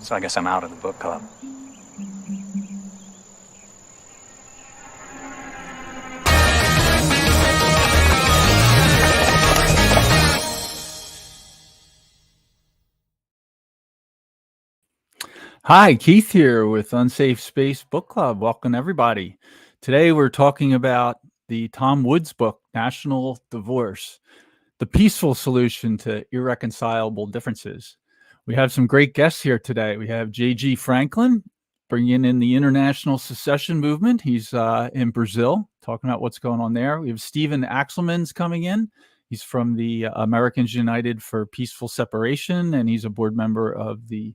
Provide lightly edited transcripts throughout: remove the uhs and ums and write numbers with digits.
So I guess I'm out of the book club. Hi, Keith here with Unsafe Space Book Club. Welcome, everybody. Today we're talking about the Tom Woods book, National Divorce, the peaceful solution to irreconcilable differences. We have some great guests here today. We have J.G. Franklin, bringing in the international secession movement. He's in Brazil, talking about what's going on there. We have Stephen Axelman's coming in. He's from the Americans United for Peaceful Separation, and he's a board member of the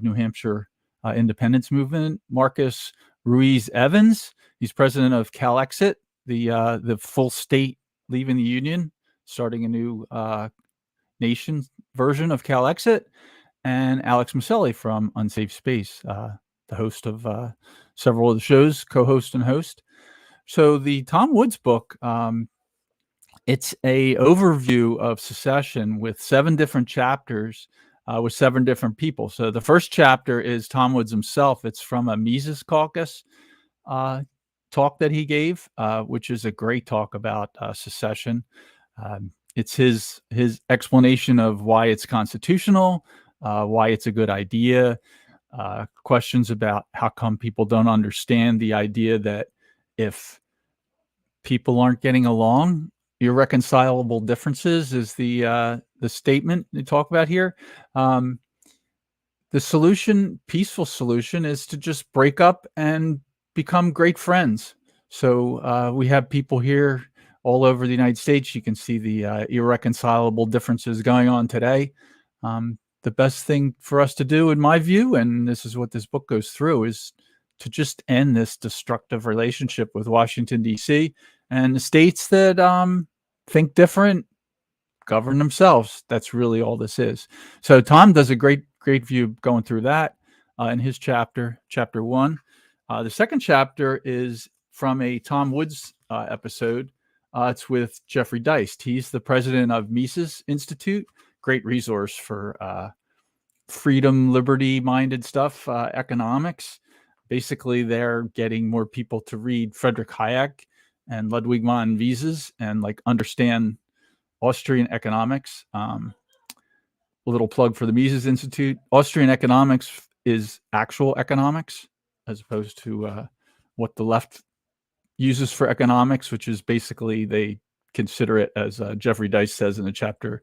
New Hampshire independence movement. Marcus Ruiz Evans, he's president of Texit, the full state leaving the Union, starting a new nation version of Texit. And Alex Maselli from Unsafe Space, the host of several of the shows, co-host and host. So the Tom Woods book, it's a overview of secession with 7 different chapters with 7 different people. So the first chapter is Tom Woods himself. It's from a Mises Caucus talk that he gave, which is a great talk about secession. It's his explanation of why it's constitutional, why it's a good idea, questions about how come people don't understand the idea that if people aren't getting along, irreconcilable differences is the statement they talk about here. The solution, peaceful solution, is to just break up and become great friends. So we have people here all over the United States. You can see the irreconcilable differences going on today. The best thing for us to do, in my view, and this is what this book goes through, is to just end this destructive relationship with Washington, D.C. and the states that think different, govern themselves. That's really all this is. So Tom does a great view going through that in his chapter 1. The second chapter is from a Tom Woods episode. It's with Jeffrey Deist. He's the president of Mises Institute. Great resource for freedom, liberty-minded stuff, economics. Basically, they're getting more people to read Friedrich Hayek and Ludwig von Mises and understand Austrian economics. A little plug for the Mises Institute. Austrian economics is actual economics as opposed to what the left uses for economics, which is basically they consider it, as Jeffrey Deist says in the chapter,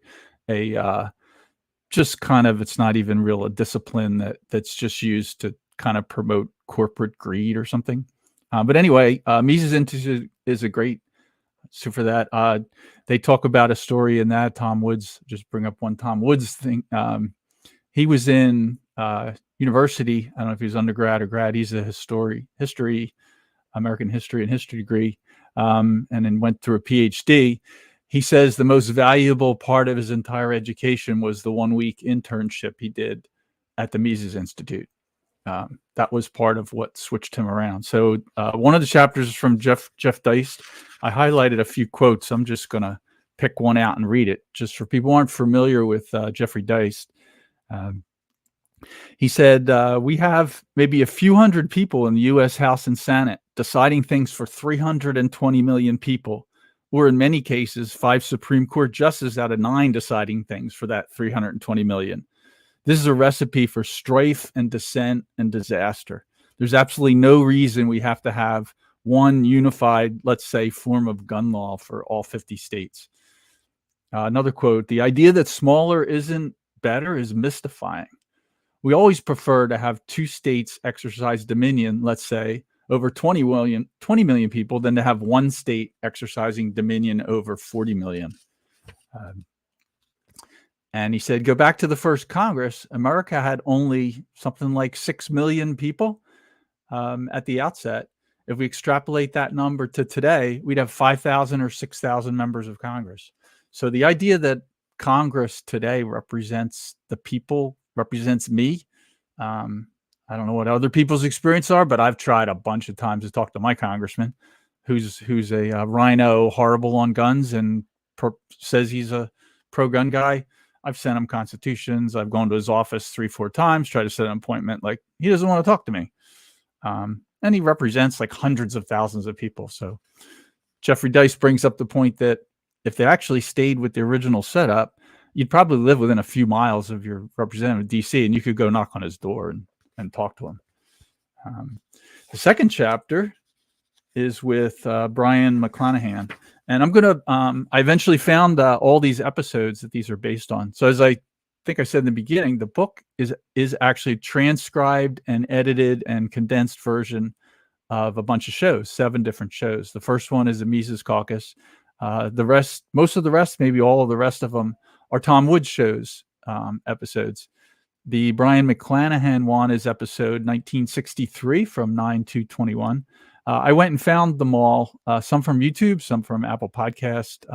just kind of, it's not even real a discipline that's just used to kind of promote corporate greed or something. But anyway, Mises Institute is a great. So for that, they talk about a story in that Tom Woods, just bring up one Tom Woods thing. He was in university. I don't know if he was undergrad or grad. He's a American history and history degree, and then went through a PhD. He says the most valuable part of his entire education was the 1-week internship he did at the Mises Institute. That was part of what switched him around. So one of the chapters is from Jeff Deist. I highlighted a few quotes. I'm just going to pick one out and read it, just for people who aren't familiar with Jeffrey Deist. He said, we have maybe a few hundred people in the U.S. House and Senate deciding things for 320 million people, or in many cases, 5 Supreme Court justices out of 9 deciding things for that 320 million. This is a recipe for strife and dissent and disaster. There's absolutely no reason we have to have one unified, let's say, form of gun law for all 50 states. Another quote, the idea that smaller isn't better is mystifying. We always prefer to have 2 states exercise dominion, let's say, over 20 million people than to have 1 state exercising dominion over 40 million. And he said, go back to the first Congress. America had only something like 6 million people at the outset. If we extrapolate that number to today, we'd have 5,000 or 6,000 members of Congress. So the idea that Congress today represents the people, represents me. I don't know what other people's experience are, but I've tried a bunch of times to talk to my congressman who's a rhino, horrible on guns, and says he's a pro-gun guy. I've sent him constitutions. I've gone to his office 3-4 times, tried to set an appointment. Like, he doesn't want to talk to me. And he represents like hundreds of thousands of people. So Jeffrey Deist brings up the point that if they actually stayed with the original setup, you'd probably live within a few miles of your representative in DC, and you could go knock on his door and talk to him. The second chapter is with Brion McClannahan. And I'm going to, I eventually found all these episodes that these are based on. So as I think I said in the beginning, the book is actually transcribed and edited and condensed version of a bunch of shows, 7 different shows. The first one is the Mises Caucus. The rest, most of the rest, maybe all of the rest of them are Tom Woods shows episodes. The Brion McClannahan one is episode 1963 from 9/2/21. I went and found them all, some from YouTube, some from Apple Podcast.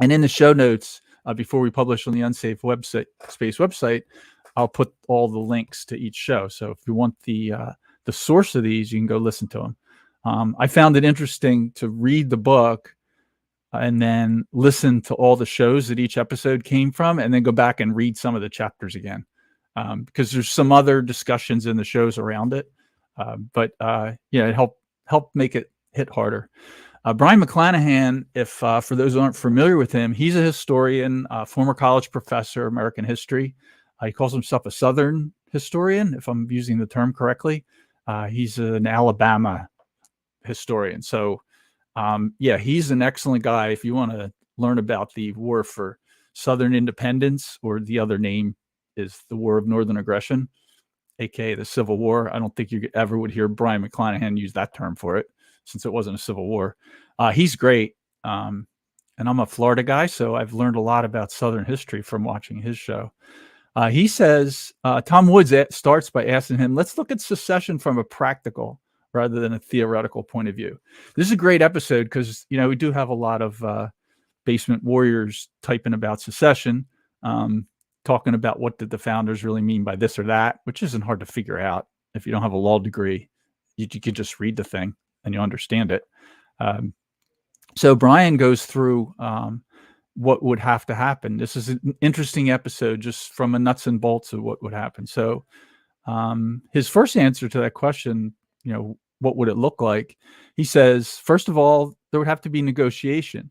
And in the show notes, before we publish on the Unsafe Space website, I'll put all the links to each show. So if you want the source of these, you can go listen to them. I found it interesting to read the book and then listen to all the shows that each episode came from, and then go back and read some of the chapters again, because there's some other discussions in the shows around it. But it helped make it hit harder. Brion McClannahan, if for those who aren't familiar with him, he's a historian, former college professor, American history. He calls himself a Southern historian, if I'm using the term correctly. He's an Alabama historian. So, he's an excellent guy if you want to learn about the war for Southern independence, or the other name is the War of Northern Aggression, aka the Civil War. I don't think you ever would hear Brion McClannahan use that term for it, since it wasn't a civil war. He's great. And I'm a Florida guy, so I've learned a lot about Southern history from watching his show. He says, Tom Woods starts by asking him, let's look at secession from a practical rather than a theoretical point of view. This is a great episode because, we do have a lot of basement warriors typing about secession, talking about what did the founders really mean by this or that, which isn't hard to figure out. If you don't have a law degree, you could just read the thing and you understand it. So Brion goes through what would have to happen. This is an interesting episode just from a nuts and bolts of what would happen. So his first answer to that question, what would it look like? He says, first of all, there would have to be negotiation.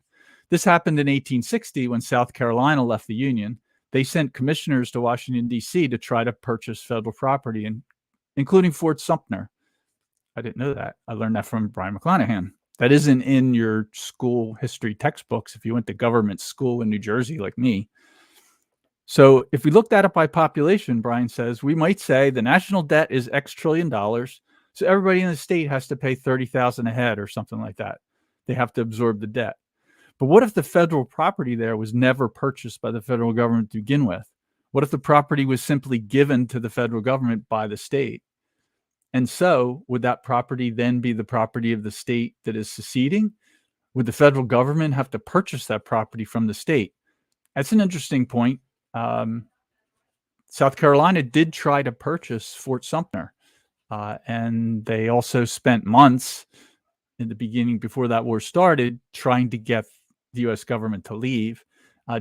This happened in 1860 when South Carolina left the Union. They sent commissioners to Washington, D.C. to try to purchase federal property, including Fort Sumter. I didn't know that. I learned that from Brion McClannahan. That isn't in your school history textbooks if you went to government school in New Jersey like me. So if we looked at it by population, Brion says, we might say the national debt is X trillion dollars. So everybody in the state has to pay $30,000 a head or something like that. They have to absorb the debt. But what if the federal property there was never purchased by the federal government to begin with? What if the property was simply given to the federal government by the state? And so would that property then be the property of the state that is seceding? Would the federal government have to purchase that property from the state? That's an interesting point. South Carolina did try to purchase Fort Sumter. And they also spent months in the beginning, before that war started, trying to get the U.S. government to leave.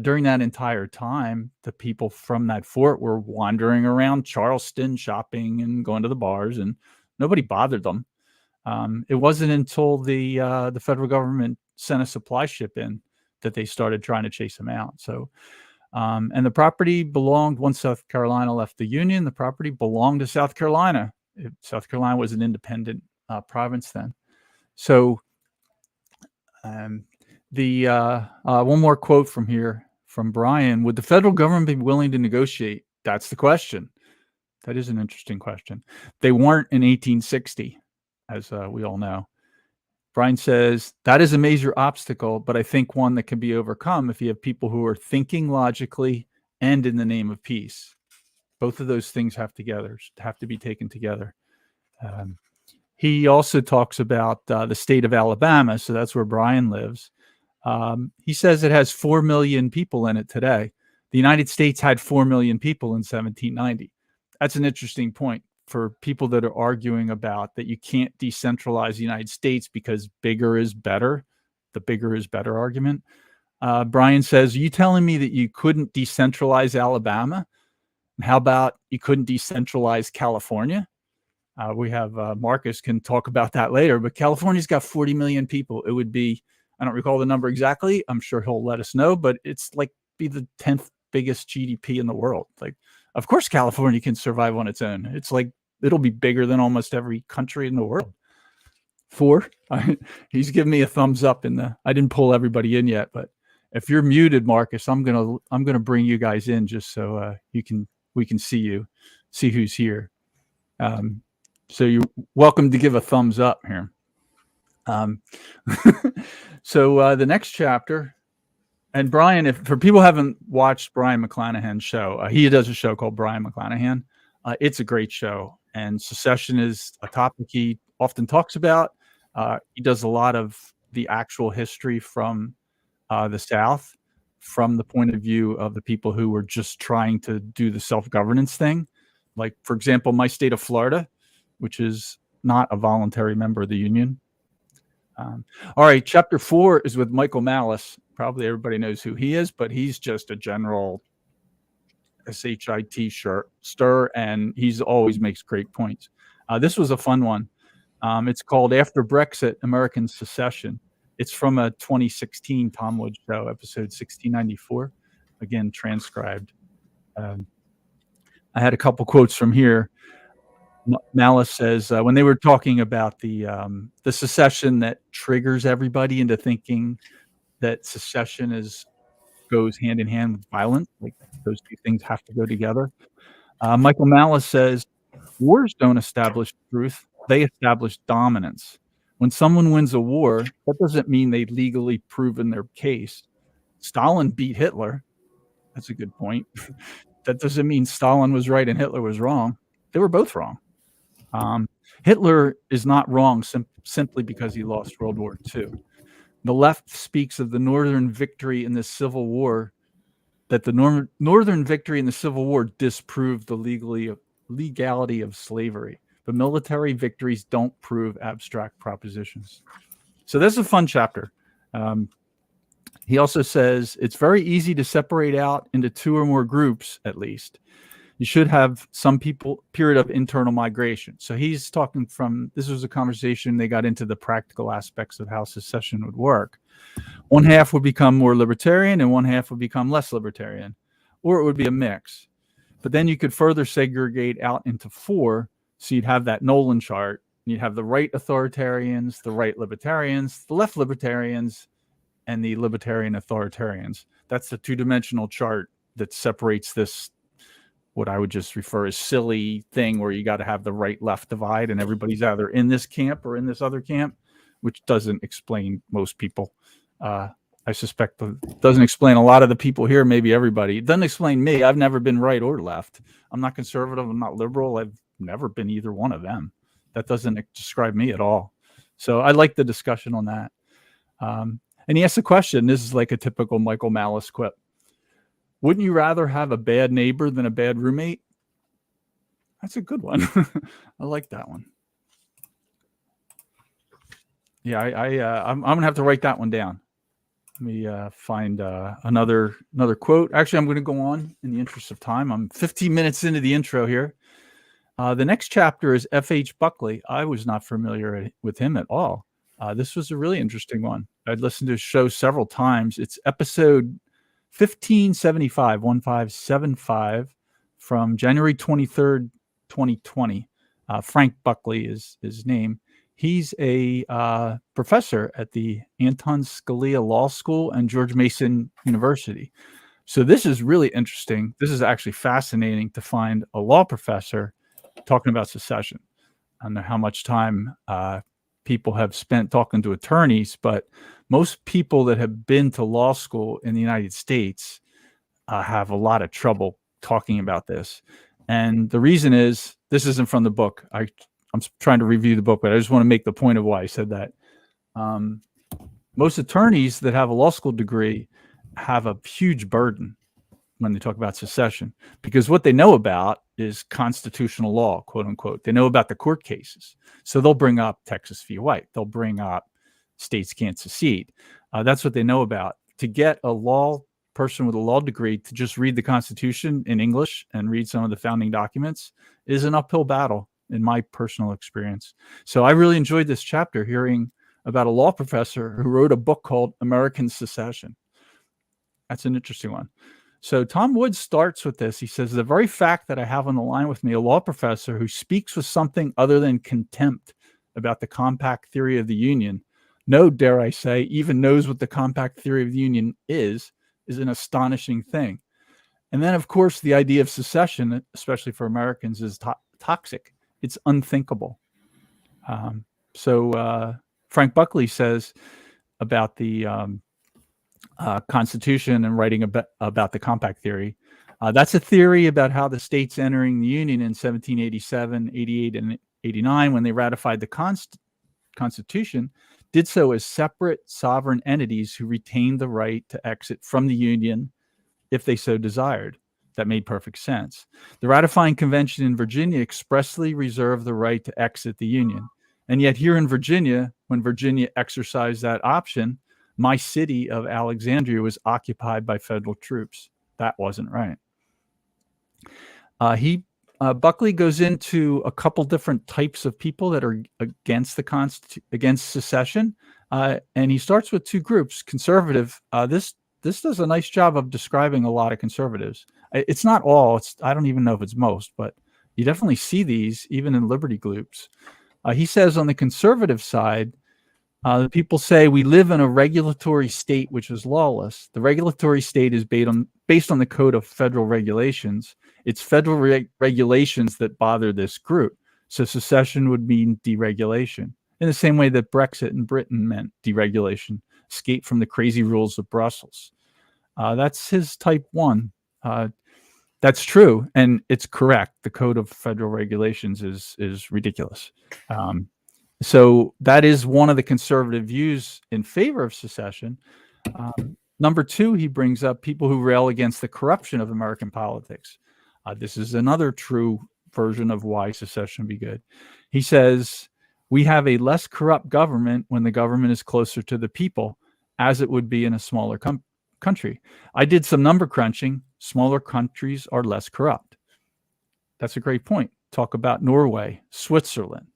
During that entire time, the people from that fort were wandering around Charleston, shopping and going to the bars, and nobody bothered them. It wasn't until the federal government sent a supply ship in that they started trying to chase them out. So, and the property belonged, once South Carolina left the Union, the property belonged to South Carolina. South Carolina was an independent province then. So one more quote from here from Brion. Would the federal government be willing to negotiate? That's the question. That is an interesting question. They weren't in 1860, as we all know. Brion says, that is a major obstacle, but I think one that can be overcome if you have people who are thinking logically and in the name of peace. Both of those things have to be taken together. He also talks about the state of Alabama. So that's where Brion lives. He says it has 4 million people in it today. The United States had 4 million people in 1790. That's an interesting point for people that are arguing about that you can't decentralize the United States because bigger is better, the bigger is better argument. Brian says, are you telling me that you couldn't decentralize Alabama? How about you couldn't decentralize California? We have Marcus can talk about that later, but California's got 40 million people. It would be, I don't recall the number exactly. I'm sure he'll let us know, but it's like be the 10th biggest GDP in the world. Like, of course, California can survive on its own. It's like, it'll be bigger than almost every country in the world. 4. He's giving me a thumbs up I didn't pull everybody in yet, but if you're muted, Marcus, I'm gonna bring you guys in just so we can see who's here. So you're welcome to give a thumbs up here. So the next chapter, and Brian, if for people who haven't watched Brion McClannahan's show, he does a show called Brion McClannahan. It's a great show, and secession is a topic he often talks about. He does a lot of the actual history from the South, from the point of view of the people who were just trying to do the self-governance thing. Like, for example, my state of Florida, which is not a voluntary member of the Union. All right, chapter 4 is with Michael Malice. Probably everybody knows who he is, but he's just a general SHIT stir, and he's always makes great points. This was a fun one. It's called After Brexit, American Secession. It's from a 2016 Tom Woods show, episode 1694, again, transcribed. I had a couple quotes from here. Malice says, when they were talking about the secession that triggers everybody into thinking that secession goes hand in hand with violence, like those two things have to go together. Michael Malice says, wars don't establish truth, they establish dominance. When someone wins a war, that doesn't mean they've legally proven their case. Stalin beat Hitler. That's a good point. That doesn't mean Stalin was right and Hitler was wrong. They were both wrong. Hitler is not wrong simply because he lost World War II. The left speaks of the Northern victory in the Civil War, that the Northern victory in the Civil War disproved the legality of slavery. But military victories don't prove abstract propositions. So that's a fun chapter. He also says it's very easy to separate out into 2 or more groups, at least. You should have some period of internal migration. So he's talking this was a conversation, they got into the practical aspects of how secession would work. One half would become more libertarian and one half would become less libertarian, or it would be a mix. But then you could further segregate out into 4. So you'd have that Nolan chart. You'd have the right authoritarians, the right libertarians, the left libertarians, and the libertarian authoritarians. That's the 2-dimensional chart that separates this, what I would just refer as silly thing where you got to have the right-left divide and everybody's either in this camp or in this other camp, which doesn't explain most people. I suspect it doesn't explain a lot of the people here, maybe everybody. It doesn't explain me. I've never been right or left. I'm not conservative. I'm not liberal. I've never been either one of them. That doesn't describe me at all. So I like the discussion on that. And he asked the question, this is like a typical Michael Malice quip. Wouldn't you rather have a bad neighbor than a bad roommate? That's a good one. I like that one. Yeah, I'm going to have to write that one down. Let me find another quote. Actually, I'm going to go on in the interest of time. I'm 15 minutes into the intro here. The next chapter is F.H. Buckley. I was not familiar with him at all. This was a really interesting one. I'd listened to his show several times. It's episode 1575 from January 23rd, 2020. Frank Buckley is his name. He's a professor at the Anton Scalia Law School and George Mason University. So this is really interesting. This is actually fascinating to find a law professor talking about secession. I don't know how much time people have spent talking to attorneys, but most people that have been to law school in the United States have a lot of trouble talking about this. And the reason is, this isn't from the book. I'm trying to review the book, but I just want to make the point of why I said that. Most attorneys that have a law school degree have a huge burden when they talk about secession, because what they know about is constitutional law, quote unquote. They know about the court cases. So they'll bring up Texas v. White. They'll bring up states can't secede. That's what they know about. to get a law person with a law degree to just read the Constitution in English and read some of the founding documents is an uphill battle in my personal experience. So I really enjoyed this chapter, hearing about a law professor who wrote a book called American Secession. That's an interesting one. So Tom Woods starts with this. He says, the very fact that I have on the line with me a law professor who speaks with something other than contempt about the compact theory of the Union, no, dare I say, even knows what the compact theory of the Union is an astonishing thing. And then, of course, the idea of secession, especially for Americans, is toxic. It's unthinkable. So Frank Buckley says about the Constitution and writing about the compact theory. That's a theory about how the states entering the Union in 1787, 88, and 89, when they ratified the Constitution, did so as separate sovereign entities who retained the right to exit from the Union if they so desired. That made perfect sense. The ratifying convention in Virginia expressly reserved the right to exit the Union. And yet here in Virginia, when Virginia exercised that option, my city of Alexandria was occupied by federal troops. That wasn't right. Buckley goes into a couple different types of people that are against against secession, and he starts with two groups. Conservative. This does a nice job of describing a lot of conservatives. It's not all. I don't even know if it's most, but you definitely see these even in liberty groups. He says on the conservative side, people say we live in a regulatory state which is lawless. The regulatory state is based on the Code of Federal Regulations. It's federal regulations that bother this group. So secession would mean deregulation, in the same way that Brexit in Britain meant deregulation, escape from the crazy rules of Brussels. That's his type one. That's true, and it's correct. The Code of Federal Regulations is ridiculous. So that is one of the conservative views in favor of secession. Number two, he brings up people who rail against the corruption of American politics. This is another true version of why secession would be good. He says, we have a less corrupt government when the government is closer to the people, as it would be in a smaller country. I did some number crunching. Smaller countries are less corrupt. That's a great point. Talk about Norway, Switzerland.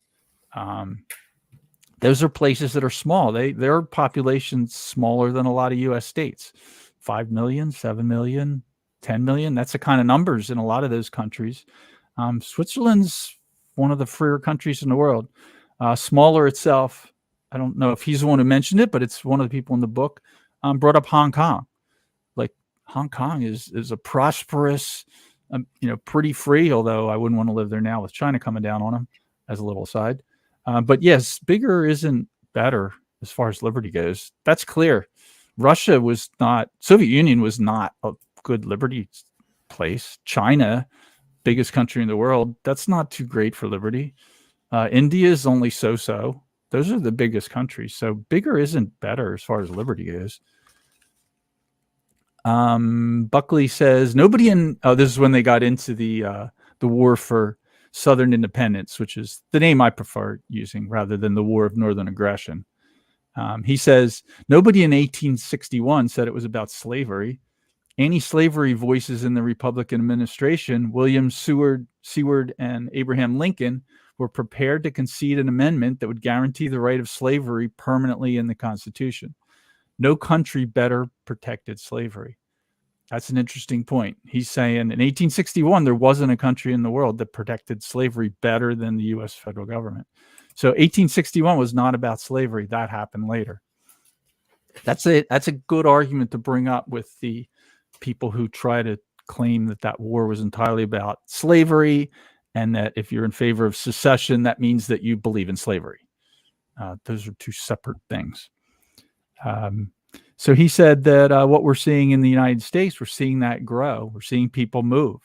Those are places that are small. Their population's smaller than a lot of U.S. states. 5 million, 7 million, 10 million. That's the kind of numbers in a lot of those countries. Switzerland's one of the freer countries in the world. Smaller itself. I don't know if he's the one who mentioned it, but it's one of the people in the book brought up Hong Kong. Like Hong Kong is a prosperous, pretty free, although I wouldn't want to live there now with China coming down on them, as a little aside. But yes, bigger isn't better as far as liberty goes. That's clear. Soviet Union was not a good liberty place. China, biggest country in the world, that's not too great for liberty. India is only so-so. Those are the biggest countries. So bigger isn't better as far as liberty goes. Buckley says, this is when they got into the war for Southern independence, which is the name I prefer using rather than the War of Northern Aggression. He says, nobody in 1861 said it was about slavery. Anti-slavery voices in the Republican administration, William Seward and Abraham Lincoln, were prepared to concede an amendment that would guarantee the right of slavery permanently in the Constitution. No country better protected slavery. That's an interesting point. He's saying in 1861, there wasn't a country in the world that protected slavery better than the U.S. federal government. So 1861 was not about slavery. That happened later. That's a good argument to bring up with the people who try to claim that war was entirely about slavery, and that if you're in favor of secession, that means that you believe in slavery. Those are two separate things. So he said that what we're seeing in the United States, we're seeing that grow. We're seeing people move.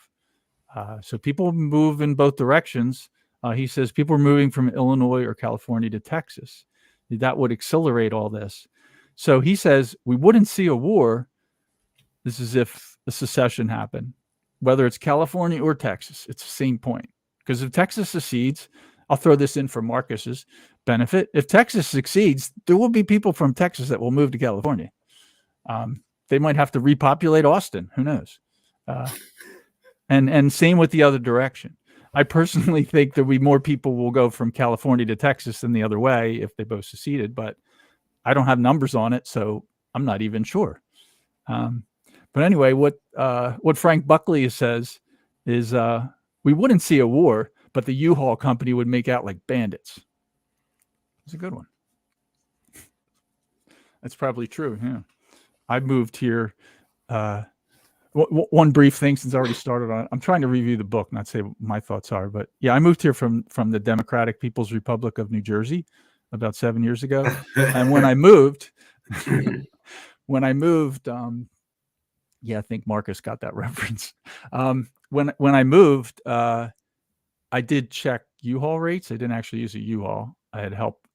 So people move in both directions. He says people are moving from Illinois or California to Texas. That would accelerate all this. So he says we wouldn't see a war. This is if a secession happened, whether it's California or Texas. It's the same point. Because if Texas succeeds, I'll throw this in for Marcus's benefit. If Texas succeeds, there will be people from Texas that will move to California. They might have to repopulate Austin. Who knows? And same with the other direction. I personally think there'll be more people will go from California to Texas than the other way if they both seceded, but I don't have numbers on it, so I'm not even sure. But anyway, what Frank Buckley says is we wouldn't see a war, but the U-Haul company would make out like bandits. It's a good one. That's probably true. Yeah, I moved here. One brief thing since I already started on it. I'm trying to review the book, not say what my thoughts are, but yeah, I moved here from the Democratic People's Republic of New Jersey about 7 years ago. And when I moved, yeah, I think Marcus got that reference. When I moved, I did check U-Haul rates. I didn't actually use a U-Haul. I had help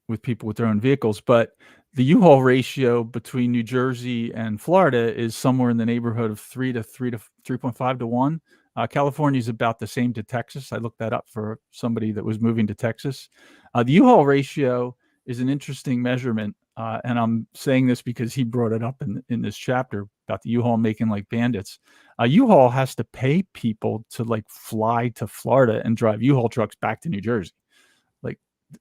with people with their own vehicles, but the U-Haul ratio between New Jersey and Florida is somewhere in the neighborhood of 3.5 to 1. California is about the same to Texas. I looked that up for somebody that was moving to Texas. The U-Haul ratio is an interesting measurement, and I'm saying this because he brought it up in this chapter about the U-Haul making like bandits. U-Haul has to pay people to like fly to Florida and drive U-Haul trucks back to New Jersey.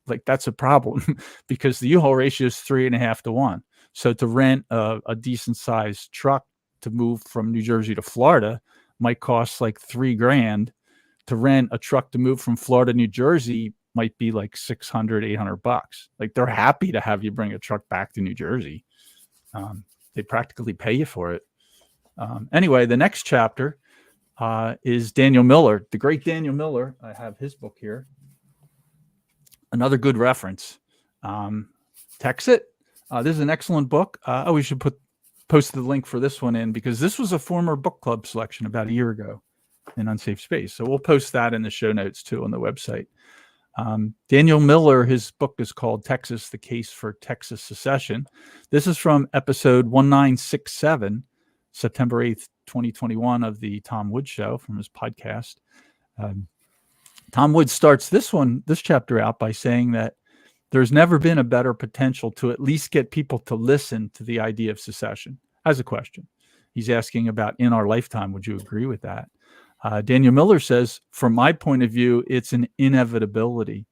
Like that's a problem because the U-Haul ratio is 3.5 to 1. So to rent a decent sized truck to move from New Jersey to Florida might cost like $3,000. To rent a truck to move from Florida to New Jersey might be like $600-800. Like they're happy to have you bring a truck back to New Jersey. They practically pay you for it. Anyway, the next chapter is Daniel Miller, the great Daniel Miller. I have his book here. Another good reference. Texit. This is an excellent book. We should post the link for this one in because this was a former book club selection about a year ago in Unsafe Space. So we'll post that in the show notes too on the website. Daniel Miller, his book is called Texas, the Case for Texas Secession. This is from episode 1967, September 8th, 2021 of the Tom Woods Show from his podcast. Tom Woods starts this chapter out by saying that there's never been a better potential to at least get people to listen to the idea of secession. As a question, he's asking about in our lifetime. Would you agree with that? Daniel Miller says, from my point of view, it's an inevitability.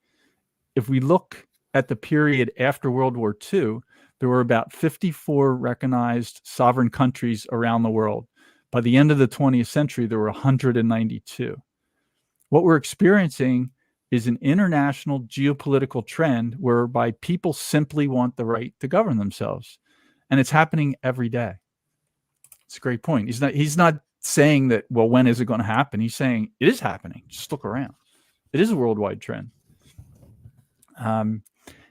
If we look at the period after World War II, there were about 54 recognized sovereign countries around the world. By the end of the 20th century, there were 192. What we're experiencing is an international geopolitical trend whereby people simply want the right to govern themselves. And it's happening every day. It's a great point. He's not saying that, well, when is it going to happen? He's saying it is happening. Just look around. It is a worldwide trend.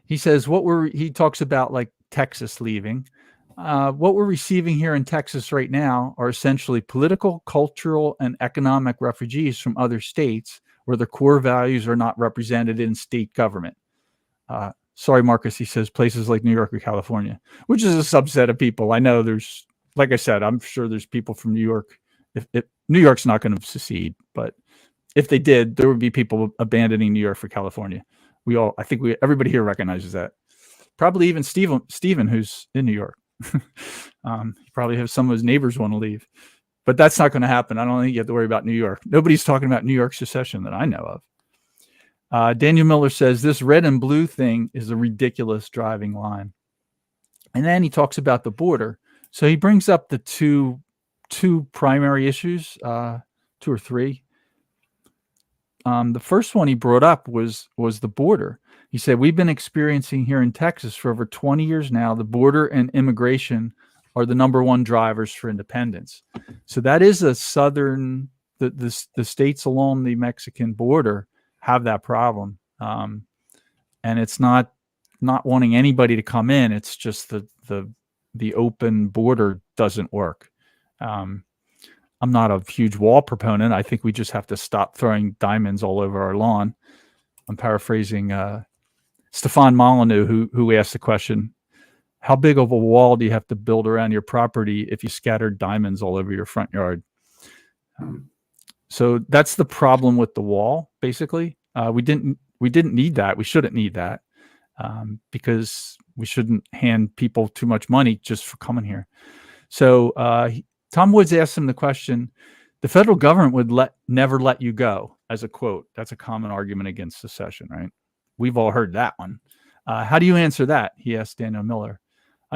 He says he talks about like Texas leaving. What we're receiving here in Texas right now are essentially political, cultural, and economic refugees from other states where their core values are not represented in state government. Sorry, Marcus, he says places like New York or California, which is a subset of people. I know there's, like I said, I'm sure there's people from New York. If New York's not going to secede, but if they did, there would be people abandoning New York for California. Everybody here recognizes that. Probably even Stephen, who's in New York. He probably has some of his neighbors want to leave, but that's not going to happen. I don't think you have to worry about New York. Nobody's talking about New York secession that I know of. Daniel Miller says this red and blue thing is a ridiculous driving line. And then he talks about the border. So he brings up the two primary issues, 2 or 3. The first one he brought up was the border. He said, we've been experiencing here in Texas for over 20 years now, the border and immigration are the number one drivers for independence. So that is a southern, the states along the Mexican border have that problem. And it's not wanting anybody to come in. It's just the open border doesn't work. I'm not a huge wall proponent. I think we just have to stop throwing diamonds all over our lawn. I'm paraphrasing Stefan Molyneux, who asked the question, how big of a wall do you have to build around your property if you scattered diamonds all over your front yard? So that's the problem with the wall, basically. We didn't need that. We shouldn't need that. because we shouldn't hand people too much money just for coming here. So Tom Woods asked him the question, the federal government would never let you go, as a quote. That's a common argument against secession, right? We've all heard that one. How do you answer that? He asked Daniel Miller.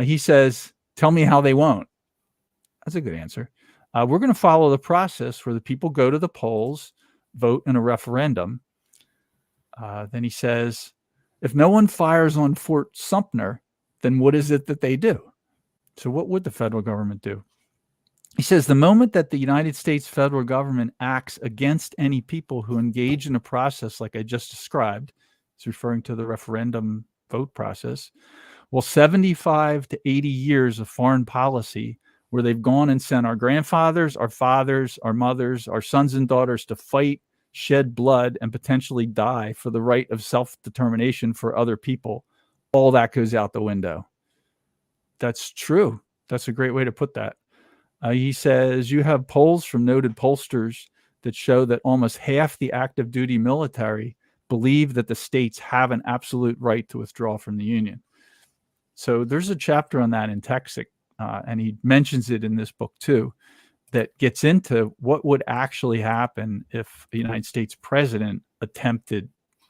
He says, tell me how they won't. That's a good answer. We're going to follow the process where the people go to the polls, vote in a referendum. Then he says, if no one fires on Fort Sumter, then what is it that they do? So what would the federal government do? He says, the moment that the United States federal government acts against any people who engage in a process like I just described, he's referring to the referendum vote process, well, 75 to 80 years of foreign policy where they've gone and sent our grandfathers, our fathers, our mothers, our sons and daughters to fight, shed blood, and potentially die for the right of self-determination for other people, all that goes out the window. That's true. That's a great way to put that. He says, you have polls from noted pollsters that show that almost half the active duty military believe that the states have an absolute right to withdraw from the Union. So there's a chapter on that in Texit, and he mentions it in this book too, that gets into what would actually happen if the United States president attempted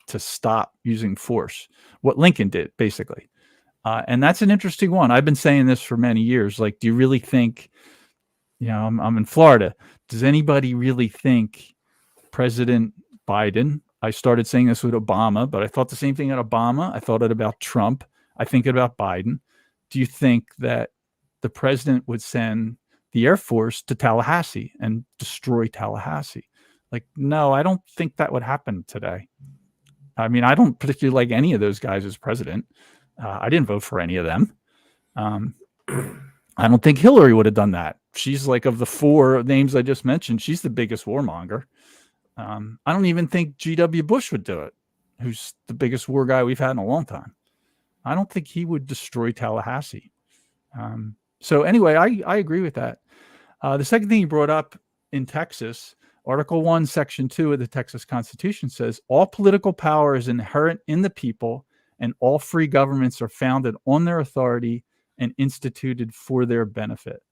to stop using force, what Lincoln did, basically. And that's an interesting one. I've been saying this for many years. Like, do you really think, I'm in Florida. Does anybody really think President Biden, I started saying this with Obama, but I thought the same thing at Obama. I thought it about Trump. I think about Biden. Do you think that the president would send the Air Force to Tallahassee and destroy Tallahassee? Like, no, I don't think that would happen today. I mean, I don't particularly like any of those guys as president. I didn't vote for any of them. I don't think Hillary would have done that. She's like, of the four names I just mentioned, she's the biggest warmonger. I don't even think G.W. Bush would do it, who's the biggest war guy we've had in a long time. I don't think he would destroy Tallahassee. So anyway, I agree with that. The second thing he brought up in Texas, Article 1, Section 2 of the Texas Constitution says, all political power is inherent in the people, and all free governments are founded on their authority and instituted for their benefit.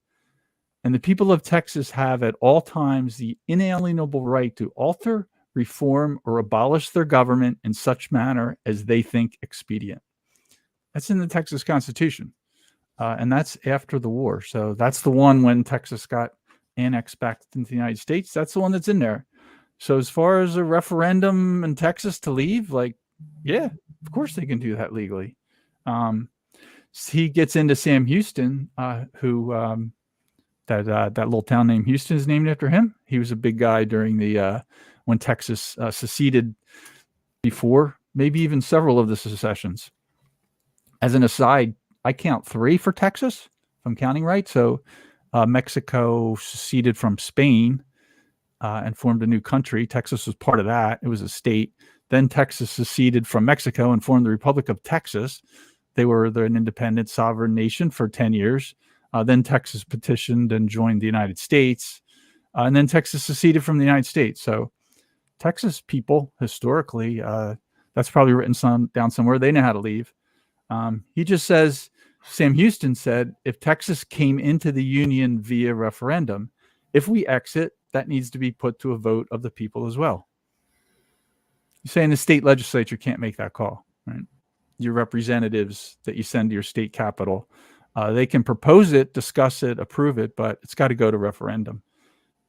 And the people of Texas have at all times the inalienable right to alter, reform, or abolish their government in such manner as they think expedient. That's in the Texas Constitution. And that's after the war. So that's the one when Texas got annexed back into the United States. That's the one that's in there. So as far as a referendum in Texas to leave, like, yeah, of course they can do that legally. He gets into Sam Houston, who that little town named Houston is named after him. He was a big guy during the when Texas seceded before, maybe even several of the secessions. As an aside, I count 3 for Texas, if I'm counting right. So Mexico seceded from Spain and formed a new country. Texas was part of that. It was a state. Then Texas seceded from Mexico and formed the Republic of Texas. They're an independent sovereign nation for 10 years. Then Texas petitioned and joined the United States. And then Texas seceded from the United States. So Texas people, historically, that's probably written down somewhere. They know how to leave. He just says, Sam Houston said, if Texas came into the Union via referendum, if we exit, that needs to be put to a vote of the people as well. You're saying the state legislature can't make that call, right? Your representatives that you send to your state capital, they can propose it, discuss it, approve it, but it's got to go to referendum.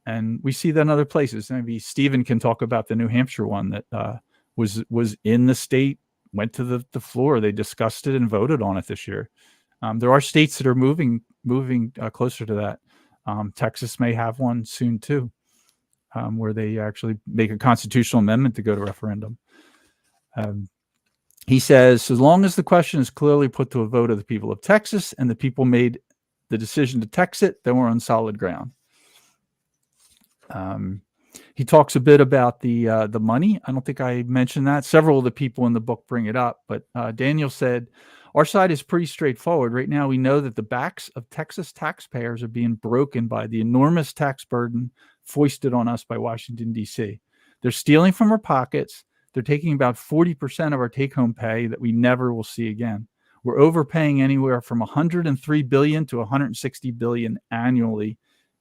And we see that in other places. Maybe Stephen can talk about the New Hampshire one that was in the state, went to the floor. They discussed it and voted on it this year. There are states that are moving closer to that. Texas may have one soon too, where they actually make a constitutional amendment to go to referendum. He says, as long as the question is clearly put to a vote of the people of Texas and the people made the decision to Texit, then we're on solid ground. He talks a bit about the money. I don't think I mentioned that. Several of the people in the book bring it up, but Daniel said, our side is pretty straightforward. Right now, we know that the backs of Texas taxpayers are being broken by the enormous tax burden foisted on us by Washington, D.C. They're stealing from our pockets. They're taking about 40% of our take-home pay that we never will see again. We're overpaying anywhere from 103 billion to 160 billion annually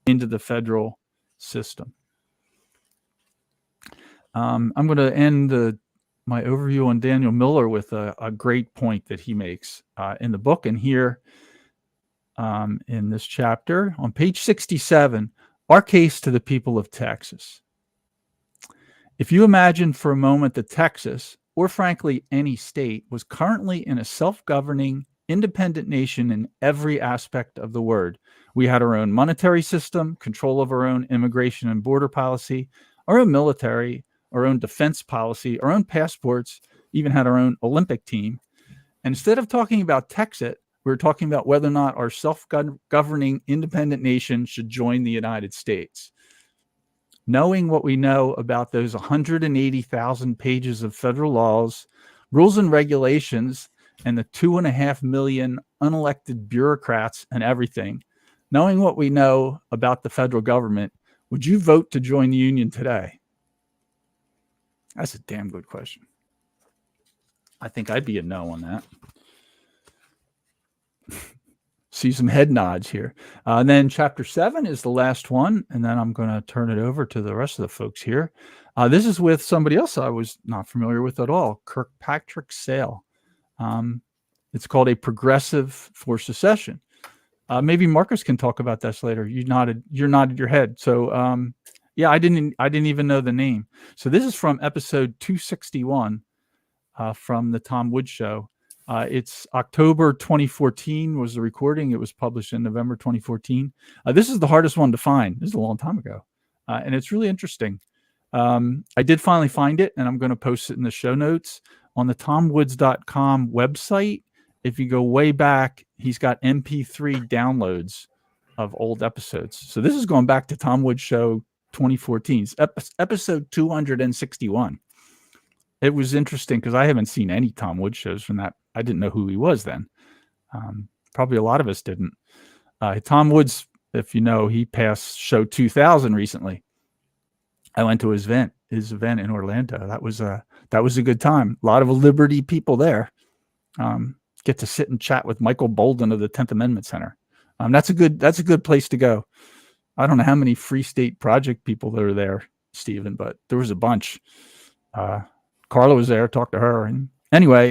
into the federal system. I'm going to end my overview on Daniel Miller with a great point that he makes in the book. And here in this chapter, on page 67, our case to the people of Texas. If you imagine for a moment that Texas, or frankly any state, was currently in a self-governing, independent nation in every aspect of the word. We had our own monetary system, control of our own immigration and border policy, our own military, our own defense policy, our own passports, even had our own Olympic team. And instead of talking about Texit, we were talking about whether or not our self-governing independent nation should join the United States. Knowing what we know about those 180,000 pages of federal laws, rules and regulations, and the 2.5 million unelected bureaucrats and everything, knowing what we know about the federal government, would you vote to join the union today? That's a damn good question. I think I'd be a no on that. See some head nods here. And then chapter 7 is the last one, and then I'm going to turn it over to the rest of the folks here. This is with somebody else I was not familiar with at all, Kirkpatrick Sale. It's called A Progressive for Secession. Maybe Marcus can talk about this later. You nodded your head. So yeah, I didn't even know the name. So this is from episode 261 from the Tom Woods Show. It's October 2014 was the recording. It was published in November 2014. This is the hardest one to find. This is a long time ago. And it's really interesting. I did finally find it, and I'm going to post it in the show notes on the tomwoods.com website. If you go way back, he's got MP3 downloads of old episodes. So this is going back to Tom Woods Show 2014. It's episode 261. It was interesting because I haven't seen any Tom Woods shows from that. I didn't know who he was then. Probably a lot of us didn't. Tom Woods, if you know, he passed show 2000 recently. I went to his event in Orlando. That was a good time. A lot of Liberty people there. Get to sit and chat with Michael Bolden of the 10th Amendment Center. That's a good place to go. I don't know how many Free State Project people that are there, Stephen, but there was a bunch. Carla was there, talked to her. And anyway,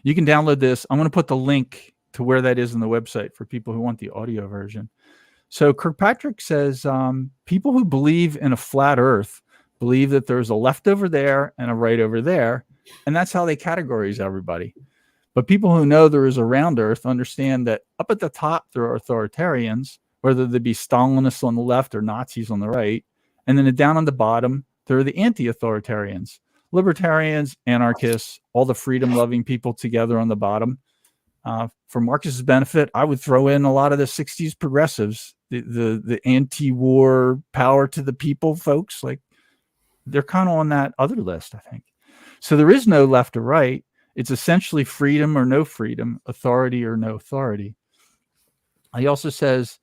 you can download this. I'm going to put the link to where that is on the website for people who want the audio version. So Kirkpatrick says people who believe in a flat earth believe that there's a left over there and a right over there. And that's how they categorize everybody. But people who know there is a round earth understand that up at the top, there are authoritarians, whether they be Stalinists on the left or Nazis on the right. And then down on the bottom, there are the anti-authoritarians. Libertarians, anarchists, all the freedom-loving people together on the bottom. For Marcus's benefit, I would throw in a lot of the 60s progressives, the anti-war, power to the people folks. Like, they're kind of on that other list, I think. So there is no left or right. It's essentially freedom or no freedom, authority or no authority. He also says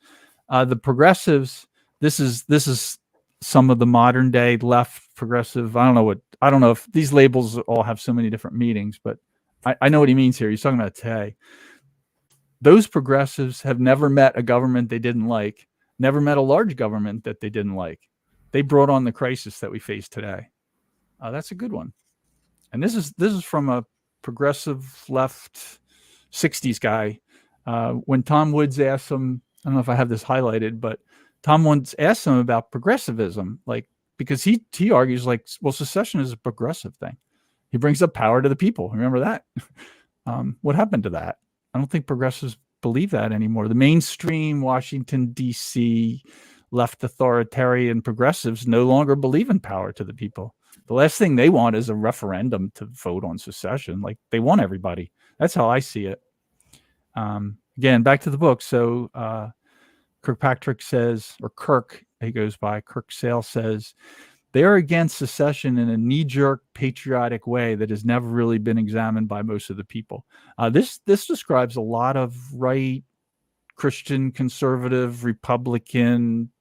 the progressives, this is some of the modern day left progressive. I don't know if these labels all have so many different meanings, but I know what he means here. He's talking about today. Those progressives have never met a government they didn't like, never met a large government that they didn't like. They brought on the crisis that we face today. That's a good one. And this is from a progressive left 60s guy. When Tom Woods asked him, I don't know if I have this highlighted, but Tom Woods asked him about progressivism, like, because he argues like, well, secession is a progressive thing. He brings up power to the people. Remember that? What happened to that? I don't think progressives believe that anymore. The mainstream Washington, D.C. left authoritarian progressives no longer believe in power to the people. The last thing they want is a referendum to vote on secession. Like, they want everybody. That's how I see it. Again, back to the book. So Kirkpatrick says, or Kirk, he goes by, Kirk Sale says, they are against secession in a knee-jerk patriotic way that has never really been examined by most of the people. This describes a lot of right, Christian, conservative, Republican,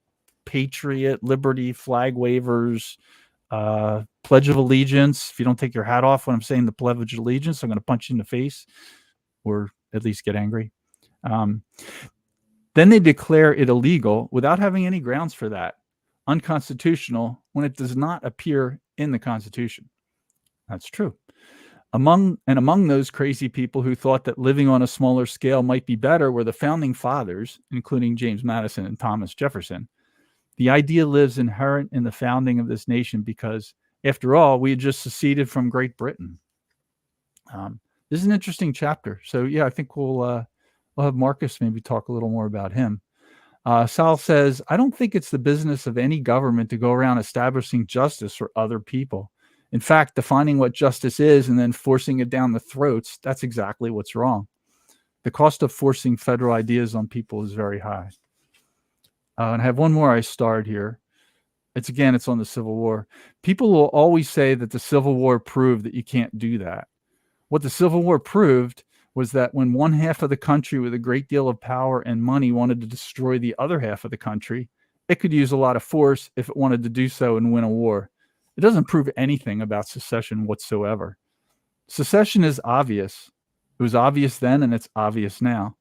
patriot, liberty, flag wavers, Pledge of Allegiance. If you don't take your hat off when I'm saying the Pledge of Allegiance, I'm going to punch you in the face, or at least get angry. Then they declare it illegal without having any grounds for that, unconstitutional, when it does not appear in the Constitution. That's true. Among those crazy people who thought that living on a smaller scale might be better were the founding fathers, including James Madison and Thomas Jefferson. The idea lives inherent in the founding of this nation because, after all, we had just seceded from Great Britain. This is an interesting chapter. So, yeah, I think we'll have Marcus maybe talk a little more about him. Sal says, I don't think it's the business of any government to go around establishing justice for other people. In fact, defining what justice is and then forcing it down the throats, that's exactly what's wrong. The cost of forcing federal ideas on people is very high. And I have one more I starred here. It's on the Civil War. People will always say that the Civil War proved that you can't do that. What the Civil War proved was that when one half of the country with a great deal of power and money wanted to destroy the other half of the country, it could use a lot of force if it wanted to do so and win a war. It doesn't prove anything about secession whatsoever. Secession is obvious. It was obvious then, and it's obvious now.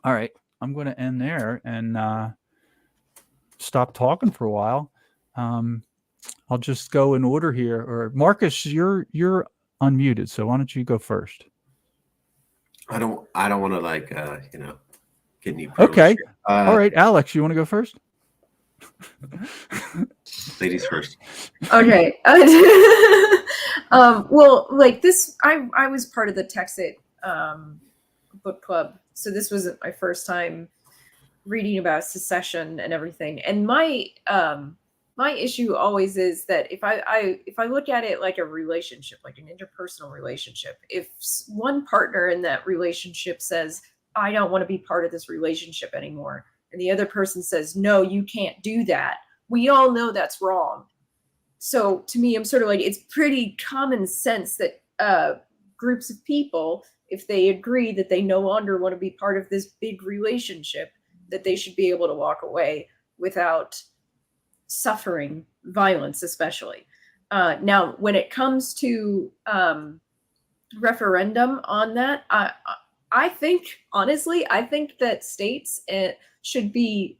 All right, I'm going to end there and stop talking for a while. I'll just go in order here. Or Marcus, you're unmuted, so why don't you go first? I don't want to get any. Okay. All right, Alex, you want to go first? Ladies first. Okay. Well, like this, I was part of the Texit book club, so this wasn't my first time reading about secession and everything. And my issue always is that if I look at it like a relationship, like an interpersonal relationship, if one partner in that relationship says, I don't want to be part of this relationship anymore, and the other person says, no, you can't do that, we all know that's wrong. So to me, I'm sort of like, it's pretty common sense that groups of people, if they agree that they no longer want to be part of this big relationship, that they should be able to walk away without suffering violence, especially. Now, when it comes to referendum on that, I think, honestly, I think that states should be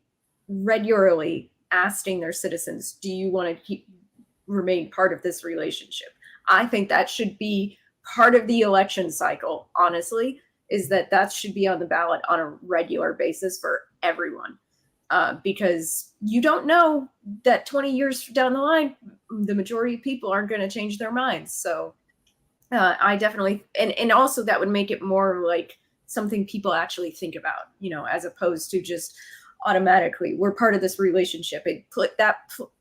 regularly asking their citizens, do you want to remain part of this relationship? I think that should be part of the election cycle, honestly, is that should be on the ballot on a regular basis for everyone. Because you don't know that 20 years down the line, the majority of people aren't going to change their minds. So I definitely, and also that would make it more like something people actually think about, as opposed to just automatically, we're part of this relationship.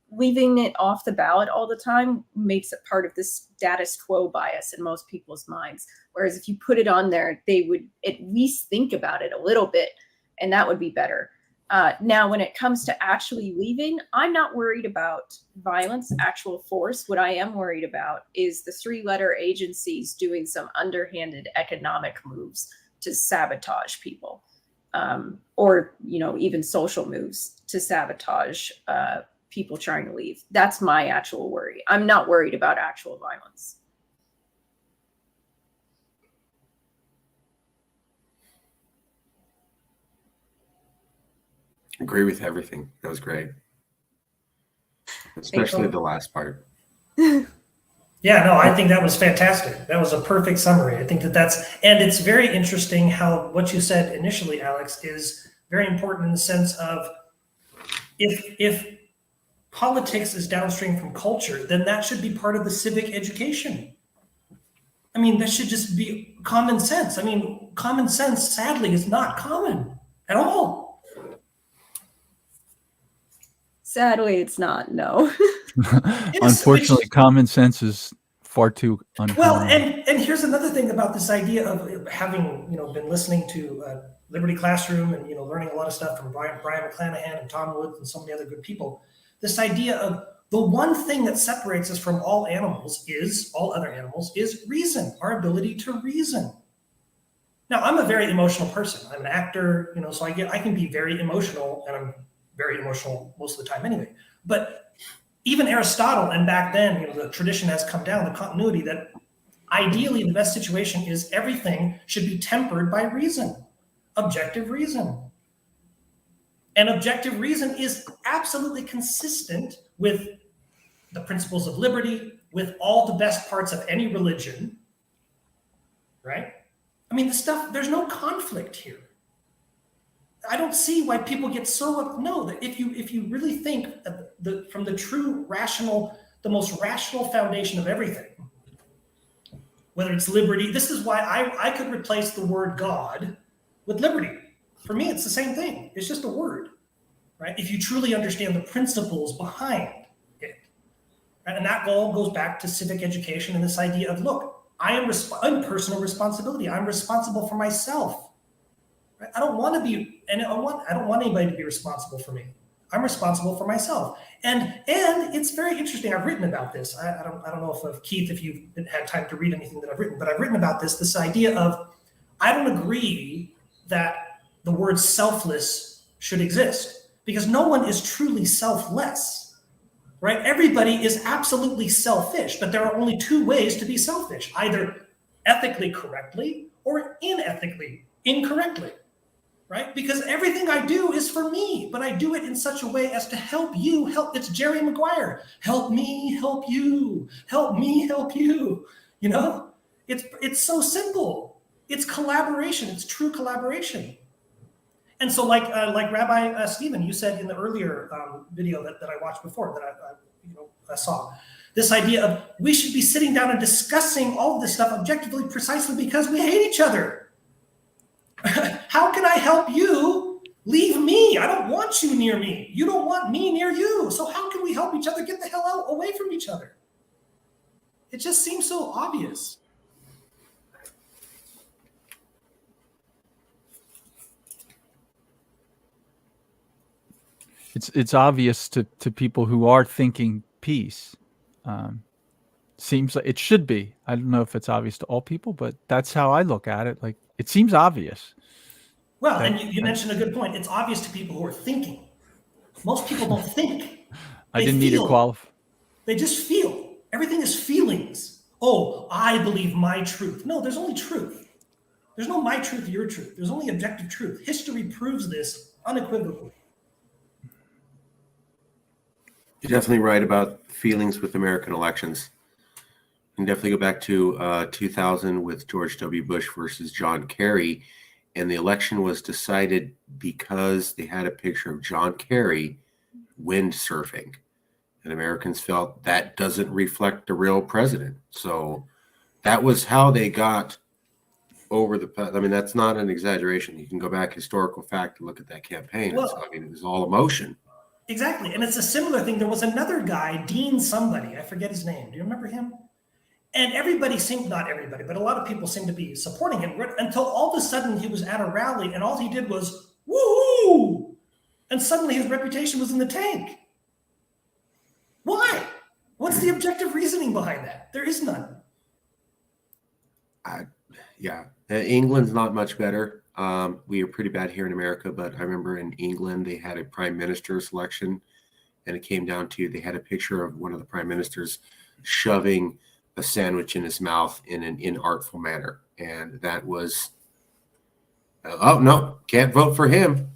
Leaving it off the ballot all the time makes it part of this status quo bias in most people's minds. Whereas if you put it on there, they would at least think about it a little bit, and that would be better. Now, when it comes to actually leaving, I'm not worried about violence, actual force. What I am worried about is the three-letter agencies doing some underhanded economic moves to sabotage people, or even social moves to sabotage people trying to leave. That's my actual worry. I'm not worried about actual violence. Agree with everything. That was great. Especially the last part. Yeah, no, I think that was fantastic. That was a perfect summary. I think and it's very interesting how what you said initially, Alex, is very important in the sense of if politics is downstream from culture, then that should be part of the civic education. I mean, that should just be common sense. I mean, common sense, sadly, is not common at all. Sadly, it's not, no. Unfortunately, common sense is far too uncommon. Well, and here's another thing about this idea of having, been listening to Liberty Classroom and, learning a lot of stuff from Brion McClannahan and Tom Woods and so many other good people. This idea of the one thing that separates us from all other animals is reason, our ability to reason. Now, I'm a very emotional person. I'm an actor, so I can be very emotional, and I'm very emotional most of the time anyway. But even Aristotle, and back then, the tradition has come down, the continuity that ideally the best situation is everything should be tempered by reason, objective reason. And objective reason is absolutely consistent with the principles of liberty, with all the best parts of any religion, right? I mean, there's no conflict here. I don't see why people get so that if you really think from the true rational, the most rational foundation of everything, whether it's liberty, this is why I could replace the word God with liberty. For me, it's the same thing. It's just a word, right? If you truly understand the principles behind it. Right? And that all goes back to civic education and this idea of, look, I'm personal responsibility. I'm responsible for myself. Right? I don't want to be, and I don't want anybody to be responsible for me. I'm responsible for myself. And it's very interesting. I've written about this. I don't know if Keith, if you've had time to read anything that I've written, but I've written about this idea of, I don't agree that the word selfless should exist, because no one is truly selfless, right? Everybody is absolutely selfish, but there are only two ways to be selfish, either ethically correctly or unethically incorrectly, right? Because everything I do is for me, but I do it in such a way as to help you, it's Jerry Maguire, help me, help you, help me, help you, it's so simple. It's collaboration. It's true collaboration. And so like Rabbi Stephen, you said in the earlier video that I watched before, that I saw, this idea of we should be sitting down and discussing all of this stuff objectively, precisely because we hate each other. How can I help you leave me? I don't want you near me. You don't want me near you. So how can we help each other get the hell out away from each other? It just seems so obvious. It's obvious to people who are thinking peace. Seems like it should be. I don't know if it's obvious to all people, but that's how I look at it. Like, it seems obvious. Well, and you mentioned a good point. It's obvious to people who are thinking. Most people don't think. I didn't need to qualify. They just feel. Everything is feelings. Oh, I believe my truth. No, there's only truth. There's no my truth, your truth. There's only objective truth. History proves this unequivocally. You're definitely right about feelings with American elections. You can definitely go back to 2000 with George W. Bush versus John Kerry. And the election was decided because they had a picture of John Kerry windsurfing. And Americans felt that doesn't reflect the real president. So that was how they got over the, I mean, that's not an exaggeration. You can go back historical fact and look at that campaign. Well, so, I mean, it was all emotion. Exactly. And it's a similar thing. There was another guy, Dean somebody, I forget his name. Do you remember him? And everybody seemed, not everybody, but a lot of people seemed to be supporting him until all of a sudden he was at a rally and all he did was, woohoo! And suddenly his reputation was in the tank. Why? What's the objective reasoning behind that? There is none. Yeah. England's not much better. We are pretty bad here in America, but I remember in England, they had a prime minister selection, and it came down to, they had a picture of one of the prime ministers shoving a sandwich in his mouth in an inartful manner. And that was, oh no, can't vote for him.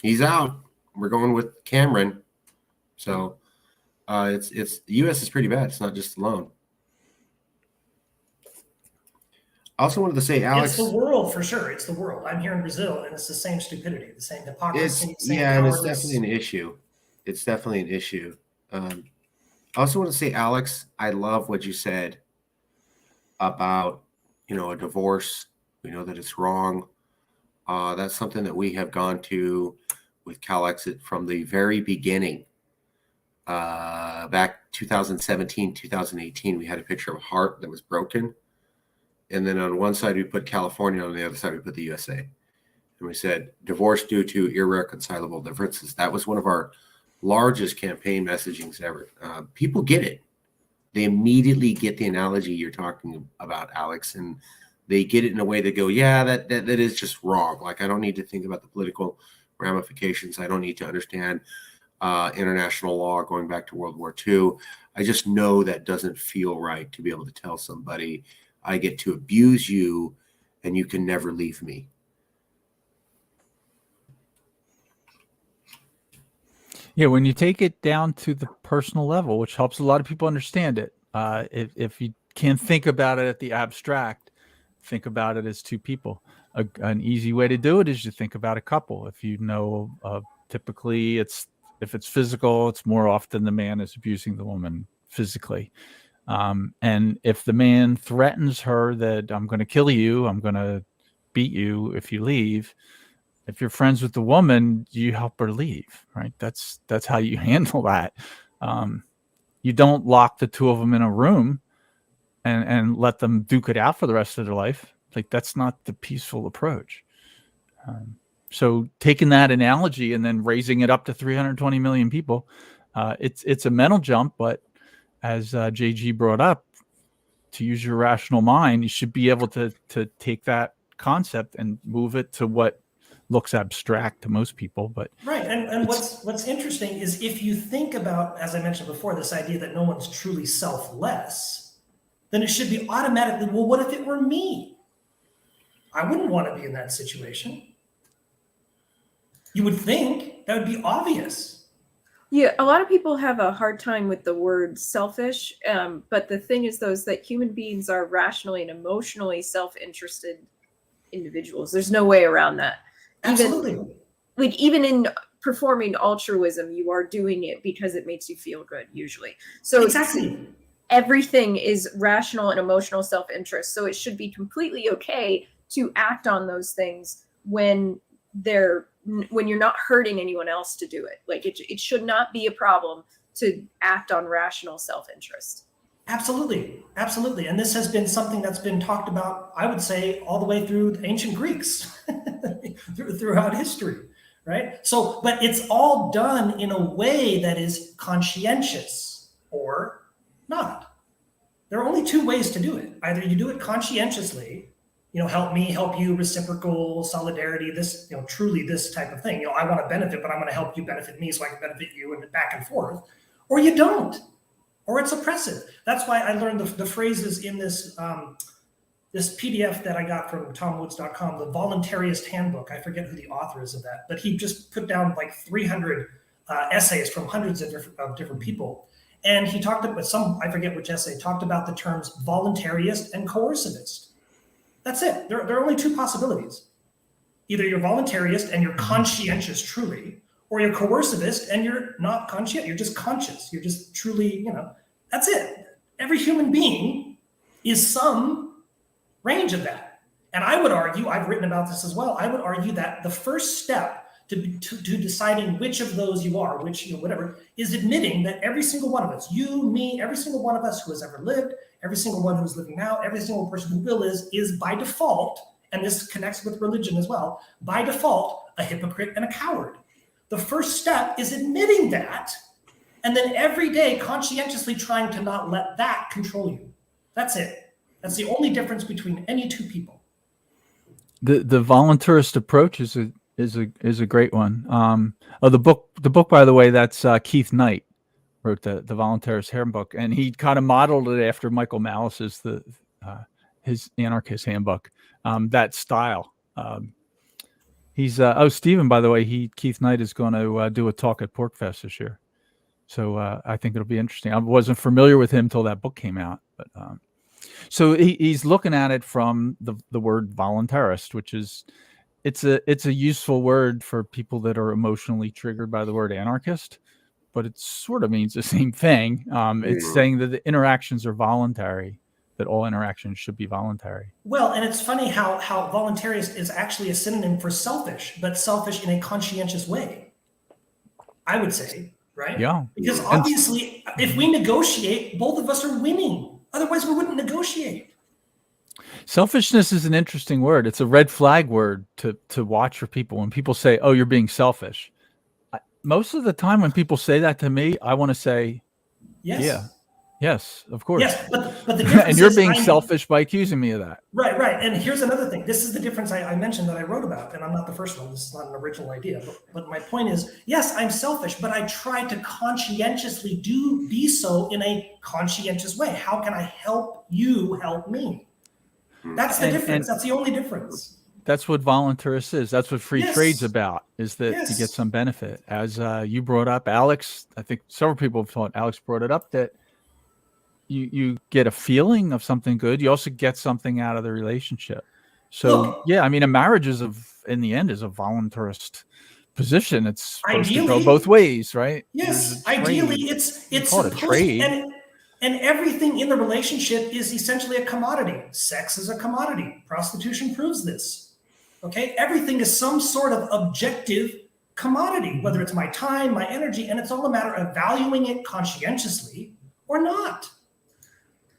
He's out. We're going with Cameron. So it's the U.S. is pretty bad. It's not just alone. I also wanted to say, Alex, it's the world for sure. It's the world. I'm here in Brazil, and it's the same stupidity, the same hypocrisy. And it's definitely an issue. It's definitely an issue. I also want to say, Alex, I love what you said about, a divorce. We know that it's wrong. That's something that we have gone to with CalExit from the very beginning. Back 2017, 2018, we had a picture of a heart that was broken. And then on one side, we put California. On the other side, we put the USA. And we said, divorce due to irreconcilable differences. That was one of our largest campaign messagings ever. People get it. They immediately get the analogy you're talking about, Alex. And they get it in a way that go, yeah, that is just wrong. Like, I don't need to think about the political ramifications. I don't need to understand international law going back to World War II. I just know that doesn't feel right to be able to tell somebody, I get to abuse you and you can never leave me. Yeah, when you take it down to the personal level, which helps a lot of people understand it. If you can't think about it at the abstract, think about it as two people. An easy way to do it is you think about a couple. If you know, typically if it's physical, it's more often the man is abusing the woman physically. And if the man threatens her that I'm going to kill you, I'm going to beat you if you leave. If you're friends with the woman, you help her leave, right? That's how you handle that. You don't lock the two of them in a room and let them duke it out for the rest of their life. Like, that's not the peaceful approach. So taking that analogy and then raising it up to 320 million people, it's a mental jump, but as JG brought up, to use your rational mind, you should be able to take that concept and move it to what looks abstract to most people. But right, and what's interesting is if you think about, as I mentioned before, this idea that no one's truly selfless, then it should be automatically, well, what if it were me? I wouldn't want to be in that situation. You would think that would be obvious. Yeah, a lot of people have a hard time with the word selfish, but the thing is, that human beings are rationally and emotionally self-interested individuals. There's no way around that. Absolutely. Even in performing altruism, you are doing it because it makes you feel good, usually. So exactly, everything is rational and emotional self-interest. So it should be completely okay to act on those things when you're not hurting anyone else to do it. Like, it should not be a problem to act on rational self-interest. Absolutely. And this has been something that's been talked about, I would say, all the way through the ancient Greeks, throughout history, right? So, but it's all done in a way that is conscientious or not. There are only two ways to do it. Either you do it conscientiously, help me, help you, reciprocal solidarity, this, truly this type of thing. I want to benefit, but I'm going to help you benefit me so I can benefit you, and back and forth. Or you don't, or it's oppressive. That's why I learned the phrases in this this PDF that I got from TomWoods.com, the Voluntarist Handbook. I forget who the author is of that, but he just put down like 300 essays from hundreds of different people. And he talked about I forget which essay, talked about the terms voluntarist and coercivist. That's it. There are only two possibilities. Either you're voluntarist and you're conscientious truly, or you're coercivist and you're not conscientious. You're just conscious. You're just truly, that's it. Every human being is some range of that. And I would argue, I've written about this as well, I would argue that the first step to deciding which of those you are, whatever, is admitting that every single one of us, you, me, every single one of us who has ever lived, every single one who's living now, every single person who will is by default, and this connects with religion as well, by default, a hypocrite and a coward. The first step is admitting that, and then every day conscientiously trying to not let that control you. That's it. That's the only difference between any two people. The voluntarist approach is a great one. The book, by the way, that's Keith Knight wrote the Voluntarist Handbook, and he kind of modeled it after Michael Malice's his Anarchist Handbook. That style. He's Stephen, by the way, Keith Knight is going to do a talk at PorcFest this year, so I think it'll be interesting. I wasn't familiar with him till that book came out, but so he's looking at it from the word voluntarist, which is it's a useful word for people that are emotionally triggered by the word anarchist, but it sort of means the same thing. It's saying that the interactions are voluntary, that all interactions should be voluntary. Well, and it's funny how voluntarist is actually a synonym for selfish, but selfish in a conscientious way, I would say, right? Yeah. Because obviously, if we negotiate, both of us are winning. Otherwise, we wouldn't negotiate. Selfishness is an interesting word. It's a red flag word to watch for people. When people say, "Oh, you're being selfish," most of the time when people say that to me, I want to say, yes. Yes, of course. Yes, but the difference And you're is being selfish by accusing me of that. Right. And here's another thing. This is the difference I mentioned that I wrote about, and I'm not the first one. This is not an original idea. But my point is, yes, I'm selfish, but I try to conscientiously be so in a conscientious way. How can I help you help me? That's the difference. That's the only difference. That's what voluntarist is. That's what free trade's about, is that you get some benefit. As you brought up, Alex, I think several people have thought Alex brought it up, that you get a feeling of something good. You also get something out of the relationship. So yeah, I mean, a marriage is in the end is a voluntarist position. It's supposed to go both ways, right? Yes, ideally it's supposed a trade. And everything in the relationship is essentially a commodity. Sex is a commodity. Prostitution proves this. Okay, everything is some sort of objective commodity, whether it's my time, my energy, and it's all a matter of valuing it conscientiously or not.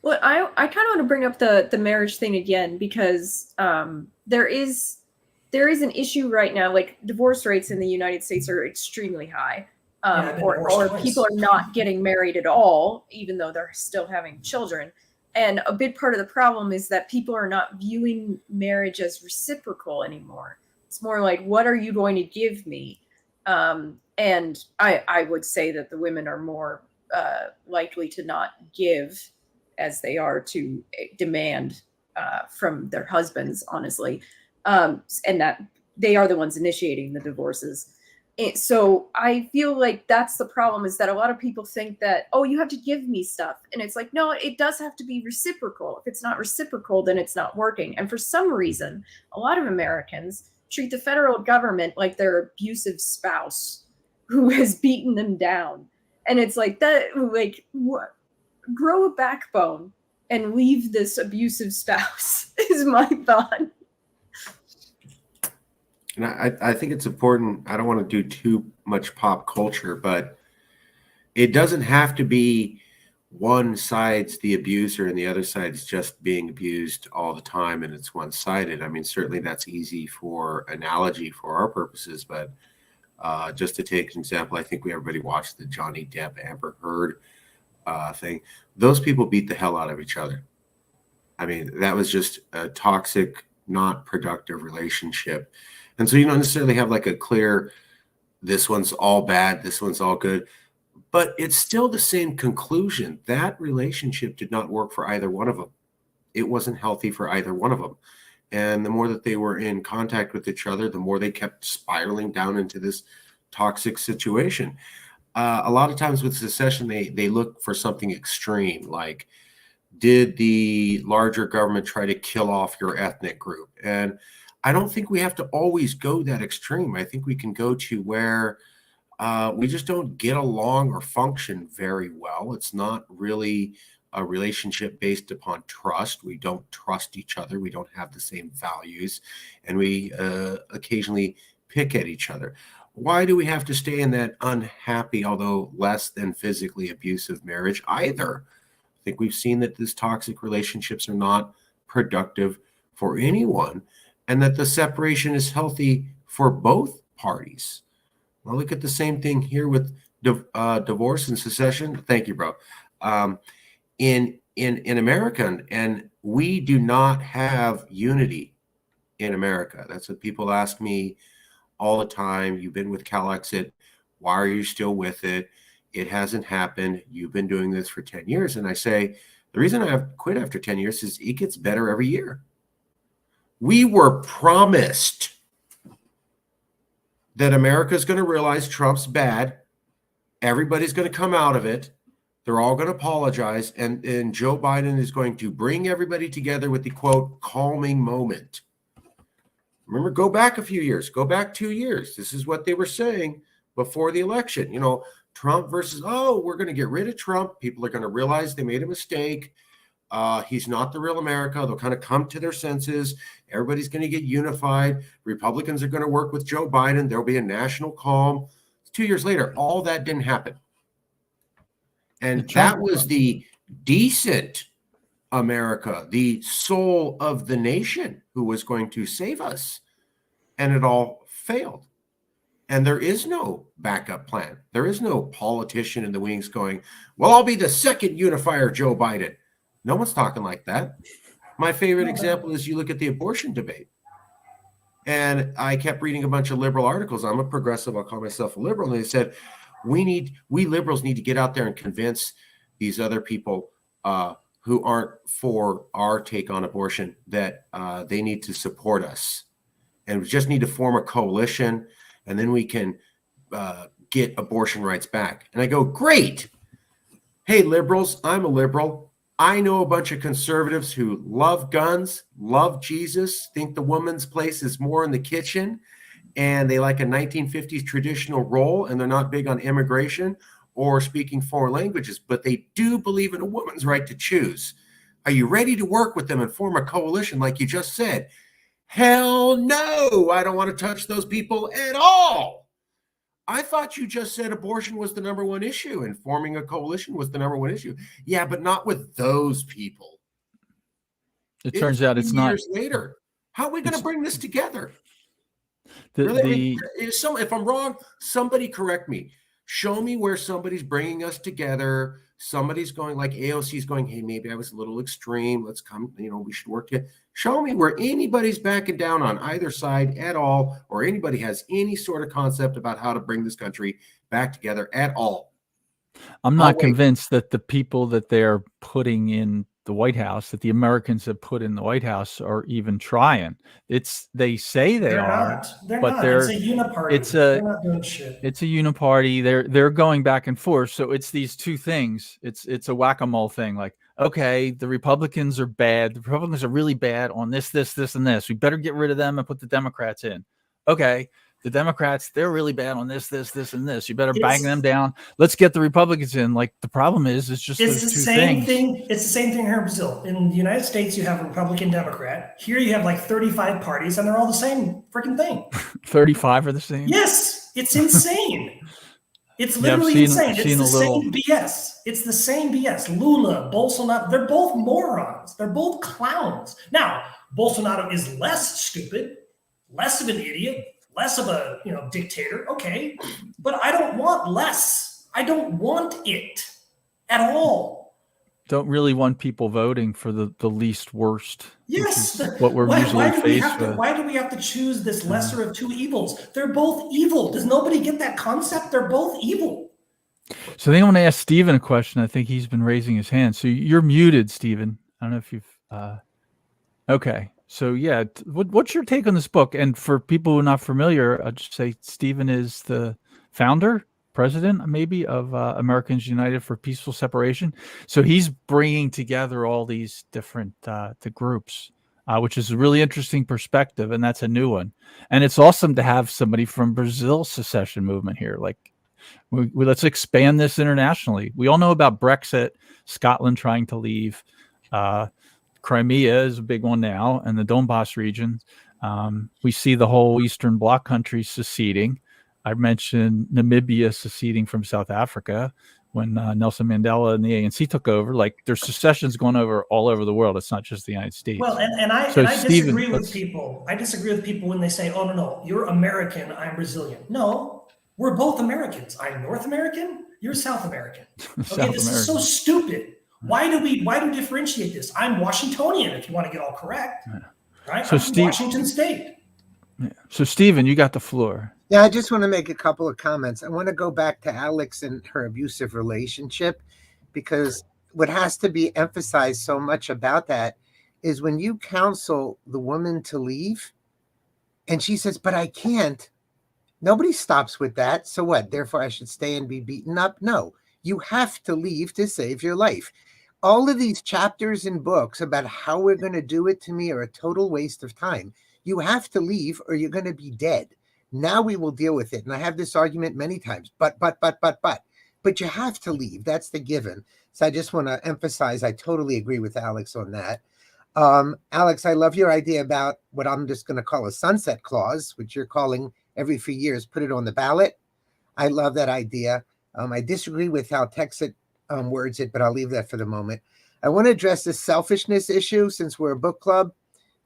Well, I kind of want to bring up the marriage thing again, because there is an issue right now. Like, divorce rates in the United States are extremely high, or people are not getting married at all, even though they're still having children. And a big part of the problem is that people are not viewing marriage as reciprocal anymore. It's more like, what are you going to give me? And I would say that the women are more likely to not give as they are to demand from their husbands, honestly. And that they are the ones initiating the divorces. So I feel like that's the problem, is that a lot of people think that, oh, you have to give me stuff. And it's like, no, it does have to be reciprocal. If it's not reciprocal, then it's not working. And for some reason, a lot of Americans treat the federal government like their abusive spouse who has beaten them down. And it's like that, like, what? Grow a backbone and leave this abusive spouse is my thought. And I think it's important. I don't want to do too much pop culture, but it doesn't have to be one side's the abuser and the other side's just being abused all the time and it's one-sided. I mean, certainly that's easy for analogy for our purposes, but just to take an example, I think everybody watched the Johnny Depp Amber Heard thing. Those people beat the hell out of each other. I mean, that was just a toxic, not productive relationship. And so you don't necessarily have like a clear, this one's all bad, this one's all good, but it's still the same conclusion. That relationship did not work for either one of them. It wasn't healthy for either one of them. And the more that they were in contact with each other, the more they kept spiraling down into this toxic situation. A lot of times with secession, they look for something extreme, like, did the larger government try to kill off your ethnic group? And I don't think we have to always go that extreme. I think we can go to where we just don't get along or function very well. It's not really a relationship based upon trust. We don't trust each other. We don't have the same values, and we occasionally pick at each other. Why do we have to stay in that unhappy, although less than physically abusive marriage either? I think we've seen that these toxic relationships are not productive for anyone, and that the separation is healthy for both parties. Well, look at the same thing here with divorce and secession. Thank you, bro. In America, and we do not have unity in America. That's what people ask me all the time. You've been with CalExit. Why are you still with it? It hasn't happened. You've been doing this for 10 years. And I say, the reason I have quit after 10 years is it gets better every year. We were promised that America's going to realize Trump's bad. Everybody's going to come out of it. They're all going to apologize. And Joe Biden is going to bring everybody together with the, quote, calming moment. Remember, go back a few years. Go back 2 years. This is what they were saying before the election. You know, Trump versus, oh, we're going to get rid of Trump. People are going to realize they made a mistake. He's not the real America. They'll kind of come to their senses. Everybody's going to get unified. Republicans are going to work with Joe Biden. There'll be a national calm. 2 years later, all that didn't happen. And that was the decent America, the soul of the nation, who was going to save us. And it all failed. And there is no backup plan. There is no politician in the wings going, well, I'll be the second unifier Joe Biden. No one's talking like that. My favorite example is you look at the abortion debate. And I kept reading a bunch of liberal articles. I'm a progressive. I'll call myself a liberal. And they said, we liberals need to get out there and convince these other people who aren't for our take on abortion that they need to support us. And we just need to form a coalition, and then we can get abortion rights back. And I go, great. Hey, liberals, I'm a liberal. I know a bunch of conservatives who love guns, love Jesus, think the woman's place is more in the kitchen, and they like a 1950s traditional role, and they're not big on immigration or speaking foreign languages, but they do believe in a woman's right to choose. Are you ready to work with them and form a coalition like you just said? Hell no, I don't want to touch those people at all. I thought you just said abortion was the number one issue and forming a coalition was the number one issue. Yeah, but not with those people. It turns out it's not. Years later, how are we going to bring this together? If I'm wrong, somebody correct me. Show me where somebody's bringing us together. Somebody's going like AOC's going, hey, maybe I was a little extreme. Let's come, we should work together. Show me where anybody's backing down on either side at all, or anybody has any sort of concept about how to bring this country back together at all. I'm not convinced that the people that they're putting in the White House, that the Americans have put in the White House, are even trying. They say they're not. They're but not. They're, it's a uniparty. They're not doing shit. It's a uniparty. They're going back and forth. So it's these two things. It's a whack-a-mole thing. Like, okay, the Republicans are bad. The Republicans are really bad on this, and this. We better get rid of them and put the Democrats in. Okay. The Democrats, they're really bad on this, and this. You better bang them down. Let's get the Republicans in. Like, the problem is, it's just those two things. It's the same thing here in Brazil. In the United States, you have Republican, Democrat. Here you have like 35 parties, and they're all the same freaking thing. 35 are the same? Yes. It's insane. It's literally insane. It's the same BS. It's the same BS. Lula, Bolsonaro, they're both morons. They're both clowns. Now, Bolsonaro is less stupid, less of an idiot, less of a dictator, okay, but I don't want less. I don't want it at all. Don't really want people voting for the least worst. Yes, what we're usually faced with. Why do we have to choose this lesser of two evils? They're both evil. Does nobody get that concept? They're both evil. So I want to ask Stephen a question. I think he's been raising his hand. So you're muted, Stephen. I don't know if you've. Okay. So yeah, what's your take on this book? And for people who are not familiar, I'll just say Stephen is the founder, president, maybe, of Americans United for Peaceful Separation. So he's bringing together all these different the groups, which is a really interesting perspective, and that's a new one. And it's awesome to have somebody from Brazil's secession movement here. Like, let's expand this internationally. We all know about Brexit, Scotland trying to leave. Crimea is a big one now, and the Donbass region. We see the whole Eastern Bloc countries seceding. I mentioned Namibia seceding from South Africa when Nelson Mandela and the ANC took over. Like, there's secessions going over all over the world. It's not just the United States. Well, and I disagree with people. I disagree with people when they say, "Oh no, you're American, I'm Brazilian." No, we're both Americans. I'm North American. You're South American. Okay, this is so stupid. Why do we differentiate this? I'm Washingtonian, if you want to get all correct, right? So I'm Washington State. Yeah. So Stephen, you got the floor. Yeah, I just want to make a couple of comments. I want to go back to Alex and her abusive relationship, because what has to be emphasized so much about that is when you counsel the woman to leave and she says, but I can't. Nobody stops with that. So what? Therefore, I should stay and be beaten up? No, you have to leave to save your life. All of these chapters and books about how we're going to do it to me are a total waste of time. You have to leave or you're going to be dead. Now we will deal with it. And I have this argument many times, but you have to leave. That's the given. So I just want to emphasize, I totally agree with Alex on that. Alex, I love your idea about what I'm just going to call a sunset clause, which you're calling every few years, put it on the ballot. I love that idea. I disagree with how Texit words it, but I'll leave that for the moment. I want to address this selfishness issue since we're a book club.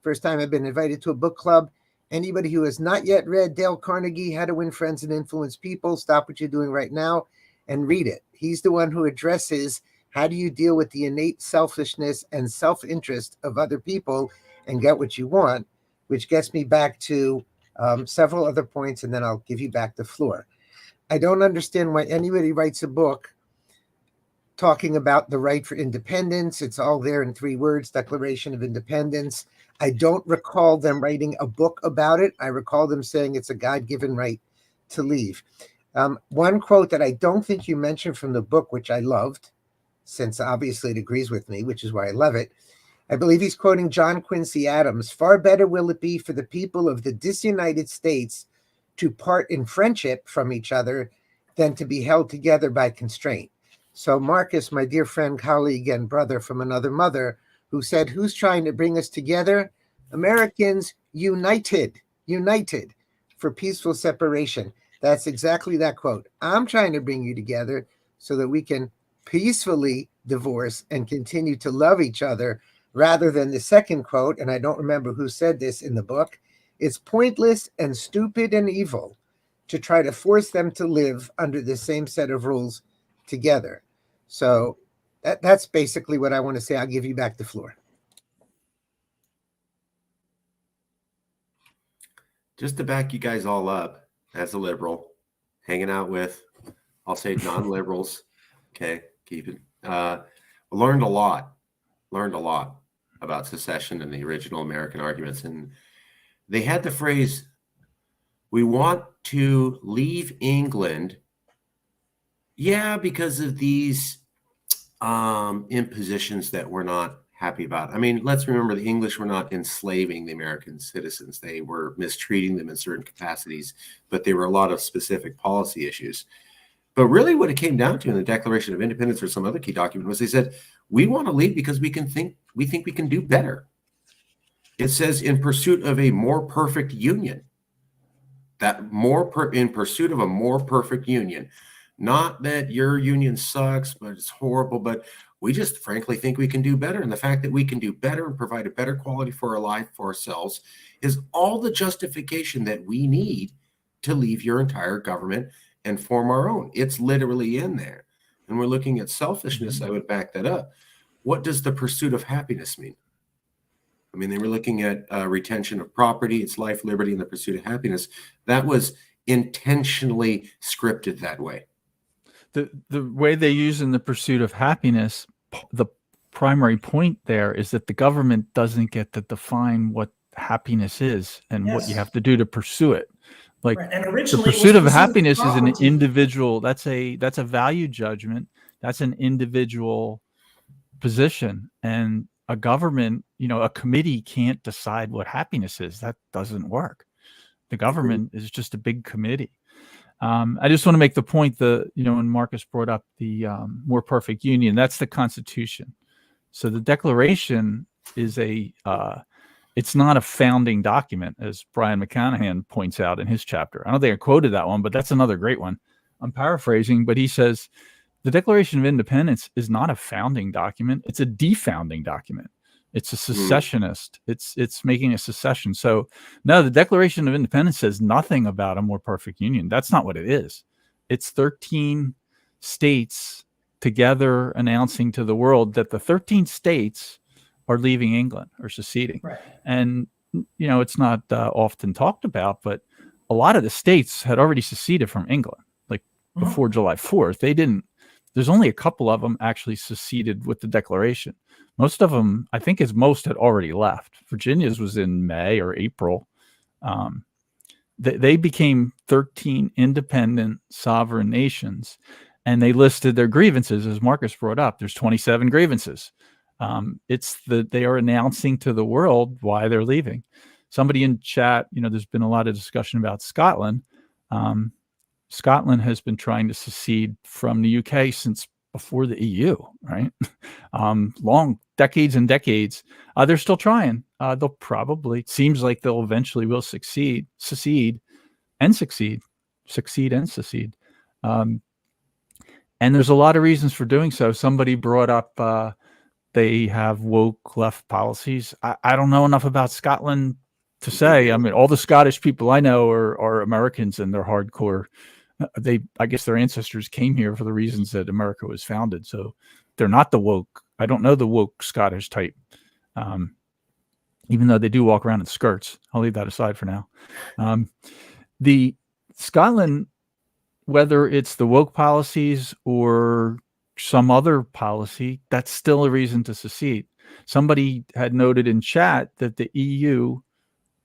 First time I've been invited to a book club. Anybody who has not yet read Dale Carnegie, How to Win Friends and Influence People, stop what you're doing right now and read it. He's the one who addresses how do you deal with the innate selfishness and self-interest of other people and get what you want, which gets me back to several other points, and then I'll give you back the floor. I don't understand why anybody writes a book talking about the right for independence. It's all there in 3 words, Declaration of Independence. I don't recall them writing a book about it. I recall them saying it's a God-given right to leave. One quote that I don't think you mentioned from the book, which I loved, since obviously it agrees with me, which is why I love it. I believe he's quoting John Quincy Adams. Far better will it be for the people of the disunited states to part in friendship from each other than to be held together by constraint. So Marcus, my dear friend, colleague, and brother from another mother, who said, who's trying to bring us together? Americans united for peaceful separation. That's exactly that quote. I'm trying to bring you together so that we can peacefully divorce and continue to love each other, rather than the second quote, and I don't remember who said this in the book, it's pointless and stupid and evil to try to force them to live under the same set of rules together. So that's basically what I want to say. I'll give you back the floor. Just to back you guys all up, as a liberal, hanging out with, I'll say non-liberals, okay, keep it. Learned a lot about secession and the original American arguments. And they had the phrase, we want to leave England, yeah, because of these impositions that we're not happy about. I mean, let's remember the English were not enslaving the American citizens. They were mistreating them in certain capacities, but there were a lot of specific policy issues. But really what it came down to in the Declaration of Independence or some other key document was they said, we want to leave because we think we can do better. It says in pursuit of a more perfect union, in pursuit of a more perfect union. Not that your union sucks, but it's horrible, but we just frankly think we can do better. And the fact that we can do better and provide a better quality for our life, for ourselves, is all the justification that we need to leave your entire government and form our own. It's literally in there. And we're looking at selfishness. I would back that up. What does the pursuit of happiness mean? I mean, they were looking at retention of property, it's life, liberty, and the pursuit of happiness. That was intentionally scripted that way. The way they use in the pursuit of happiness, the primary point there is that the government doesn't get to define what happiness is and what you have to do to pursue it. Like, and the pursuit of happiness is an individual. That's a value judgment. That's an individual position. And a government, a committee can't decide what happiness is. That doesn't work. The government is just a big committee. I just want to make the point that, when Marcus brought up the more perfect union, that's the Constitution. So the Declaration is it's not a founding document, as Brion McClannahan points out in his chapter. I don't think I quoted that one, but that's another great one. I'm paraphrasing, but he says, the Declaration of Independence is not a founding document. It's a defounding document. It's a secessionist. It's making a secession. So no, the Declaration of Independence says nothing about a more perfect union. That's not what it is. It's 13 states together announcing to the world that the 13 states are leaving England or seceding. Right. And, it's not often talked about, but a lot of the states had already seceded from England, like before July 4th. They didn't. There's only a couple of them actually seceded with the Declaration. Most of them, I think most had already left. Virginia's was in May or April. They became 13 independent sovereign nations, and they listed their grievances, as Marcus brought up. There's 27 grievances. They are announcing to the world why they're leaving. Somebody in chat, there's been a lot of discussion about Scotland. Scotland has been trying to secede from the UK since before the EU, right? Long decades and decades. They're still trying. They'll probably, seems like they'll eventually will secede and secede. And there's a lot of reasons for doing so. Somebody brought up they have woke left policies. I don't know enough about Scotland to say. I mean, all the Scottish people I know are Americans, and they're hardcore. I guess their ancestors came here for the reasons that America was founded. So they're not the woke. I don't know the woke Scottish type, even though they do walk around in skirts. I'll leave that aside for now. The Scotland, whether it's the woke policies or some other policy, that's still a reason to secede. Somebody had noted in chat that the EU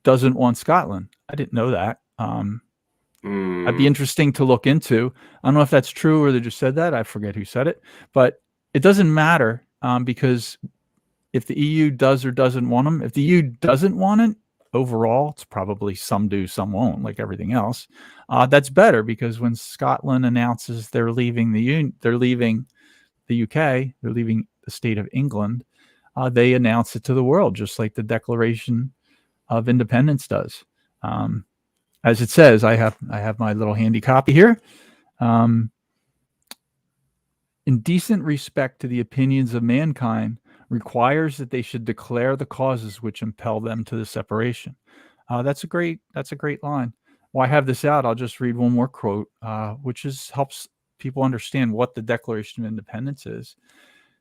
doesn't want Scotland. I didn't know that. That'd be interesting to look into. I don't know if that's true or they just said that. I forget who said it, but it doesn't matter because if the EU does or doesn't want them, if the EU doesn't want it, overall, it's probably some do, some won't, like everything else. That's better because when Scotland announces they're leaving they're leaving the UK, they're leaving the state of England, they announce it to the world, just like the Declaration of Independence does. As it says, I have my little handy copy here. Indecent respect to the opinions of mankind requires that they should declare the causes which impel them to the separation. That's a great line. While I have this out, I'll just read one more quote, which helps people understand what the Declaration of Independence is.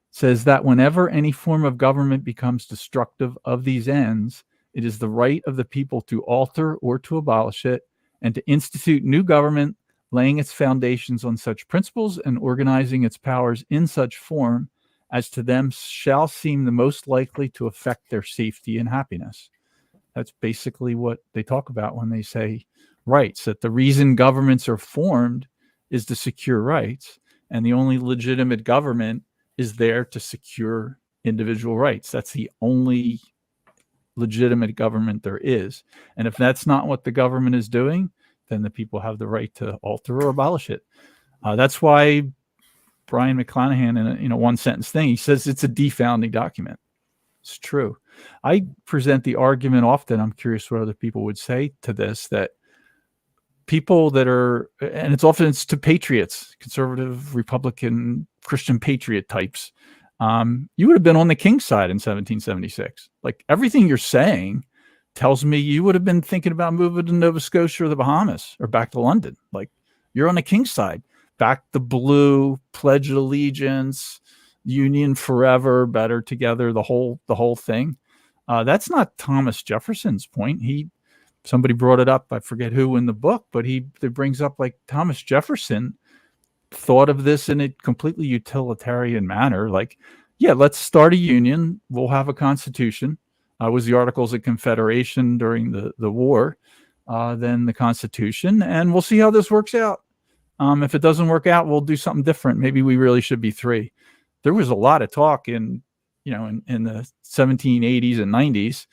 It says that whenever any form of government becomes destructive of these ends, it is the right of the people to alter or to abolish it, and to institute new government, laying its foundations on such principles and organizing its powers in such form as to them shall seem the most likely to affect their safety and happiness. That's basically what they talk about when they say rights, that the reason governments are formed is to secure rights, and the only legitimate government is there to secure individual rights. That's the only legitimate government there is. And if that's not what the government is doing, then the people have the right to alter or abolish it. That's why Brion McClannahan, in a one sentence thing, he says it's a defounding document. It's true. I present the argument often, I'm curious what other people would say to this, that people that are, and it's to patriots, conservative, Republican, Christian patriot types, you would have been on the king's side in 1776. Like everything you're saying tells me you would have been thinking about moving to Nova Scotia or the Bahamas or back to London. Like you're on the king's side. Back the blue, Pledge of Allegiance, Union forever, better together, the whole thing. That's not Thomas Jefferson's point. Somebody brought it up, I forget who in the book, but it brings up like Thomas Jefferson thought of this in a completely utilitarian manner. Like, yeah, let's start a union. We'll have a constitution. Was the Articles of Confederation during the war, then the Constitution, and we'll see how this works out. If it doesn't work out, we'll do something different. Maybe we really should be three. There was a lot of talk in the 1780s and 90s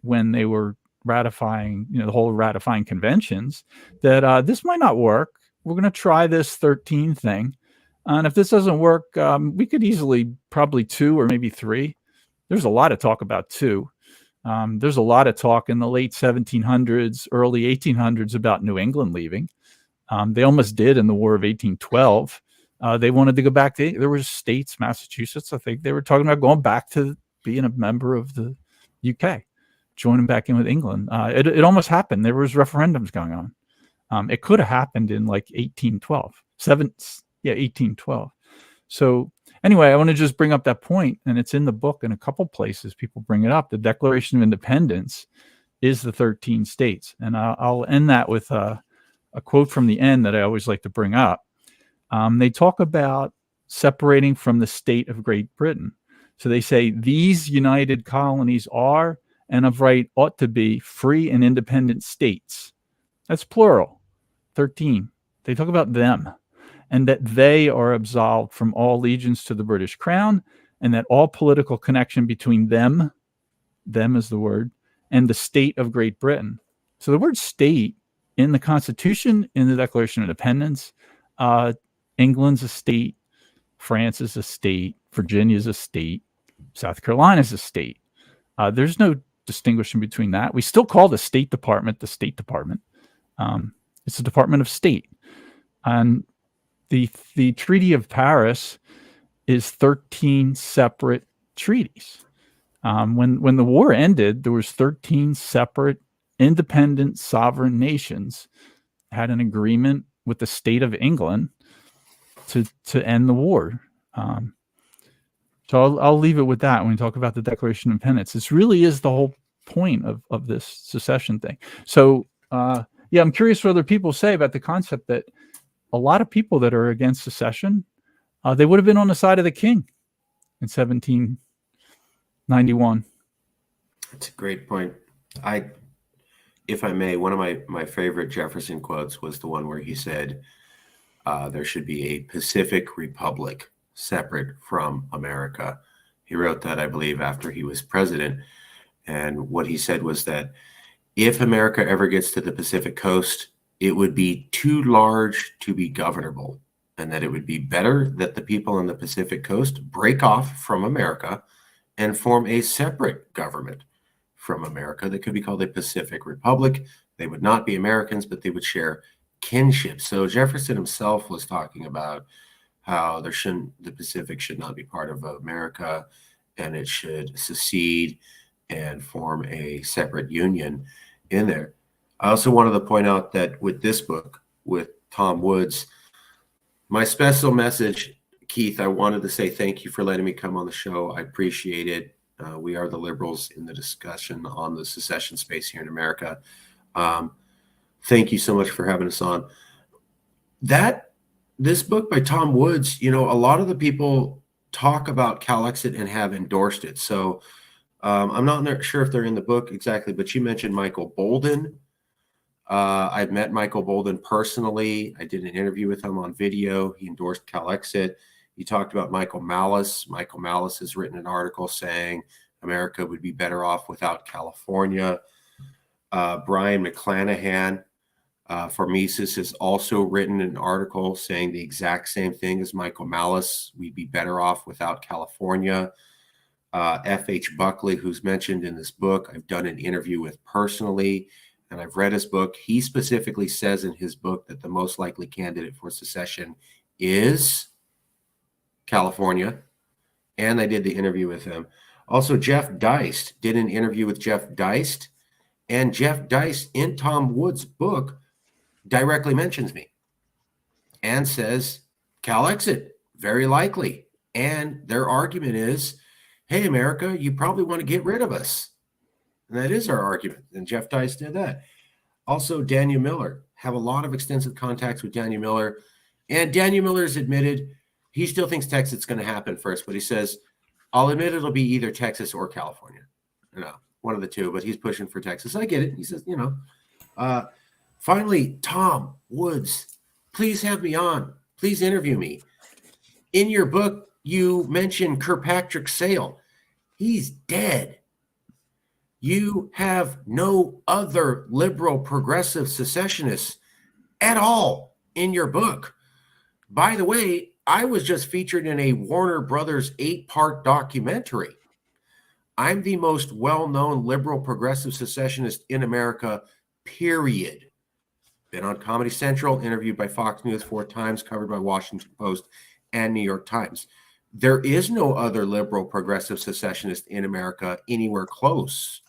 when they were ratifying, the whole ratifying conventions, that this might not work. We're going to try this 13 thing. And if this doesn't work, we could easily probably two or maybe three. There's a lot of talk about two. There's a lot of talk in the late 1700s, early 1800s about New England leaving. They almost did in the War of 1812. They wanted to go back to, there were states, Massachusetts, I think, they were talking about going back to being a member of the UK, joining back in with England. It almost happened. There was referendums going on. It could have happened in like 1812. 1812. So anyway, I want to just bring up that point, and it's in the book in a couple places. People bring it up. The Declaration of Independence is the 13 states. And I'll end that with a quote from the end that I always like to bring up. They talk about separating from the state of Great Britain. So they say these united colonies are and of right ought to be free and independent states. That's plural, 13. They talk about them, and that they are absolved from all allegiance to the British crown, and that all political connection between them is the word, and the state of Great Britain. So the word state in the Constitution, in the Declaration of Independence, England's a state, France is a state, Virginia's a state, South Carolina's a state. There's no distinguishing between that. We still call the State Department the State Department. It's the Department of State. And the Treaty of Paris is 13 separate treaties. When the war ended, there was 13 separate independent sovereign nations had an agreement with the state of England to end the war. So I'll leave it with that when we talk about the Declaration of Independence. This really is the whole point of this secession thing. So yeah, I'm curious what other people say about the concept that a lot of people that are against secession, they would have been on the side of the king in 1791. That's a great point. If I may, one of my favorite Jefferson quotes was the one where he said, there should be a Pacific Republic separate from America. He wrote that, I believe, after he was president. And what he said was that if America ever gets to the Pacific coast, it would be too large to be governable, and that it would be better that the people on the Pacific coast break off from America and form a separate government from America that could be called a Pacific Republic. They would not be Americans, but they would share kinship. So Jefferson himself was talking about how the Pacific should not be part of America, and it should secede and form a separate union in there. I also wanted to point out that with this book, with Tom Woods, my special message, Keith, I wanted to say thank you for letting me come on the show. I appreciate it. We are the liberals in the discussion on the secession space here in America. Thank you so much for having us on. This book by Tom Woods, a lot of the people talk about Calexit and have endorsed it. So I'm not sure if they're in the book exactly, but you mentioned Michael Bolden. I've met Michael Bolden personally. I did an interview with him on video. He endorsed Calexit. You talked about Michael Malice. Michael Malice has written an article saying America would be better off without California. Brion McClannahan for Mises has also written an article saying the exact same thing as Michael Malice. We'd be better off without California. F.H. Buckley, who's mentioned in this book, I've done an interview with personally, and I've read his book. He specifically says in his book that the most likely candidate for secession is California, and I did the interview with him. Also, Jeff Deist did an interview with Jeff Deist, and Jeff Deist in Tom Woods' book directly mentions me and says Calexit, very likely. And their argument is, hey, America, you probably want to get rid of us. And that is our argument. And Jeff Deist did that. Also, Daniel Miller. Have a lot of extensive contacts with Daniel Miller. And Daniel Miller has admitted he still thinks Texit's going to happen first, but he says, I'll admit it'll be either Texas or California. One of the two, but he's pushing for Texas. I get it. He says, finally, Tom Woods, please have me on. Please interview me. In your book, you mentioned Kirkpatrick Sale. He's dead. You have no other liberal progressive secessionists at all in your book. By the way, I was just featured in a Warner Brothers 8-part documentary. I'm the most well-known liberal progressive secessionist in America, period. Been on Comedy Central, interviewed by Fox News 4 times, covered by Washington Post and New York Times. There is no other liberal progressive secessionist in America anywhere close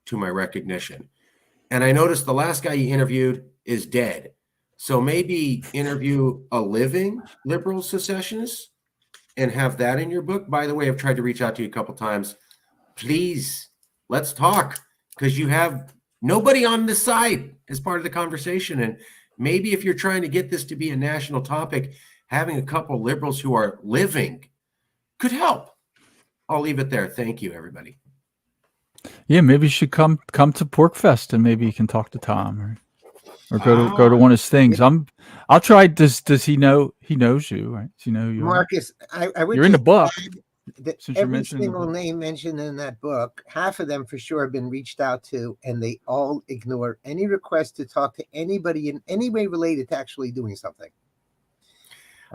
to my recognition. And I noticed the last guy you interviewed is dead. So maybe interview a living liberal secessionist and have that in your book. By the way, I've tried to reach out to you a couple times. Please, let's talk, because you have nobody on this side as part of the conversation. And maybe if you're trying to get this to be a national topic, having a couple liberals who are living could help. I'll leave it there. Thank you, everybody. Yeah, maybe you should come to Porkfest and maybe you can talk to Tom or go to one of his things. I'll try. Does he know? He knows you, right? Does he know you? Marcus, I would. You're in the book. Every single name mentioned in that book, half of them for sure have been reached out to, and they all ignore any request to talk to anybody in any way related to actually doing something.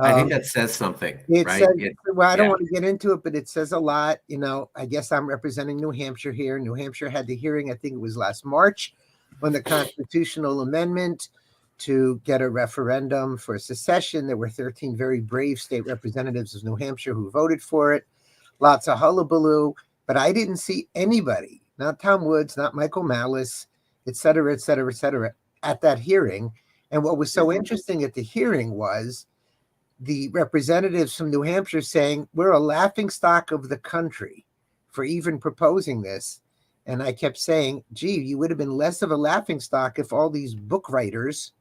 I think that says something, right? Well, I don't want to get into it, but it says a lot. I guess I'm representing New Hampshire here. New Hampshire had the hearing, I think it was last March, on the constitutional amendment to get a referendum for secession. There were 13 very brave state representatives of New Hampshire who voted for it. Lots of hullabaloo. but I didn't see anybody, not Tom Woods, not Michael Malice, et cetera, et cetera, et cetera, at that hearing. And what was so interesting at the hearing was the representatives from New Hampshire saying, we're a laughingstock of the country for even proposing this. And I kept saying, gee, you would have been less of a laughingstock if all these book writers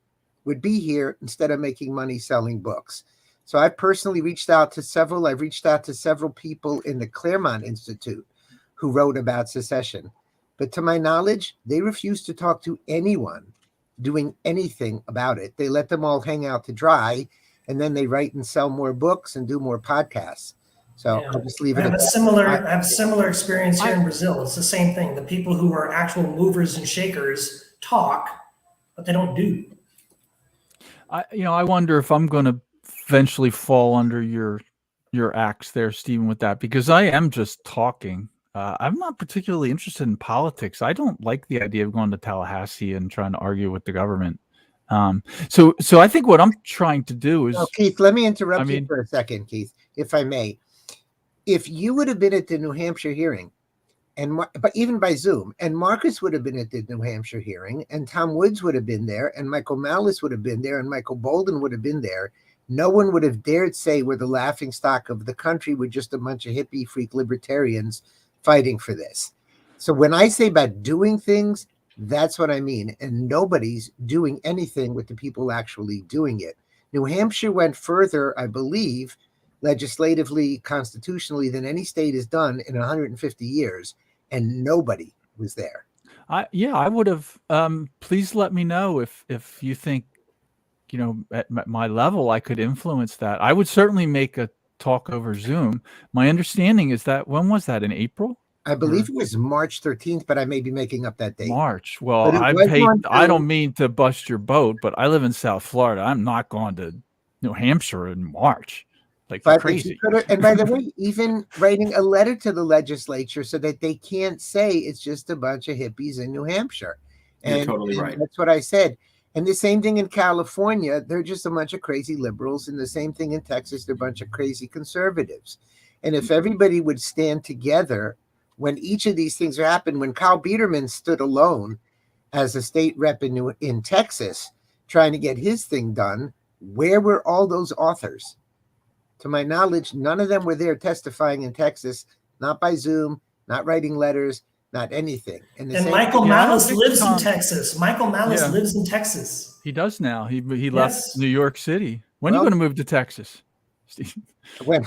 would be here instead of making money selling books. So I personally reached out to several. I've reached out to several people in the Claremont Institute who wrote about secession. But to my knowledge, they refused to talk to anyone doing anything about it. They let them all hang out to dry, and then they write and sell more books and do more podcasts. So Yeah. I'll just leave it I have at a that. similar experience here in Brazil. It's the same thing. The people who are actual movers and shakers talk, but they don't do. I wonder if I'm going to eventually fall under your axe there, Stephen, with that, because I am just talking. I'm not particularly interested in politics. I don't like the idea of going to Tallahassee and trying to argue with the government. So I think what I'm trying to do is. Oh, Keith, let me interrupt you for a second, Keith, if I may. If you would have been at the New Hampshire hearing, but even by Zoom, and Marcus would have been at the New Hampshire hearing, and Tom Woods would have been there, and Michael Malice would have been there, and Michael Bolden would have been there, no one would have dared say we're the laughingstock of the country. We're just a bunch of hippie freak libertarians fighting for this. So when I say about doing things, that's what I mean. And nobody's doing anything with the people actually doing it. New Hampshire went further, I believe, legislatively, constitutionally, than any state has done in 150 years, and nobody was there. I would have. Please let me know if you think, at my level, I could influence that. I would certainly make a talk over Zoom. My understanding is that, when was that, in April? I believe it was March 13th, but I may be making up that date. March. Well, I don't mean to bust your boat, but I live in South Florida. I'm not going to New Hampshire in March. Like crazy. And by the way, even writing a letter to the legislature so that they can't say it's just a bunch of hippies in New Hampshire. You're totally right. That's what I said. And the same thing in California, they're just a bunch of crazy liberals. And the same thing in Texas, they're a bunch of crazy conservatives. And if everybody would stand together when each of these things happened, when Kyle Biederman stood alone as a state rep in Texas, trying to get his thing done, where were all those authors? To my knowledge, none of them were there testifying in Texas, not by Zoom, not writing letters, not anything. And Michael Malice lives in Texas. Michael Malice lives in Texas. He does now. He left New York City. When are you going to move to Texas, Steve? When?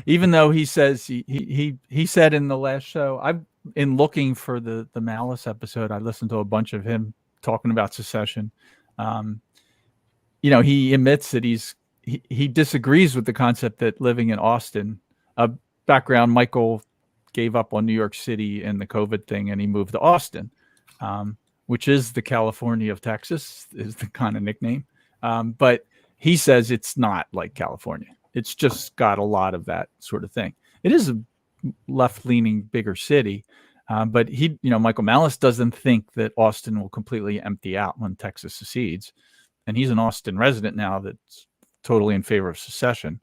Even though he says he said in the last show, in looking for the Malice episode, I listened to a bunch of him talking about secession. He admits that he disagrees with the concept that living in Austin, background, Michael gave up on New York City and the COVID thing, and he moved to Austin, which is the California of Texas, is the kind of nickname. But he says it's not like California. It's just got a lot of that sort of thing. It is a left-leaning, bigger city, but Michael Malice doesn't think that Austin will completely empty out when Texas secedes, and he's an Austin resident now that's totally in favor of secession.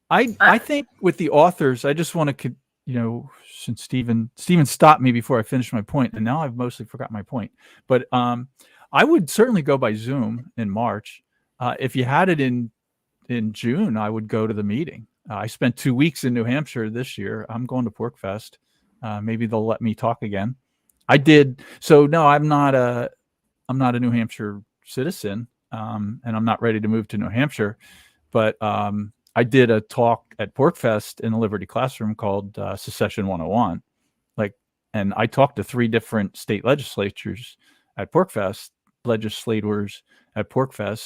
I think with the authors, I just want to, since Stephen stopped me before I finished my point, and now I've mostly forgot my point. But I would certainly go by Zoom in March. If you had it in June, I would go to the meeting. I spent 2 weeks in New Hampshire this year. I'm going to PorcFest. Maybe they'll let me talk again. I did. So no, I'm not a New Hampshire citizen. And I'm not ready to move to New Hampshire, but I did a talk at PorcFest in the Liberty Classroom called Secession 101. And I talked to 3 different state legislators at PorcFest,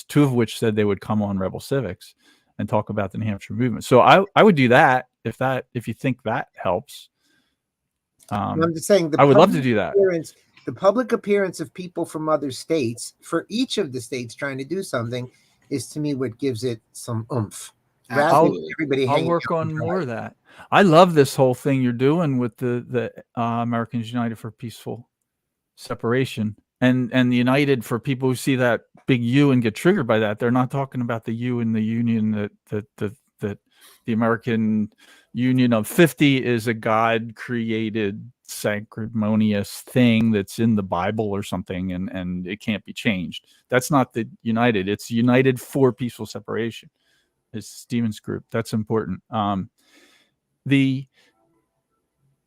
2 of which said they would come on Rebel Civics and talk about the New Hampshire movement. So I would do that if you think that helps. I'm just saying I would love to do that. The public appearance of people from other states, for each of the states trying to do something, is to me what gives it some oomph. I'll work on more of that. I love this whole thing you're doing with the Americans United for Peaceful Separation and the United for people who see that big U and get triggered by that. They're not talking about the U in the union, the that the American Union of 50 is a God-created sanctimonious thing that's in the Bible or something, and it can't be changed. That's not the United. It's United for Peaceful Separation. It's Stevens Group. That's important. The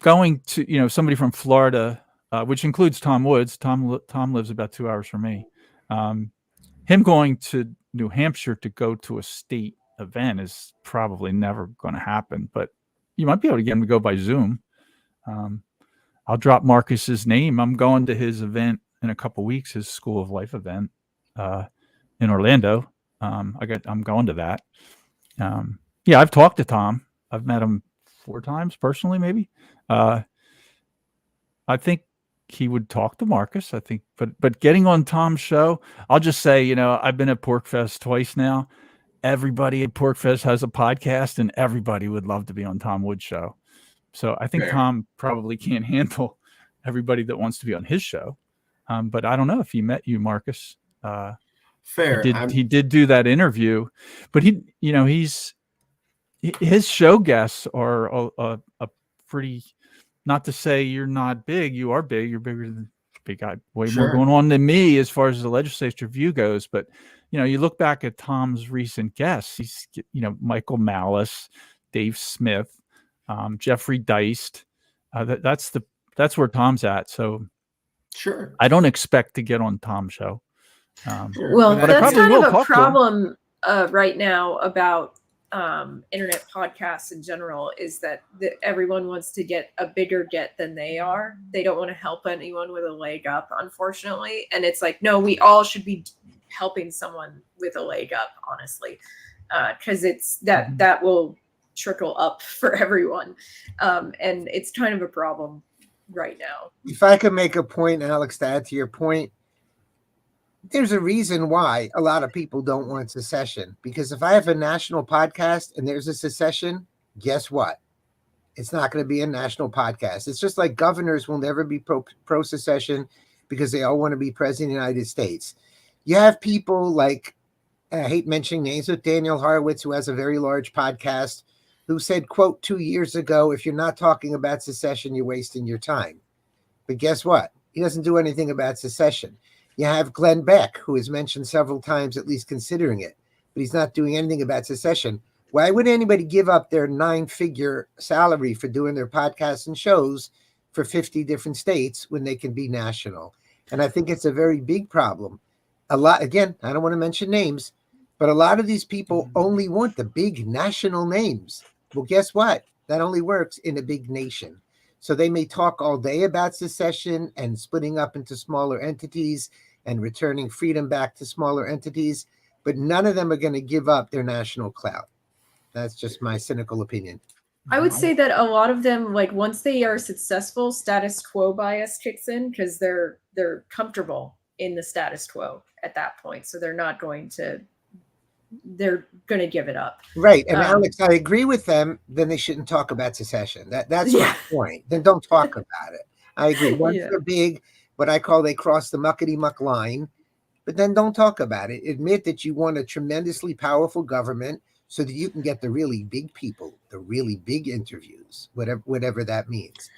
going to, somebody from Florida, which includes Tom Woods. Tom lives about 2 hours from me. Him going to New Hampshire to go to a state event is probably never going to happen, but you might be able to get him to go by Zoom. I'll drop Marcus's name. I'm going to his event in a couple weeks, his School of Life event in Orlando. I'm going to that. Yeah, I've talked to Tom. I've met him 4 times personally, maybe. I think he would talk to Marcus, I think, but getting on Tom's show, I'll just say, I've been at PorcFest twice now. Everybody at PorcFest has a podcast, and everybody would love to be on Tom Wood's show. So I think Tom probably can't handle everybody that wants to be on his show. But I don't know if he met you, Marcus. Fair. He did do that interview, but his show guests are a pretty, not to say you're not big, you are big, you're bigger than big guy, way more going on than me as far as the legislature view goes. But, you look back at Tom's recent guests, he's, Michael Malice, Dave Smith, Jeffrey Deist. That's where Tom's at. So sure, I don't expect to get on Tom's show. Well, that's kind of a problem right now about internet podcasts in general, is that everyone wants to get a bigger get than they are. They don't want to help anyone with a leg up, unfortunately. And it's like, no, we all should be helping someone with a leg up, honestly, because it's that will trickle up for everyone. And it's kind of a problem right now. If I could make a point, Alex, to add to your point, there's a reason why a lot of people don't want secession. Because if I have a national podcast and there's a secession, guess what? It's not going to be a national podcast. It's just like governors will never be pro-secession because they all want to be president of the United States. You have people like, I hate mentioning names, but Daniel Horowitz, who has a very large podcast, who said, quote, 2 years ago, if you're not talking about secession, you're wasting your time. But guess what? He doesn't do anything about secession. You have Glenn Beck, who has mentioned several times at least considering it, but he's not doing anything about secession. Why would anybody give up their 9-figure salary for doing their podcasts and shows for 50 different states when they can be national? And I think it's a very big problem. A lot, again, I don't want to mention names, but a lot of these people only want the big national names. Well, guess what? That only works in a big nation. So they may talk all day about secession and splitting up into smaller entities and returning freedom back to smaller entities, but none of them are going to give up their national clout. That's just my cynical opinion. I would say that a lot of them, like, once they are successful, status quo bias kicks in because they're comfortable in the status quo at that point. So they're going to give it up. Right. And Alex, I agree with them. Then they shouldn't talk about secession. That's my point. Then don't talk about it. I agree. Once they're big, what I call they cross the muckety-muck line, but then don't talk about it. Admit that you want a tremendously powerful government so that you can get the really big people, the really big interviews, whatever that means.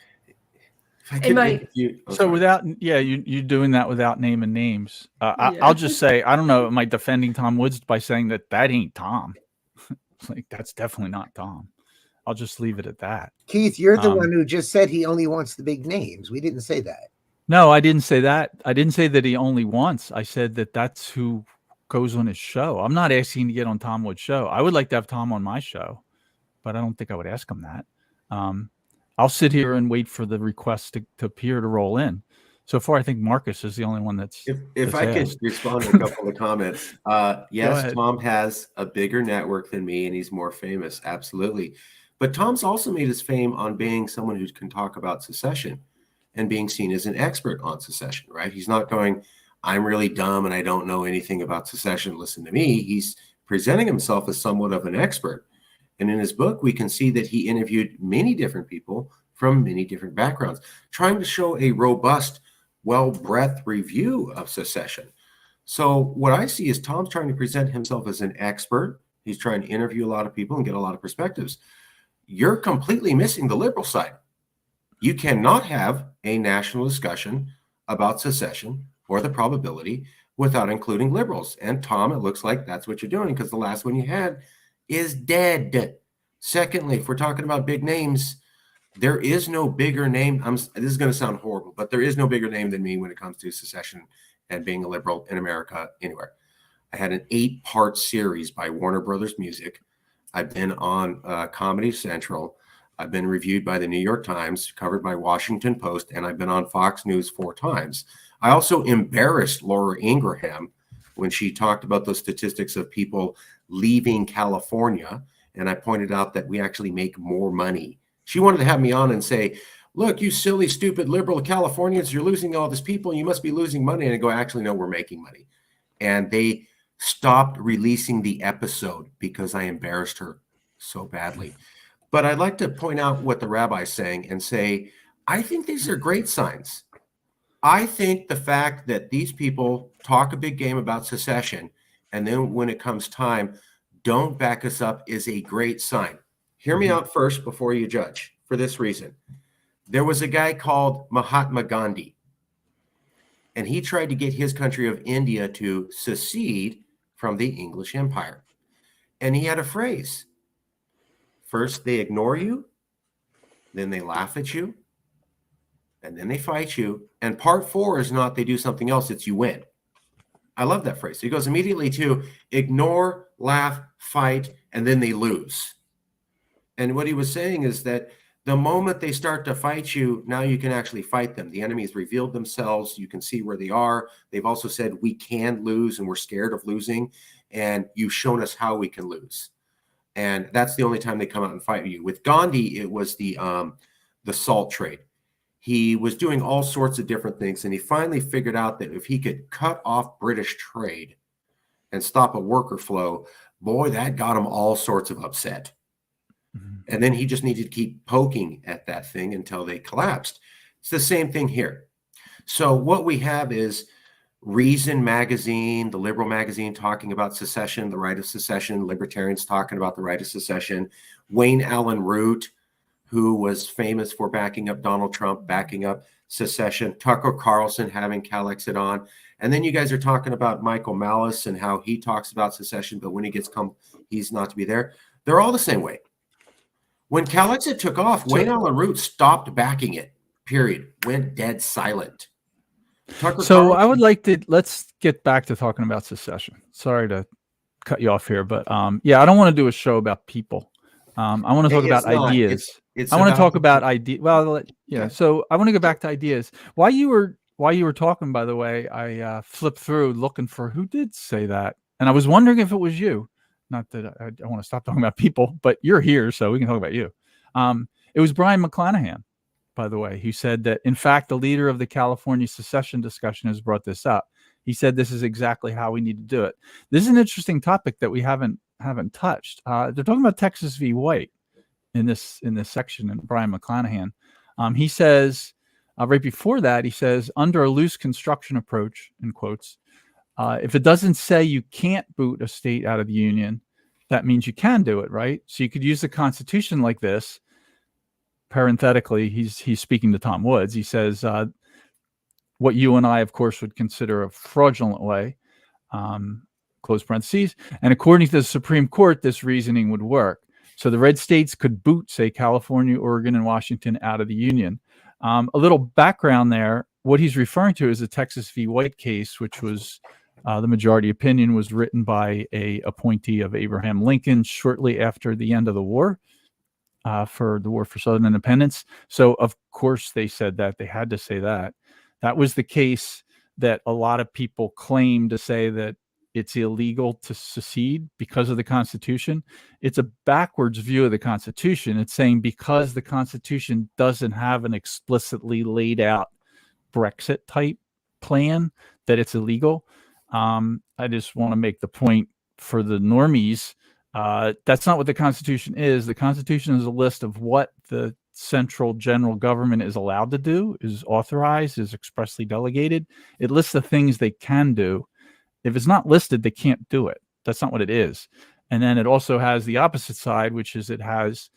So without, you doing that without naming names. I'll just say, I don't know, am I defending Tom Woods by saying that ain't Tom? Like, that's definitely not Tom. I'll just leave it at that. Keith, you're the one who just said he only wants the big names. We didn't say that. No, I didn't say that. I didn't say that he only wants. I said that that's who goes on his show. I'm not asking to get on Tom Wood's show. I would like to have Tom on my show, but I don't think I would ask him that. I'll sit here and wait for the request to appear to roll in. So far, I think Marcus is the only one that's. If I could respond to a couple of comments. Yes, Tom has a bigger network than me, and he's more famous. Absolutely. But Tom's also made his fame on being someone who can talk about secession and being seen as an expert on secession, right? He's not going, I'm really dumb and I don't know anything about secession. Listen to me. He's presenting himself as somewhat of an expert. And in his book, we can see that he interviewed many different people from many different backgrounds, trying to show a robust, well-breathed review of secession. So what I see is Tom's trying to present himself as an expert He's trying to interview a lot of people and get a lot of perspectives. You're completely missing the liberal side. You cannot have a national discussion about secession or the probability without including liberals. And Tom, it looks like that's what you're doing, because the last one you had is dead. Secondly, if we're talking about big names, there is no bigger name. This is going to sound horrible, but there is no bigger name than me when it comes to secession and being a liberal in America anywhere. I had an 8-part series by Warner Brothers Music. I've been on Comedy Central. I've been reviewed by the New York Times, covered by Washington Post, and I've been on Fox News 4 times. I also embarrassed Laura Ingraham when she talked about those statistics of people leaving California, and I pointed out that we actually make more money. She wanted to have me on and say, look, you silly, stupid liberal Californians, you're losing all these people, you must be losing money. And I go, actually, no, we're making money. And they stopped releasing the episode because I embarrassed her so badly. But I'd like to point out what the rabbi's saying and say, I think these are great signs. I think the fact that these people talk a big game about secession, and then when it comes time, don't back us up, is a great sign. Hear me out first before you judge, for this reason. There was a guy called Mahatma Gandhi, and he tried to get his country of India to secede from the English Empire. And he had a phrase. First, they ignore you, then they laugh at you, and then they fight you. And part 4 is not they do something else, it's you win. I love that phrase. He goes immediately to ignore, laugh, fight, and then they lose. And what he was saying is that the moment they start to fight you, now you can actually fight them. The enemy's revealed themselves. You can see where they are. They've also said we can lose and we're scared of losing. And you've shown us how we can lose. And that's the only time they come out and fight you. With Gandhi, it was the salt trade. He was doing all sorts of different things. And he finally figured out that if he could cut off British trade and stop a worker flow, boy, that got him all sorts of upset. And then he just needed to keep poking at that thing until they collapsed. It's the same thing here. So what we have is Reason magazine, the liberal magazine, talking about secession, the right of secession, libertarians talking about the right of secession, Wayne Allen Root, who was famous for backing up Donald Trump, backing up secession, Tucker Carlson having Calexit on. And then you guys are talking about Michael Malice and how he talks about secession, but when he gets he's not to be there. They're all the same way. When Calexit took off, Wayne Allen Root stopped backing it, period. Went dead silent. I would like to, let's get back to talking about secession. Sorry to cut you off here, but yeah, I don't want to do a show about people. I want to talk about ideas. I want to talk about ideas. Well, yeah. So I want to go back to ideas. While you were talking, by the way, I flipped through looking for who did say that, and I was wondering if it was you. Not that I want to stop talking about people, but you're here, so we can talk about you. It was Brion McClannahan, by the way, who said that, in fact, the leader of the California secession discussion has brought this up. He said this is exactly how we need to do it. This is an interesting topic that we haven't touched. They're talking about Texas v. White in this section, and Brion McClannahan. He says, right before that, he says, under a loose construction approach, in quotes, if it doesn't say you can't boot a state out of the union, that means you can do it, right? So you could use the Constitution like this. Parenthetically, he's speaking to Tom Woods. He says, what you and I, of course, would consider a fraudulent way, close parentheses. And according to the Supreme Court, this reasoning would work. So the red states could boot, say, California, Oregon, and Washington out of the union. A little background there. What he's referring to is the Texas v. White case, which was the majority opinion was written by a appointee of Abraham Lincoln shortly after the end of the war, for the War for Southern Independence. So, of course, they said that. They had to say that. That was the case that a lot of people claim to say that it's illegal to secede because of the Constitution. It's a backwards view of the Constitution. It's saying because the Constitution doesn't have an explicitly laid out Brexit type plan that it's illegal. I just want to make the point for the normies. That's not what the Constitution is. The Constitution is a list of what the central general government is allowed to do, is authorized, is expressly delegated. It lists the things they can do. If it's not listed, they can't do it. That's not what it is. And then it also has the opposite side, which is it has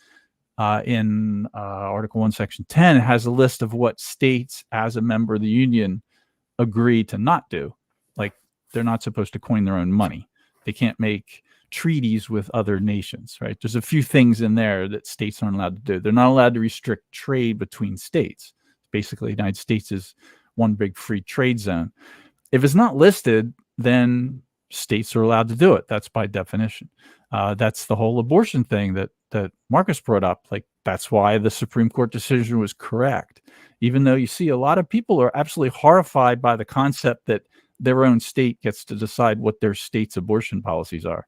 in Article 1, Section 10, it has a list of what states as a member of the Union agree to not do. Like, they're not supposed to coin their own money. They can't make treaties with other nations, right? There's a few things in there that states aren't allowed to do. They're not allowed to restrict trade between states. Basically, the United States is one big free trade zone. If it's not listed, then states are allowed to do it. That's by definition. That's the whole abortion thing that Marcus brought up. Like, that's why the Supreme Court decision was correct. Even though you see a lot of people are absolutely horrified by the concept that their own state gets to decide what their state's abortion policies are.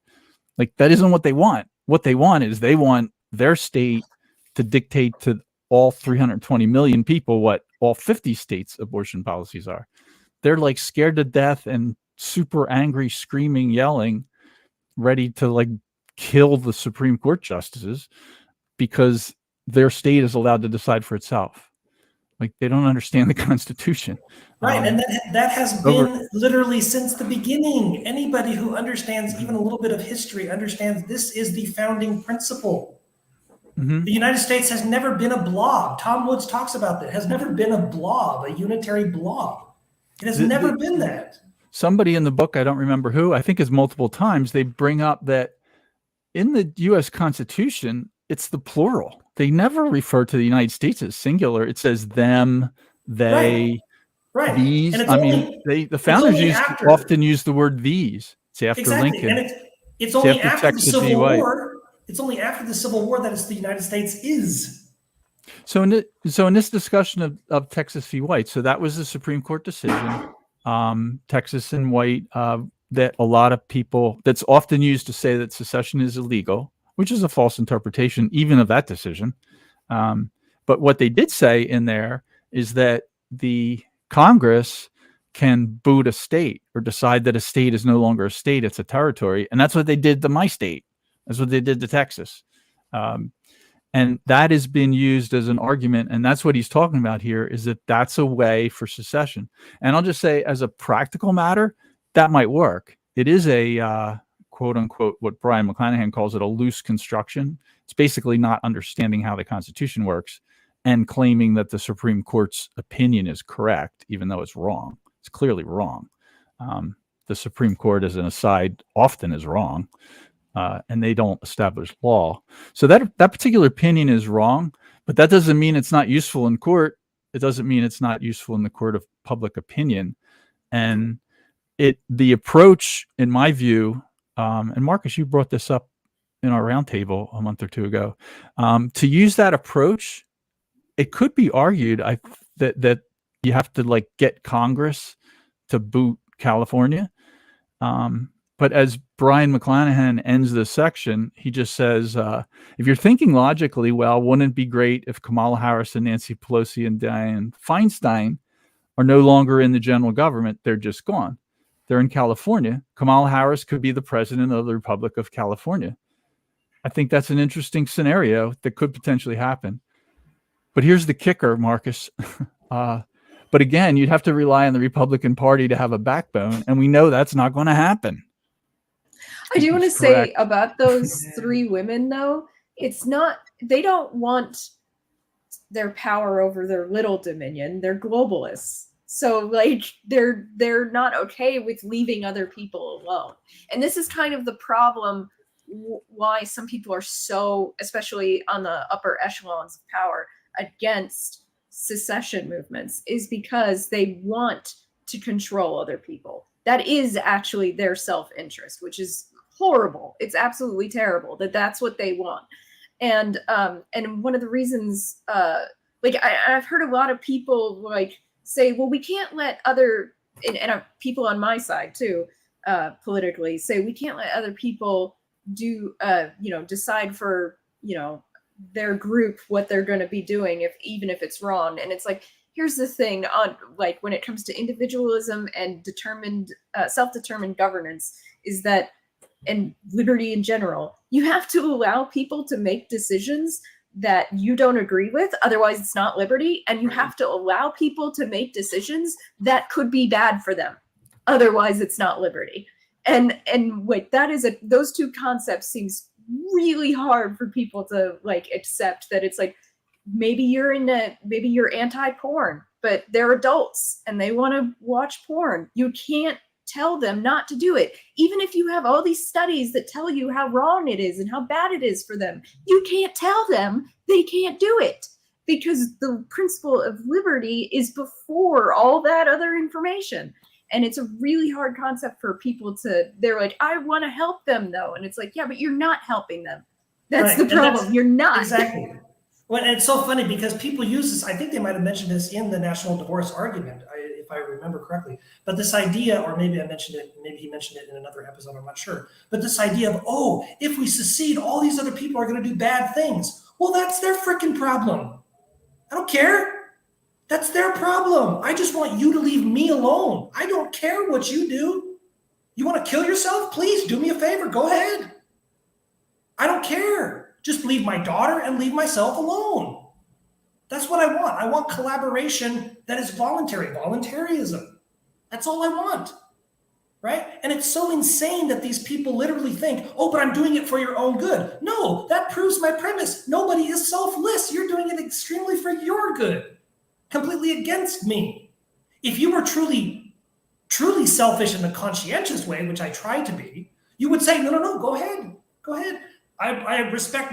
Like, that isn't what they want. What they want is they want their state to dictate to all 320 million people what all 50 states' abortion policies are. They're like scared to death and super angry, screaming, yelling, ready to like kill the Supreme Court justices because their state is allowed to decide for itself. Like, they don't understand the Constitution. Right, and that has been literally since the beginning. Anybody who understands even a little bit of history understands this is the founding principle. The United States has never been a blob. Tom Woods talks about that. It has never been a blob, a unitary blob. It has never been that. Somebody in the book, I don't remember who, I think is multiple times, they bring up that in the U.S. Constitution, it's the plural. They never refer to the United States as singular. It says them, they, these. And I mean, the founders often use the word these. It's after Lincoln. And it's only after the Civil War. It's only after the Civil War that it's the United States is. So in this discussion of Texas v. White, so that was the Supreme Court decision, Texas and White, that a lot of people, that's often used to say that secession is illegal, which is a false interpretation even of that decision. But what they did say in there is that the Congress can boot a state or decide that a state is no longer a state, it's a territory. And that's what they did to my state. That's what they did to Texas. And that has been used as an argument. And that's what he's talking about here, is that that's a way for secession. And I'll just say, as a practical matter, that might work. It is a quote unquote, what Brion McClannahan calls it, a loose construction. It's basically not understanding how the Constitution works and claiming that the Supreme Court's opinion is correct, even though it's wrong. It's clearly wrong. The Supreme Court, as an aside, often is wrong. And they don't establish law. So that particular opinion is wrong, but that doesn't mean it's not useful in court. It doesn't mean it's not useful in the court of public opinion. And the approach, in my view, and Marcus, you brought this up in our roundtable a month or two ago, to use that approach, it could be argued that you have to like get Congress to boot California. But as Brion McClannahan ends this section, he just says, if you're thinking logically, well, wouldn't it be great if Kamala Harris and Nancy Pelosi and Dianne Feinstein are no longer in the general government? They're just gone. They're in California. Kamala Harris could be the president of the Republic of California. I think that's an interesting scenario that could potentially happen. But here's the kicker, Marcus. But again, you'd have to rely on the Republican Party to have a backbone, and we know that's not going to happen. I do want to say about those three women, though, it's not, they don't want their power over their little dominion. They're globalists. So like they're not okay with leaving other people alone. And this is kind of the problem why some people are so, especially on the upper echelons of power, against secession movements, is because they want to control other people. That is actually their self-interest, which is horrible. It's absolutely terrible that that's what they want. And one of the reasons, like I've heard a lot of people like say, well, we can't let other, and people on my side too, politically, say we can't let other people do, decide for, their group what they're going to be doing, even if it's wrong. And it's like, here's the thing on like when it comes to individualism and self-determined governance, is that, and liberty in general, you have to allow people to make decisions that you don't agree with, otherwise it's not liberty. And you have to allow people to make decisions that could be bad for them, otherwise it's not liberty. and like that is those two concepts seems really hard for people to like accept, that it's like maybe you're anti-porn, but they're adults and they want to watch porn. You can't tell them not to do it. Even if you have all these studies that tell you how wrong it is and how bad it is for them, you can't tell them they can't do it, because the principle of liberty is before all that other information. And it's a really hard concept for people they're like, I want to help them though. And it's like, yeah, but you're not helping them. That's the problem. You're not. Exactly. Well, and it's so funny because people use this. I think they might have mentioned this in the national divorce argument, if I remember correctly. But this idea, or maybe I mentioned it, maybe he mentioned it in another episode, I'm not sure. But this idea of, oh, if we secede, all these other people are going to do bad things. Well, that's their freaking problem. I don't care. That's their problem. I just want you to leave me alone. I don't care what you do. You want to kill yourself? Please do me a favor. Go ahead. I don't care. Just leave my daughter and leave myself alone. That's what I want. I want collaboration that is voluntary, voluntarism. That's all I want, right? And it's so insane that these people literally think, oh, but I'm doing it for your own good. No, that proves my premise. Nobody is selfless. You're doing it extremely for your good, completely against me. If you were truly selfish in a conscientious way, which I try to be, you would say, no, go ahead. I respect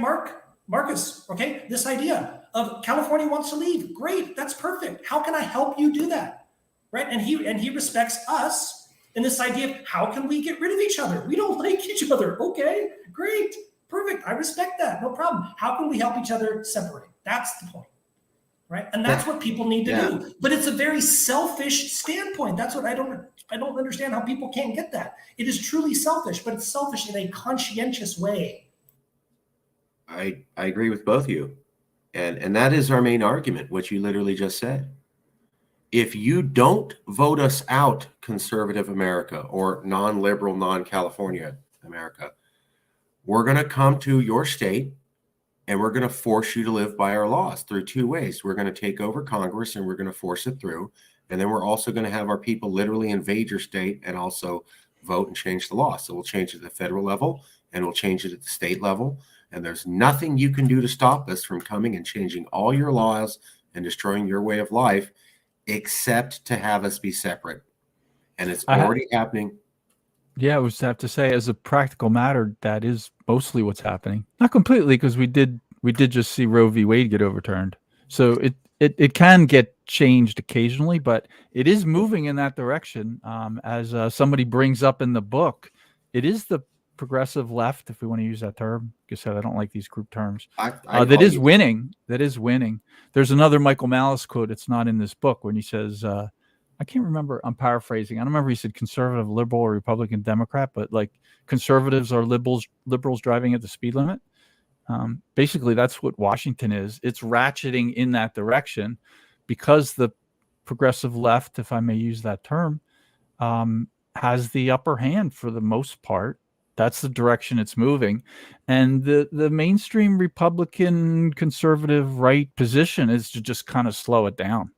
Marcus, okay? This idea of California wants to leave. Great, that's perfect. How can I help you do that? Right? And he respects us in this idea of how can we get rid of each other? We don't like each other. Okay, great, perfect. I respect that. No problem. How can we help each other separate? That's the point. Right? And that's what people need to do. But it's a very selfish standpoint. That's what I don't understand how people can't get that. It is truly selfish, but it's selfish in a conscientious way. I agree with both of you. And that is our main argument, what you literally just said. If you don't vote us out, conservative America, or non-liberal, non-California America, we're going to come to your state and we're going to force you to live by our laws through two ways. We're going to take over Congress and we're going to force it through. And then we're also going to have our people literally invade your state and also vote and change the law. So we'll change it at the federal level and we'll change it at the state level. And there's nothing you can do to stop us from coming and changing all your laws and destroying your way of life, except to have us be separate. And it's already happening. Yeah, I would have to say, as a practical matter, that is mostly what's happening. Not completely, because we did just see Roe v. Wade get overturned. So it can get changed occasionally, but it is moving in that direction. As somebody brings up in the book, it is the progressive left, if we want to use that term. Like I said, I don't like these group terms. That is winning. That is winning. There's another Michael Malice quote. It's not in this book when he says, I can't remember. I'm paraphrasing. I don't remember. He said conservative, liberal, or Republican, Democrat, but like conservatives are liberals driving at the speed limit. Basically, that's what Washington is. It's ratcheting in that direction because the progressive left, if I may use that term, has the upper hand for the most part. That's the direction it's moving. And the mainstream Republican conservative right position is to just kind of slow it down.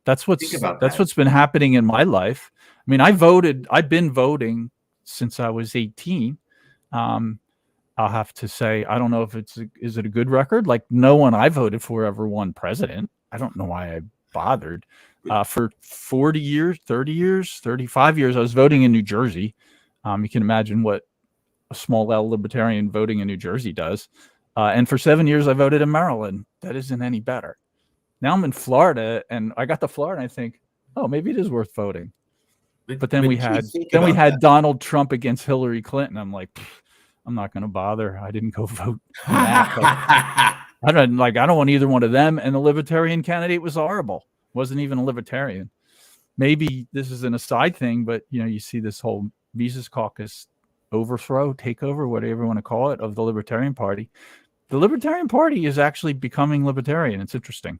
That's what's been happening in my life. I mean, I've been voting since I was 18. I'll have to say, I don't know if is it a good record? Like, no one I voted for ever won president. I don't know why I bothered. For 40 years, 30 years, 35 years, I was voting in New Jersey. You can imagine what a small L libertarian voting in New Jersey does. And for 7 years, I voted in Maryland. That isn't any better. Now I'm in Florida, and I got to Florida, and I think, oh, maybe it is worth voting. But then we had Donald Trump against Hillary Clinton. I'm like, I'm not going to bother. I didn't go vote on that. I don't want either one of them. And the libertarian candidate was horrible. Wasn't even a libertarian. Maybe this is an aside thing, but you see this whole Mises Caucus overthrow, takeover, whatever you want to call it, of the Libertarian Party. The Libertarian Party is actually becoming libertarian. It's interesting.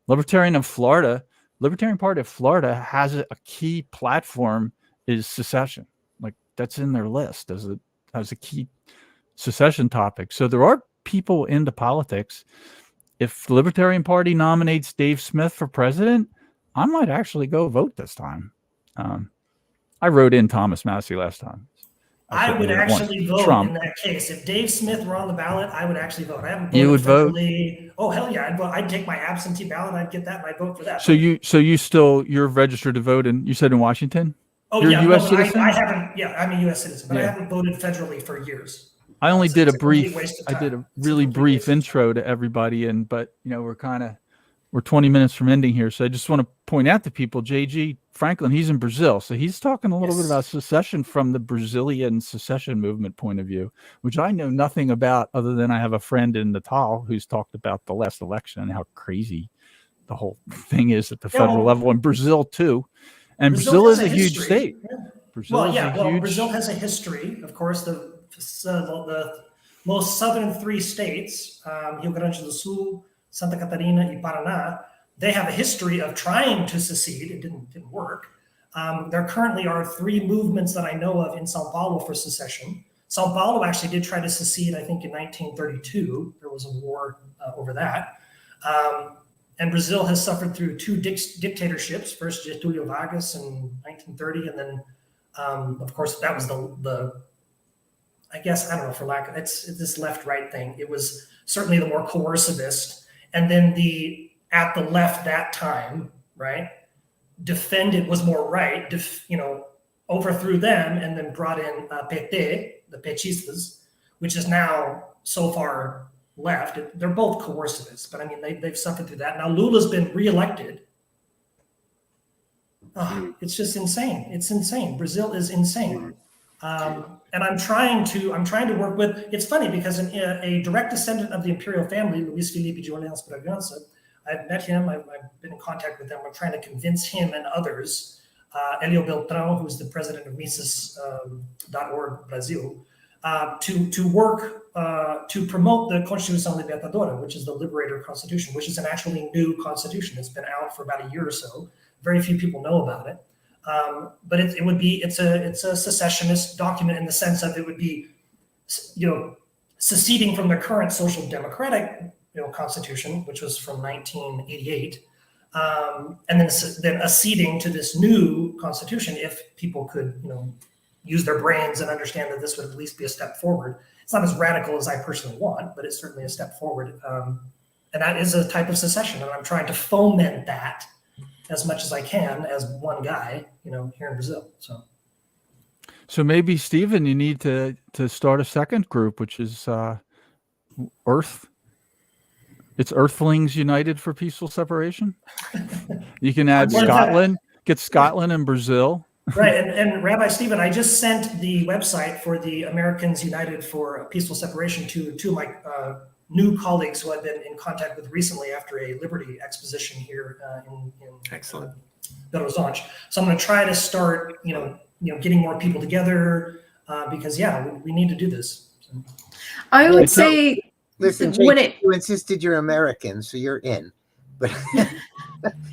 Libertarian Party of Florida has a key platform is secession. Like, that's in their list as a key secession topic. So there are people into politics. If the Libertarian Party nominates Dave Smith for president, I might actually go vote this time. I wrote in Thomas Massey last time. I would certainly wouldn't want actually vote Trump. in that case. If Dave Smith were on the ballot, I would actually vote. I haven't voted You would vote? federally. Oh, hell yeah. I'd vote. I'd take my absentee ballot. I'd get that and I'd vote for that. So you're registered to vote, and you said in Washington? Oh, You're yeah. a U.S. no, citizen? I haven't. Yeah, I'm a U.S. citizen, but I Yeah. haven't voted federally for years. I only It's did a a complete brief. waste of I did time. a It's a really complete brief waste of intro to everybody, but we're 20 minutes from ending here, so I just want to point out to people, J.G. Franklin, he's in Brazil, so he's talking a little bit Yes. about secession from the Brazilian secession movement point of view, which I know nothing about other than I have a friend in Natal who's talked about the last election and how crazy the whole thing is at the federal level, and Brazil too. And Brazil is a huge history. state. Yeah. Brazil is a huge... Brazil has a history. Of course, the most southern three states, Rio Grande do Sul, Santa Catarina, and Paraná, they have a history of trying to secede. It didn't work. There currently are three movements that I know of in Sao Paulo for secession. Sao Paulo actually did try to secede, I think, in 1932. There was a war over that. And Brazil has suffered through two dictatorships, first Getúlio Vargas in 1930, and then, of course, that was the I guess, I don't know, for lack of, it's this left-right thing. It was certainly the more coercivist. And then at the left that time, right, was more right, overthrew them and then brought in PT, the Pechistas, which is now so far left. They're both coercivists, but I mean, they've suffered through that. Now Lula's been reelected. Oh, it's just insane. It's insane. Brazil is insane. And I'm trying to work with, it's funny because a direct descendant of the imperial family, Luis Felipe de Orleans Bragança, I've met him, I've been in contact with him. I'm trying to convince him and others, Helio Beltrão, who's the president of Mises.org Brazil, to work to promote the Constituição Libertadora, which is the Liberator Constitution, which is an actually new constitution. It's been out for about a year or so. Very few people know about it. But it's a secessionist document in the sense of it would be, seceding from the current social democratic, constitution, which was from 1988, and then acceding to this new constitution if people could, use their brains and understand that this would at least be a step forward. It's not as radical as I personally want, but it's certainly a step forward. And that is a type of secession, and I'm trying to foment that as much as I can as one guy, here in Brazil. So maybe, Stephen, you need to start a second group, which is Earth. It's Earthlings United for Peaceful Separation. You can add Scotland, get Scotland and Brazil. Right, and Rabbi Stephen, I just sent the website for the Americans United for Peaceful Separation to two of my new colleagues who I've been in contact with recently after a Liberty exposition here in Excellent. Belo Horizonte. So I'm going to try to start, getting more people together because we need to do this. So. I would say, listen, Jake, you insisted you're American, so you're in. But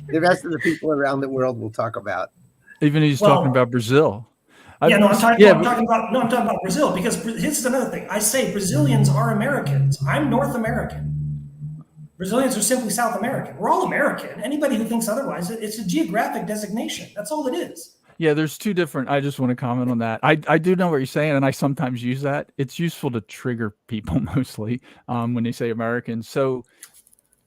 the rest of the people around the world we'll talk about. Even he's talking about Brazil. I'm talking about Brazil because here's another thing. I say Brazilians are Americans. I'm North American. Brazilians are simply South American. We're all American. Anybody who thinks otherwise, it's a geographic designation. That's all it is. Yeah, there's two different. I just want to comment on that. I do know what you're saying, and I sometimes use that. It's useful to trigger people mostly when they say American. So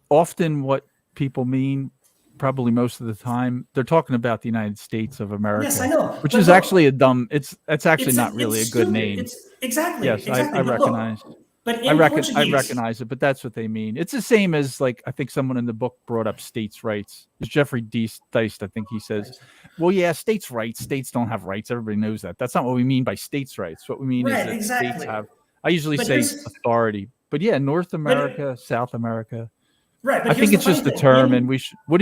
often what people mean, probably most of the time, they're talking about the United States of America. Yes, I know. Which is actually a dumb. It's actually not really a good stupid. name. Exactly. Yes, exactly. I recognize. But I recognize it, but that's what they mean. It's the same as, like, I think someone in the book brought up states' rights. It's Jeffrey Deist, I think he says, well, yeah, states' rights. States don't have rights. Everybody knows that. That's not what we mean by states' rights. What we mean is that states have, I usually say authority. But yeah, North America, South America. Right. But I think it's just a term, and we should. What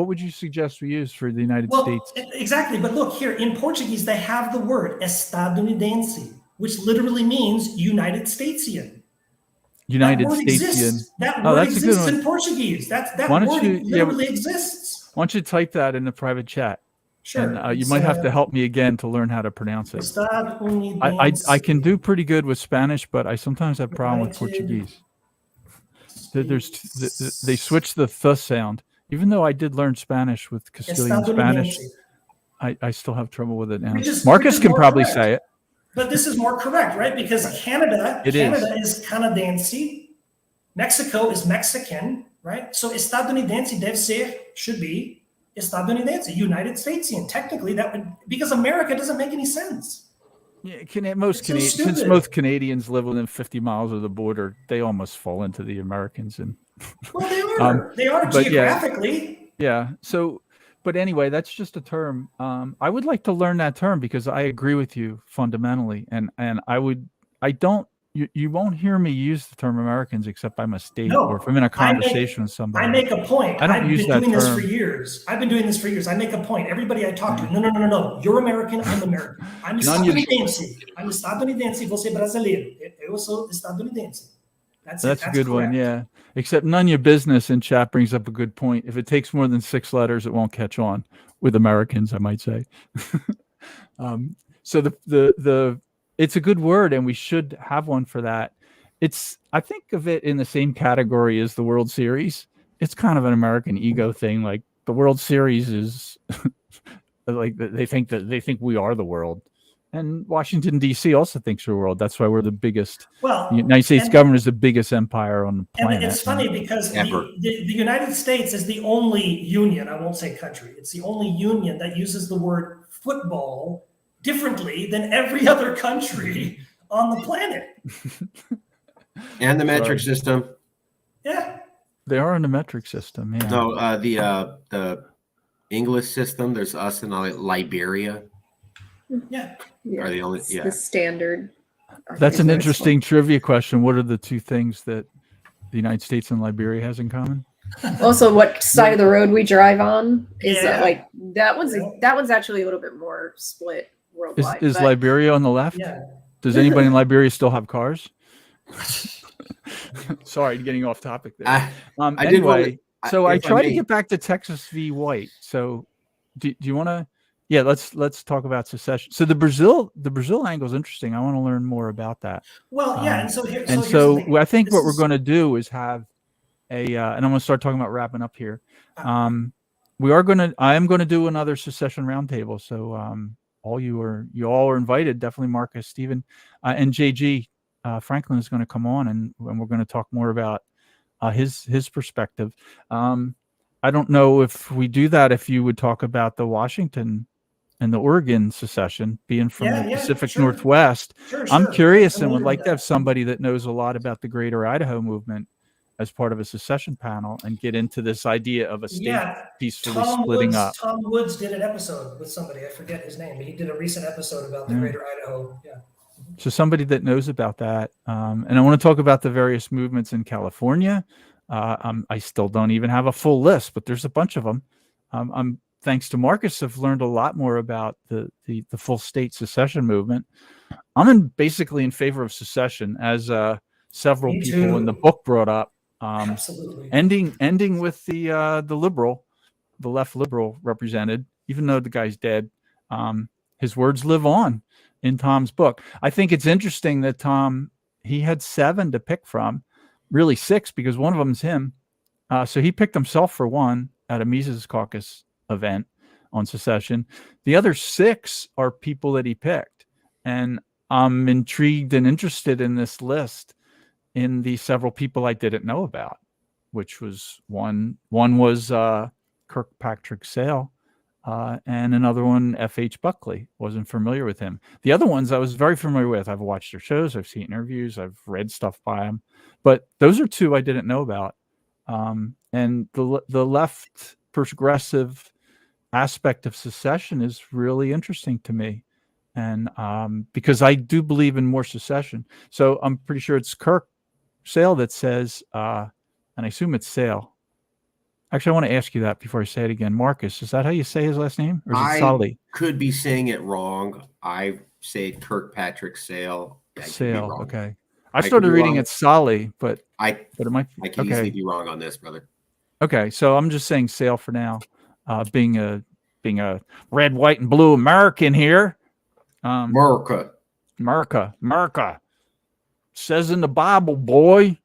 would you suggest we use for the United States? Exactly. But look here, in Portuguese, they have the word estadunidense, which literally means United Statesian. United Statesian. That word exists in Portuguese. That word literally exists. Why don't you type that in the private chat? Sure. And you might have to help me again to learn how to pronounce it. I can do pretty good with Spanish, but I sometimes have a problem with Portuguese. They switch the th sound. Even though I did learn Spanish with Castilian Spanish, I still have trouble with it now. Which is Marcus can more probably correct. say it. But this is more correct, right? Because Canada is Canadense, Mexico is Mexican, right? So estadunidense deve ser, should be estadunidense, United Statesian. Technically, that would, because America doesn't make any sense. Yeah, since most Canadians live within 50 miles of the border, they almost fall into the Americans. And well, they are geographically. Yeah. So, but anyway, that's just a term. I would like to learn that term because I agree with you fundamentally, and you won't hear me use the term Americans except by mistake or if I'm in a conversation with somebody. I make a point. I don't use that term. This for years. I've been doing this for years. I make a point. Everybody I talk to, no. You're American. I'm American. I'm estadunidense. I'm estadunidense. Você brasileiro. Eu sou estadunidense. That's a good one. Yeah. Except none of your business in chat brings up a good point. If it takes more than 6 letters, it won't catch on with Americans, I might say. So the it's a good word, and we should have one for that. I think of it in the same category as the World Series. It's kind of an American ego thing. Like the World Series is like they think we are the world, and Washington D.C. also thinks we're the world. That's why we're the biggest. Well, the United States government is the biggest empire on the planet. And it's funny because the United States is the only union. I won't say country. It's the only union that uses the word football differently than every other country on the planet. And the metric system. Yeah. They are in the metric system. Yeah. No, the English system, there's us in Liberia. Yeah. Are the only the standard. That's an interesting trivia question. What are the two things that the United States and Liberia has in common? Also, what side of the road we drive on is like that one's actually a little bit more split worldwide. Is Liberia on the left? Yeah. Does anybody in Liberia still have cars? Sorry, getting off topic there. Anyway, I try to get back to Texas v. White. So, do you want to? Yeah, let's talk about secession. So the Brazil angle is interesting. I want to learn more about that. Well, yeah, I think what we're going to do is have and I'm going to start talking about wrapping up here. I am going to do another secession roundtable. So you all are invited. Definitely Marcus, Stephen, and JG Franklin is going to come on, and we're going to talk more about his perspective. I don't know if we do that, if you would talk about the Washington and the Oregon secession being from the Pacific Northwest. I'm curious and would like to have somebody that knows a lot about the Greater Idaho movement as part of a secession panel and get into this idea of a state peacefully splitting up. Tom Woods did an episode with somebody, I forget his name, but he did a recent episode about the Greater Idaho. Yeah. So somebody that knows about that. And I want to talk about the various movements in California. I still don't even have a full list, but there's a bunch of them. Thanks to Marcus, I've learned a lot more about the full state secession movement. I'm basically in favor of secession, as several people in the book brought up. Absolutely. Ending with the left liberal represented, even though the guy's dead. His words live on in Tom's book. I think it's interesting that Tom, he had 7 to pick from, really 6, because one of them is him. So he picked himself for one at a Mises Caucus event on secession. The other 6 are people that he picked. And I'm intrigued and interested in this list in the several people I didn't know about, which was one was Kirkpatrick Sale, and another one, F.H. Buckley. Wasn't familiar with him. The other ones I was very familiar with. I've watched their shows, I've seen interviews, I've read stuff by them. But those are 2 I didn't know about. And the left progressive aspect of secession is really interesting to me. And because I do believe in more secession. So I'm pretty sure it's Kirk Sale that says, and I assume it's Sale. Actually, I want to ask you that before I say it again. Marcus, is that how you say his last name? Or is it Sally? Could be saying it wrong. I say Kirkpatrick Sale. Sale, okay. I started reading it Sally, but I can easily be wrong on this, brother. Okay, so I'm just saying Sale for now. Being a red, white, and blue American here. America. Says in the Bible, boy.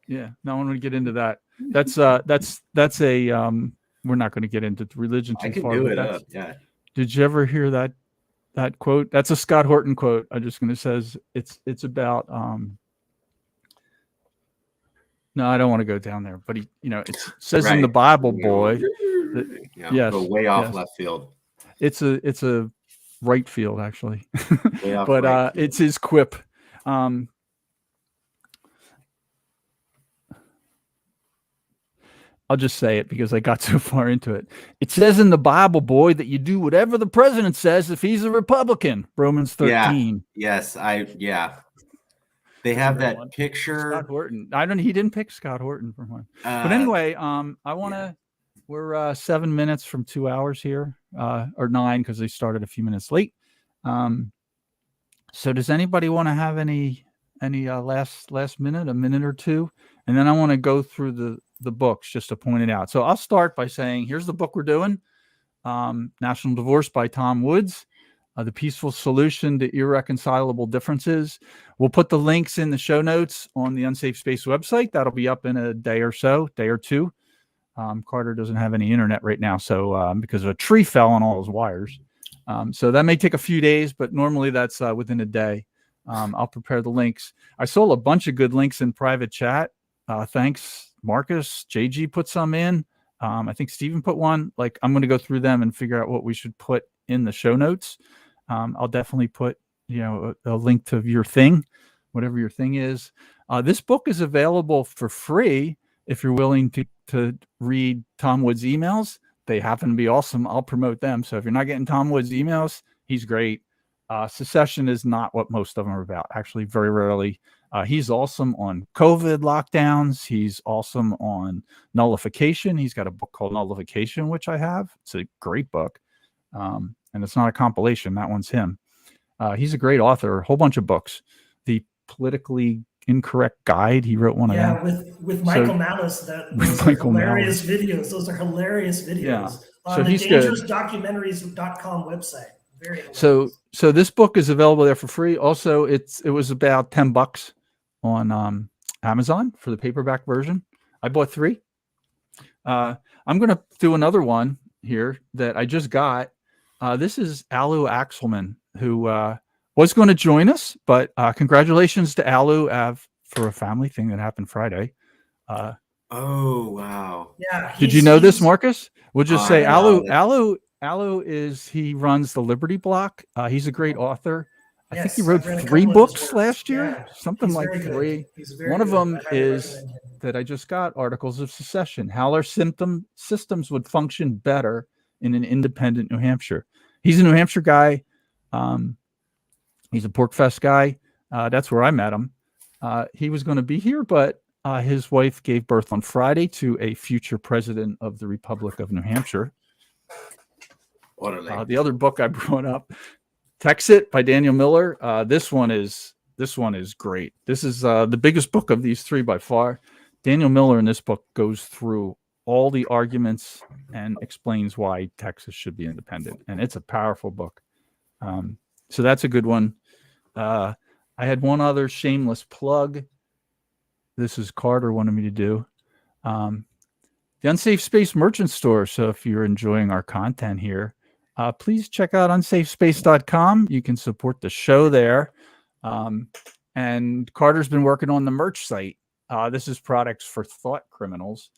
Yeah, no one would get into that. That's a we're not going to get into religion too far. I can do it up, yeah. Did you ever hear that quote? That's a Scott Horton quote. I'm just going to says it's about no, I don't want to go down there, but it says in the Bible, boy. Yes, go way off yes. left field. It's a right field actually, Way off but right field. it's his quip. I'll just say it because I got so far into it. It says in the Bible, boy, that you do whatever the president says if he's a Republican. Romans 13. Yeah. Yes, They have that one. picture. Scott Horton. He didn't pick Scott Horton for one. But anyway, I want to. We're 7 minutes from 2 hours here, or 9 because they started a few minutes late. So does anybody want to have any last minute, a minute or two, and then I want to go through the books just to point it out. So I'll start by saying, here's the book we're doing, National Divorce by Tom Woods, The Peaceful Solution to Irreconcilable Differences. We'll put the links in the show notes on the Unsafe Space website. That'll be up in a day or two. Carter doesn't have any internet right now, so because a tree fell on all his wires. So that may take a few days, but normally that's within a day. I'll prepare the links. I saw a bunch of good links in private chat. Thanks, Marcus. JG put some in. I think Stephen put one. I'm going to go through them and figure out what we should put in the show notes. I'll definitely put a link to your thing, whatever your thing is. This book is available for free if you're willing to read Tom Woods' emails. They happen to be awesome. I'll promote them. So if you're not getting Tom Woods' emails, he's great. Secession is not what most of them are about. Actually, very rarely. He's awesome on COVID lockdowns. He's awesome on nullification. He's got a book called Nullification, which I have. It's a great book. And it's not a compilation. That one's him. He's a great author. A whole bunch of books. The Politically Incorrect Guide. He wrote one of them. Yeah, with Michael Malice. Those are hilarious videos. Those are hilarious videos. Yeah. On the dangerousdocumentaries.com website. Very hilarious. So this book is available there for free. Also, it was about $10 on Amazon for the paperback version. I bought 3. I'm going to do another one here that I just got. This is Alu Axelman, who was going to join us, but congratulations to Alu for a family thing that happened Friday. Oh, wow. Yeah. Did you know this, Marcus? We'll just say Alu he runs the Liberty Block. He's a great author. I think he wrote 3 books last year, something like 3. One of them is that I just got, Articles of Secession. How our systems would function better in an independent New Hampshire. He's a New Hampshire guy. He's a PorcFest guy. That's where I met him. He was going to be here, but his wife gave birth on Friday to a future president of the Republic of New Hampshire. The other book I brought up, Texit by Daniel Miller. This one is great. This is the biggest book of these 3 by far. Daniel Miller in this book goes through all the arguments and explains why Texas should be independent, and it's a powerful book. So that's a good one. I had one other shameless plug. This is Carter wanted me to do. The Unsafe Space Merchant Store. So if you're enjoying our content here, please check out unsafespace.com. You can support the show there. And Carter's been working on the merch site. This is products for thought criminals.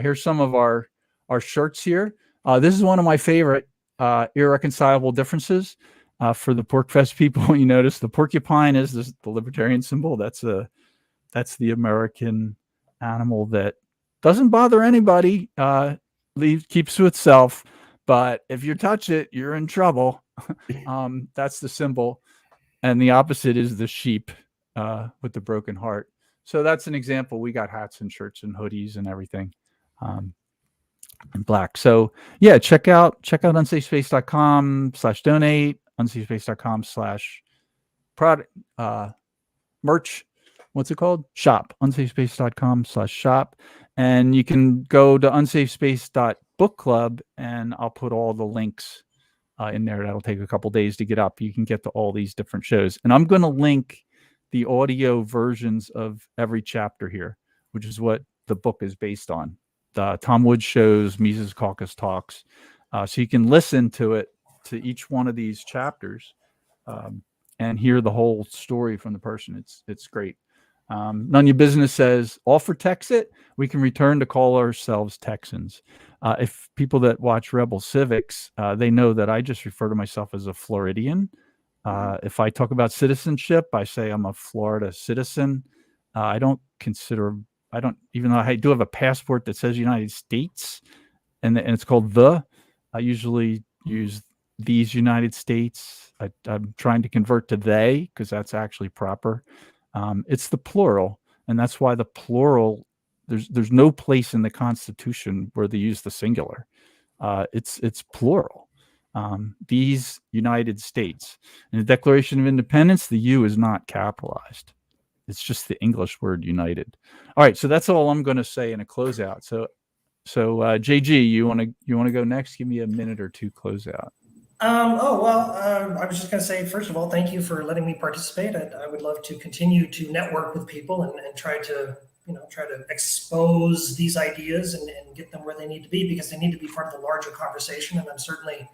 Here's some of our shirts here. This is one of my favorite irreconcilable differences. For the PorcFest people, you notice the porcupine is the libertarian symbol. That's the American animal that doesn't bother anybody, keeps to itself. But if you touch it, you're in trouble. That's the symbol. And the opposite is the sheep with the broken heart. So that's an example. We got hats and shirts and hoodies and everything in black. So yeah, check out unsafespace.com/donate, unsafespace.com/product merch. What's it called? Shop. unsafespace.com/shop. And you can go to unsafespace.book club, and I'll put all the links in there. That'll take a couple days to get up. You can get to all these different shows. And I'm going to link the audio versions of every chapter here, which is what the book is based on. The Tom Woods shows, Mises Caucus Talks. So you can listen to it to each one of these chapters and hear the whole story from the person. It's great. None of your business says, all for Texit, we can return to call ourselves Texans. If people that watch Rebel Civics, they know that I just refer to myself as a Floridian. If I talk about citizenship, I say I'm a Florida citizen. Even though I do have a passport that says United States and it's called I usually use these United States. I'm trying to convert to they because that's actually proper. It's the plural, and that's why the plural, there's no place in the Constitution where they use the singular. It's plural. These United States. In the Declaration of Independence, the U is not capitalized. It's just the English word united. All right, so that's all I'm going to say in a closeout. So JG, you want to go next? Give me a minute or two closeout. I was just going to say, first of all, thank you for letting me participate. I would love to continue to network with people and try to expose these ideas and get them where they need to be, because they need to be part of the larger conversation. And I'm certainly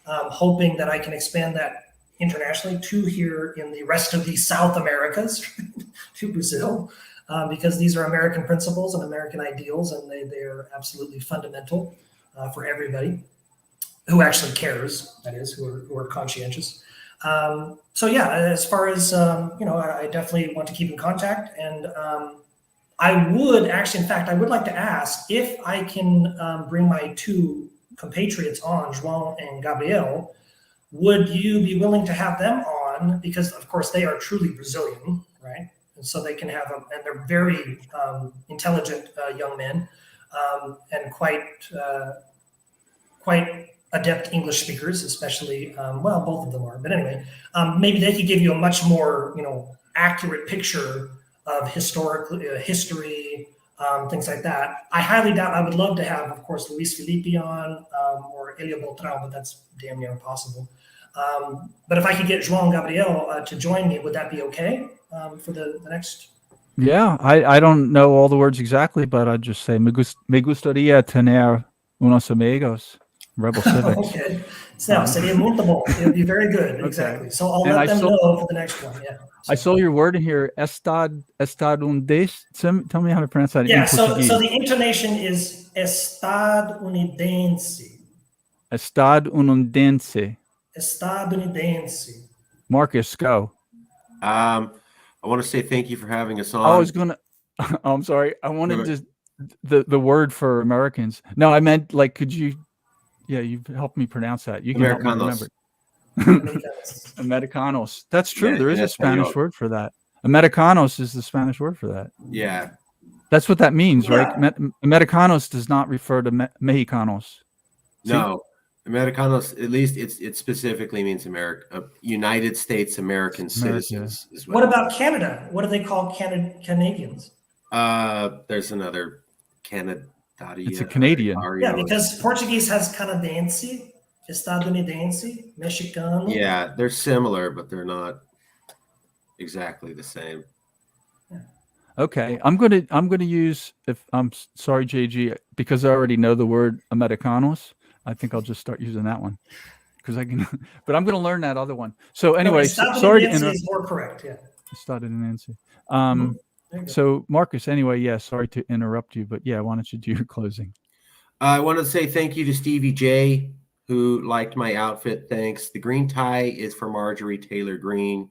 hoping that I can expand that internationally to here in the rest of the South Americas, to Brazil, because these are American principles and American ideals, and they are absolutely fundamental for everybody who actually cares, that is, who are conscientious. As far as, I definitely want to keep in contact. And I would actually, in fact, I would like to ask if I can bring my two compatriots on, João and Gabriel. Would you be willing to have them on? Because, of course, they are truly Brazilian, right? And so they can have and they're very intelligent young men and quite adept English speakers, especially, both of them are. But anyway, maybe they could give you a much more, accurate picture of history, things like that. I highly doubt. I would love to have, of course, Luis Felipe on or Elia Beltrão, but that's damn near impossible. But if I could get João Gabriel to join me, would that be okay for the next? Yeah, I don't know all the words exactly, but I'd just say me gustaría tener unos amigos. Rebel Civics. Okay. So sería muito bom. It would be very good. Okay. Exactly. So I'll let them know for the next one. Yeah. So. I saw your word in here, estadunidense. Tell me how to pronounce that. Yeah. So the intonation is estadunidense. Estadunidense. Estadunidense. Marcus, go. I want to say thank you for having us on. I was gonna. I'm sorry. I wanted the word for Americans. No, I meant like, could you? Yeah, you've helped me pronounce that. You can help me remember. Americanos. That's true. Yeah, there is a Spanish word for that. Americanos is the Spanish word for that. Yeah. That's what that means, right? Americanos does not refer to Mexicanos. No. Americanos, at least it specifically means United States American citizens. Is what about Canada? What do they call Canadians? There's another Canada. It's a Canadian. Yeah, because Portuguese has canadense, estadunidense, mexicano. Yeah, they're similar, but they're not exactly the same. Yeah. Okay, I'm gonna use, if I'm sorry, JG, because I already know the word Americanos. I think I'll just start using that one because I can. But I'm gonna learn that other one. So anyway, sorry to interrupt. Is more correct. Yeah. Estadunidense. So Marcus, anyway, sorry to interrupt you, but why don't you do your closing? I want to say thank you to Stevie J, who liked my outfit. Thanks. The green tie is for Marjorie Taylor Greene.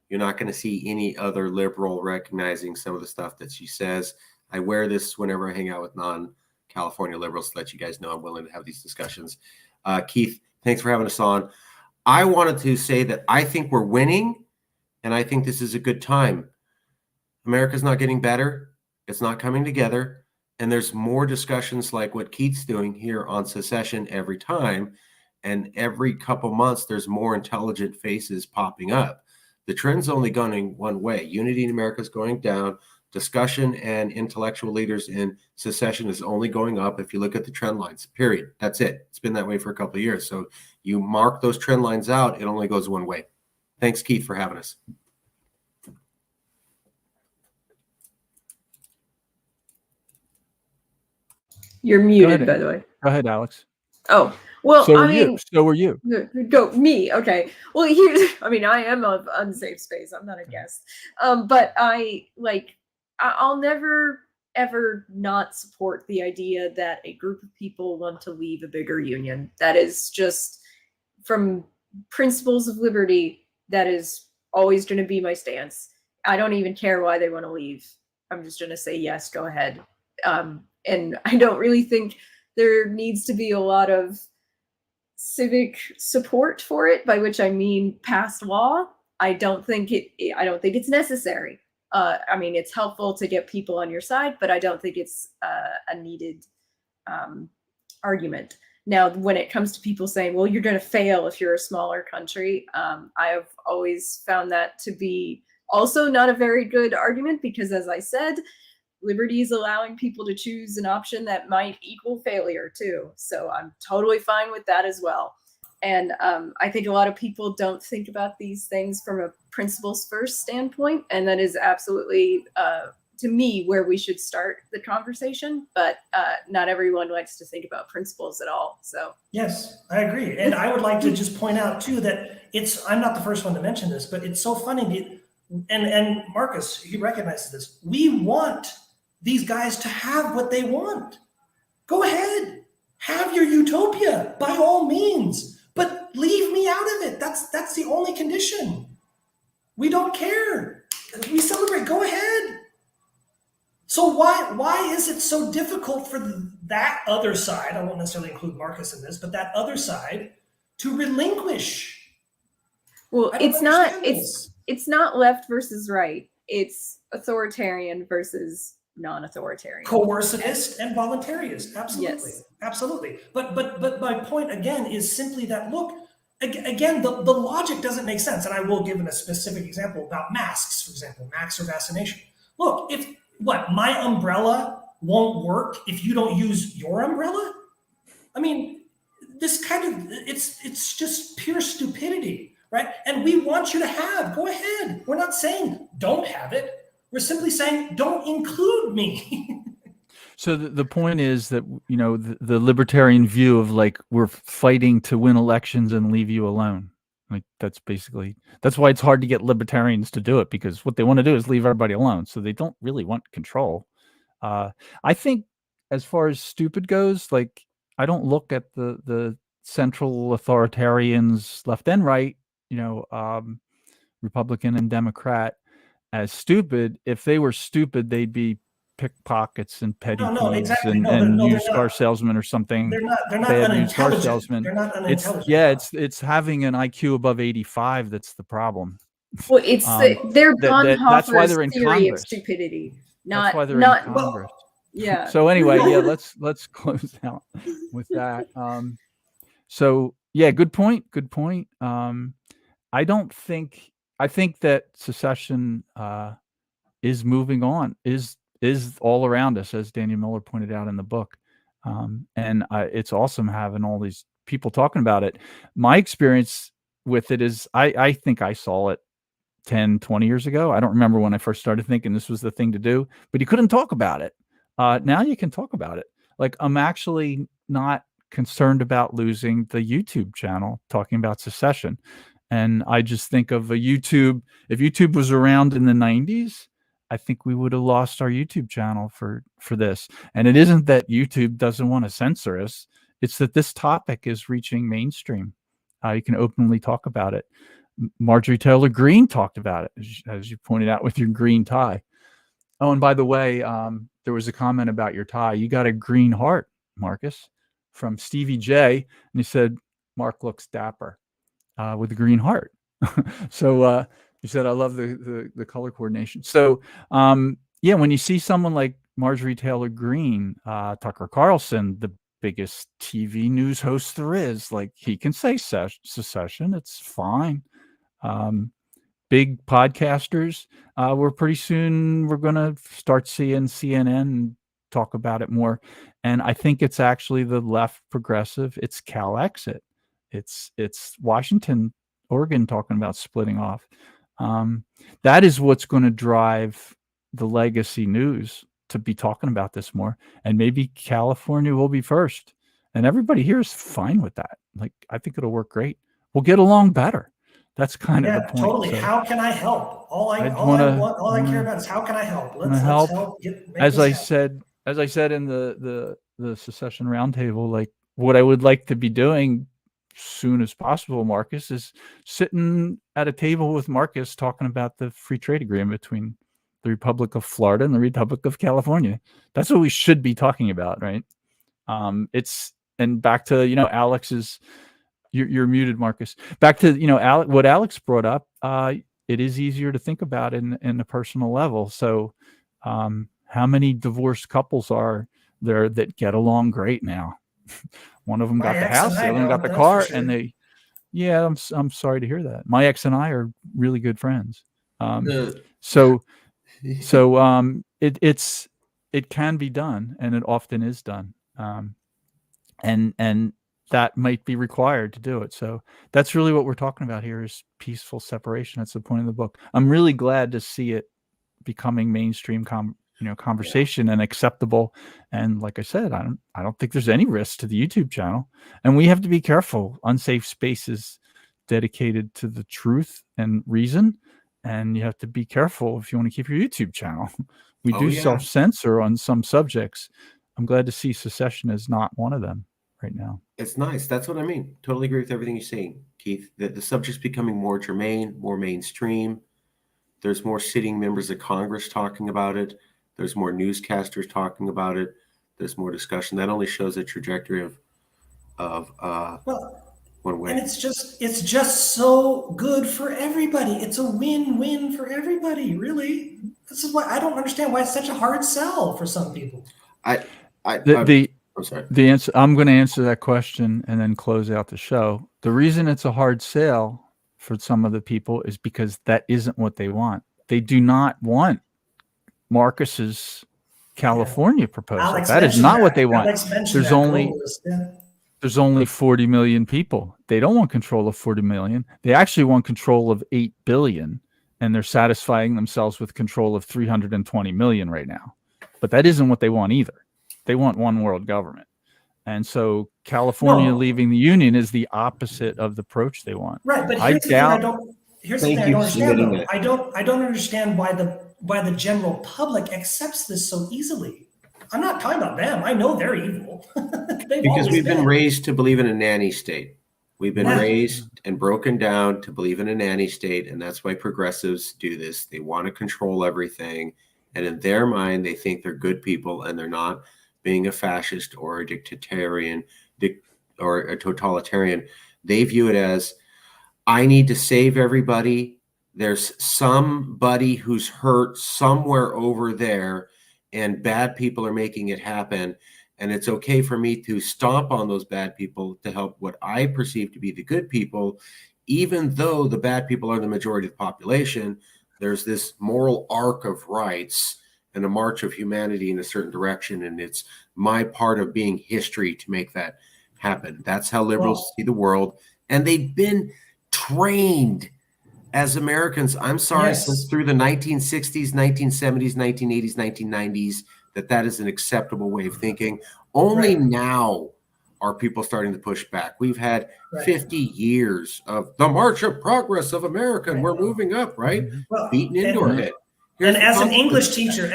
You're not going to see any other liberal recognizing some of the stuff that she says. I wear this whenever I hang out with non-California liberals to let you guys know I'm willing to have these discussions. Keith, thanks for having us on. I wanted to say that I think we're winning, and I think this is a good time. America's not getting better. It's not coming together. And there's more discussions like what Keith's doing here on secession every time. And every couple months, there's more intelligent faces popping up. The trend's only going one way. Unity in America is going down. Discussion and intellectual leaders in secession is only going up if you look at the trend lines, period. That's it. It's been that way for a couple of years. So you mark those trend lines out, it only goes one way. Thanks, Keith, for having us. You're muted, by the way. Go ahead, Alex. Oh, well, So I are you. mean, So are you. go me. Okay. Well, here, I mean, I am of unsafe space. I'm not a guest. But I'll never ever not support the idea that a group of people want to leave a bigger union. That is just from principles of liberty. That is always going to be my stance. I don't even care why they want to leave. I'm just going to say yes, go ahead. And I don't really think there needs to be a lot of civic support for it, by which I mean passed law. I don't think it's necessary. I mean, it's helpful to get people on your side, but I don't think it's a needed argument. Now, when it comes to people saying, well, you're going to fail if you're a smaller country, I have always found that to be also not a very good argument, because as I said, liberty is allowing people to choose an option that might equal failure too. So I'm totally fine with that as well. And I think a lot of people don't think about these things from a principles first standpoint. And that is absolutely, to me, where we should start the conversation. But not everyone likes to think about principles at all. So yes, I agree. And I would like to just point out too that I'm not the first one to mention this, but it's so funny. And Marcus, he recognizes this. We want these guys to have what they want. Go ahead, have your utopia by all means, but leave me out of it. That's the only condition. We don't care. We celebrate. Go ahead. So why is it so difficult for that other side? I won't necessarily include Marcus in this, but that other side to relinquish. Well, it's not left versus right. It's authoritarian versus non-authoritarian, coercivist and voluntarist. Absolutely. Yes. Absolutely. But my point again is simply that, look, again, the logic doesn't make sense. And I will give a specific example about masks, for example, masks or vaccination. Look, my umbrella won't work if you don't use your umbrella? I mean, this kind of, it's just pure stupidity, right? And we want you to go ahead. We're not saying don't have it. We're simply saying, don't include me. So the point is that, the libertarian view of like, we're fighting to win elections and leave you alone. Like that's why it's hard to get libertarians to do it, because what they want to do is leave everybody alone. So they don't really want control. I think as far as stupid goes, like I don't look at the central authoritarians left and right, Republican and Democrat, as stupid. If they were stupid, they'd be pickpockets and petty thieves exactly. and used car salesmen or something. They're not bad used car unintelligent. salesmen. They're not unintelligent. It's having an IQ above 85 that's the problem. Well, it's they're that's why they're in theory Congress. of stupidity. That's why they're in Congress. Yeah. So anyway, let's close out with that. So yeah, good point. I think that secession is moving on, is all around us, as Daniel Miller pointed out in the book. And it's awesome having all these people talking about it. My experience with it is I think I saw it 10, 20 years ago. I don't remember when I first started thinking this was the thing to do, but you couldn't talk about it. Now you can talk about it. Like, I'm actually not concerned about losing the YouTube channel talking about secession. And I just think of if YouTube was around in the 90s, I think we would have lost our YouTube channel for this. And it isn't that YouTube doesn't want to censor us. It's that this topic is reaching mainstream. You can openly talk about it. Marjorie Taylor Greene talked about it, as you pointed out with your green tie. Oh, and by the way, there was a comment about your tie. You got a green heart, Marcus, from Stevie J. And he said, Mark looks dapper with a green heart. So he said, I love the color coordination. So yeah, when you see someone like Marjorie Taylor Greene, Tucker Carlson, the biggest TV news host there is, like, he can say secession. It's fine. Big podcasters, we're going to start seeing CNN talk about it more. And I think it's actually the left progressive. It's Cal Exit. It's Washington, Oregon talking about splitting off. That is what's going to drive the legacy news to be talking about this more. And maybe California will be first. And everybody here is fine with that. Like, I think it'll work great. We'll get along better. That's kind of the point. Totally. So how can I help? All I care about is how can I help? Let's help. help. As I said in the secession roundtable, like, what I would like to be doing soon as possible, Marcus, is sitting at a table with Marcus talking about the free trade agreement between the Republic of Florida and the Republic of California. That's what we should be talking about, right? And back to, Alex's, you're muted, Marcus. Back to, what Alex brought up, it is easier to think about in a personal level. So how many divorced couples are there that get along great now? One of them got the house, the other one got the car, and I'm sorry to hear that. My ex and I are really good friends. So it can be done, and it often is done. And that might be required to do it. So that's really what we're talking about here, is peaceful separation. That's the point of the book. I'm really glad to see it becoming mainstream conversation and acceptable. And like I said, I don't think there's any risk to the YouTube channel, and we have to be careful. Unsafe Space is dedicated to the truth and reason, and you have to be careful if you want to keep your YouTube channel. We do self-censor on some subjects. I'm glad to see secession is not one of them right now. It's nice. That's what I mean. Totally agree with everything you're saying, Keith. That the subject's becoming more germane, more mainstream. There's more sitting members of Congress talking about it. There's more newscasters talking about it. There's more discussion. That only shows a trajectory of one way. And it's just so good for everybody. It's a win-win for everybody, really. This is why I don't understand why it's such a hard sell for some people. I'm sorry. The answer, I'm going to answer that question and then close out the show. The reason it's a hard sale for some of the people is because that isn't what they want. They do not want Marcus's California proposal. Alex that is not what they want. There's only 40 million people. They don't want control of 40 million. They actually want control of 8 billion, and they're satisfying themselves with control of 320 million right now. But that isn't what they want either. They want one world government. And so California leaving the union is the opposite of the approach they want. Right, but here's the thing I don't understand, though. I don't understand why the general public accepts this so easily. I'm not talking about them. I know they're evil. Because we've been raised to believe in a nanny state. We've been raised and broken down to believe in a nanny state, and that's why progressives do this. They want to control everything, and in their mind, they think they're good people, and they're not. Being a fascist or a dictatorian or a totalitarian, they view it as, I need to save everybody. There's somebody who's hurt somewhere over there, and bad people are making it happen. And it's okay for me to stomp on those bad people to help what I perceive to be the good people, even though the bad people are the majority of the population. There's this moral arc of rights and a march of humanity in a certain direction, and it's my part of being history to make that happen. That's how liberals see the world, and they've been trained as Americans, I'm sorry, since through the 1960s, 1970s, 1980s, 1990s, that is an acceptable way of thinking. Only now are people starting to push back. We've had 50 years of the march of progress of America, and we're moving up, right? Beaten into our head. And as an English teacher,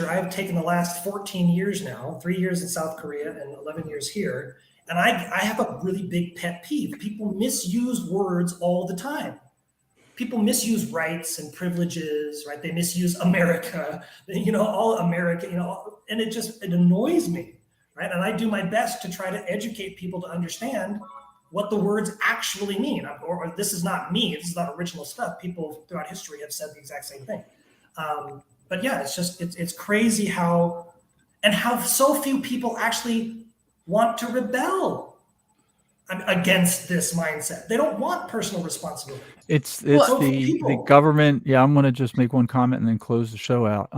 I've taken the last 14 years now, 3 years in South Korea and 11 years here. And I have a really big pet peeve. People misuse words all the time. People misuse rights and privileges, right? They misuse America, all America, and it annoys me, right? And I do my best to try to educate people to understand what the words actually mean. Or this is not me, this is not original stuff. People throughout history have said the exact same thing. But yeah, it's crazy how so few people actually want to rebel against this mindset. They don't want personal responsibility. It's the government. Yeah, I'm going to just make one comment and then close the show out.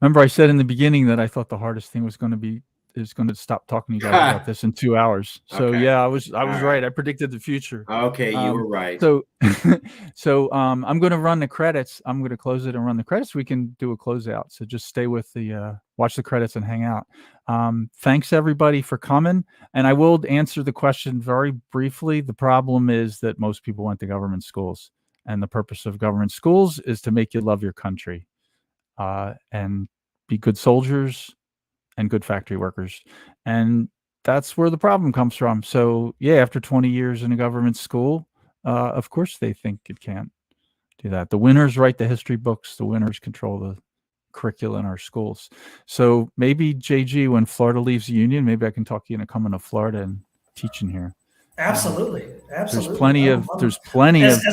Remember I said in the beginning that I thought the hardest thing was going to be is going to stop talking to you guys about this in 2 hours. So Okay. yeah, I was right. right. I predicted the future. Okay, you were right. So, I'm going to run the credits. I'm going to close it and run the credits. We can do a closeout. So just stay with watch the credits and hang out. Thanks everybody for coming. And I will answer the question very briefly. The problem is that most people went to government schools, and the purpose of government schools is to make you love your country, and be good soldiers and good factory workers. And that's where the problem comes from. So yeah, after 20 years in a government school, of course they think it can't do that. The winners write the history books. The winners control the curricula in our schools. So maybe JG, when Florida leaves the union, maybe I can talk you into coming to Florida and teaching here. Absolutely. There's plenty of people. Long as,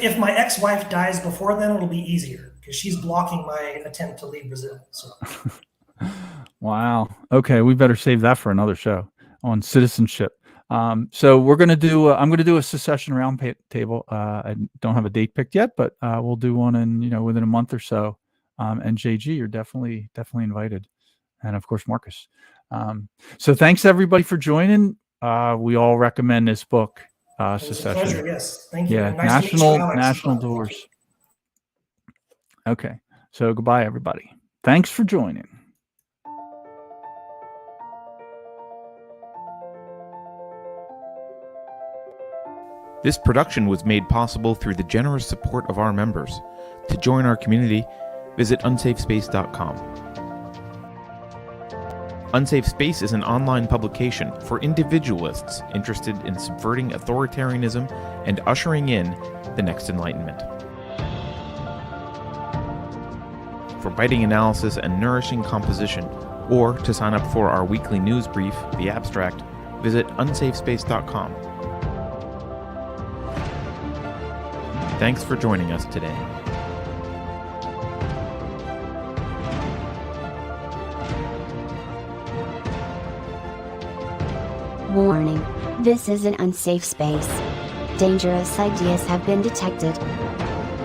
if my ex-wife dies before then, it'll be easier because she's blocking my attempt to leave Brazil. So. Wow. Okay, we better save that for another show on citizenship. So we're going to do, I'm going to do a secession round table. I don't have a date picked yet, but we'll do one within a month or so. And JG, you're definitely invited. And of course, Marcus. So thanks everybody for joining. We all recommend this book, Secession. It was a pleasure, yes. Thank you. Yeah, Nice to meet you, Alex. national divorce. Okay, so goodbye everybody. Thanks for joining. This production was made possible through the generous support of our members. To join our community, visit unsafespace.com. Unsafe Space is an online publication for individualists interested in subverting authoritarianism and ushering in the next Enlightenment. For biting analysis and nourishing composition, or to sign up for our weekly news brief, The Abstract, visit unsafespace.com. Thanks for joining us today. Warning. This is an unsafe space. Dangerous ideas have been detected.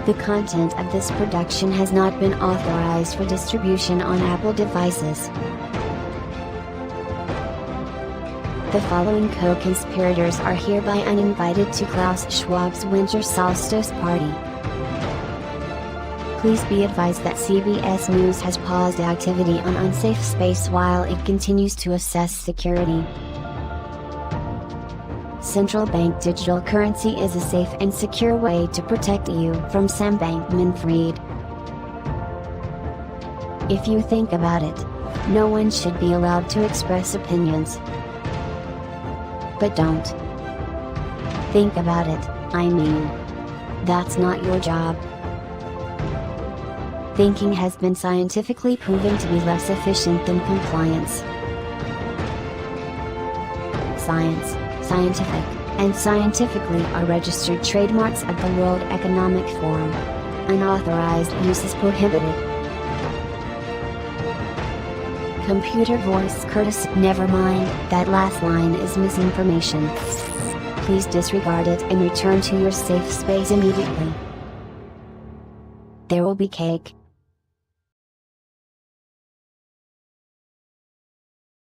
The content of this production has not been authorized for distribution on Apple devices. The following co-conspirators are hereby uninvited to Klaus Schwab's Winter Solstice Party. Please be advised that CBS News has paused activity on Unsafe Space while it continues to assess security. Central bank digital currency is a safe and secure way to protect you from Sam Bankman-Fried. If you think about it, no one should be allowed to express opinions. But don't. Think about it, I mean. That's not your job. Thinking has been scientifically proven to be less efficient than compliance. Science, scientific, and scientifically are registered trademarks of the World Economic Forum. Unauthorized use is prohibited. Computer voice courtesy. Never mind, that last line is misinformation. Please disregard it and return to your safe space immediately. There will be cake.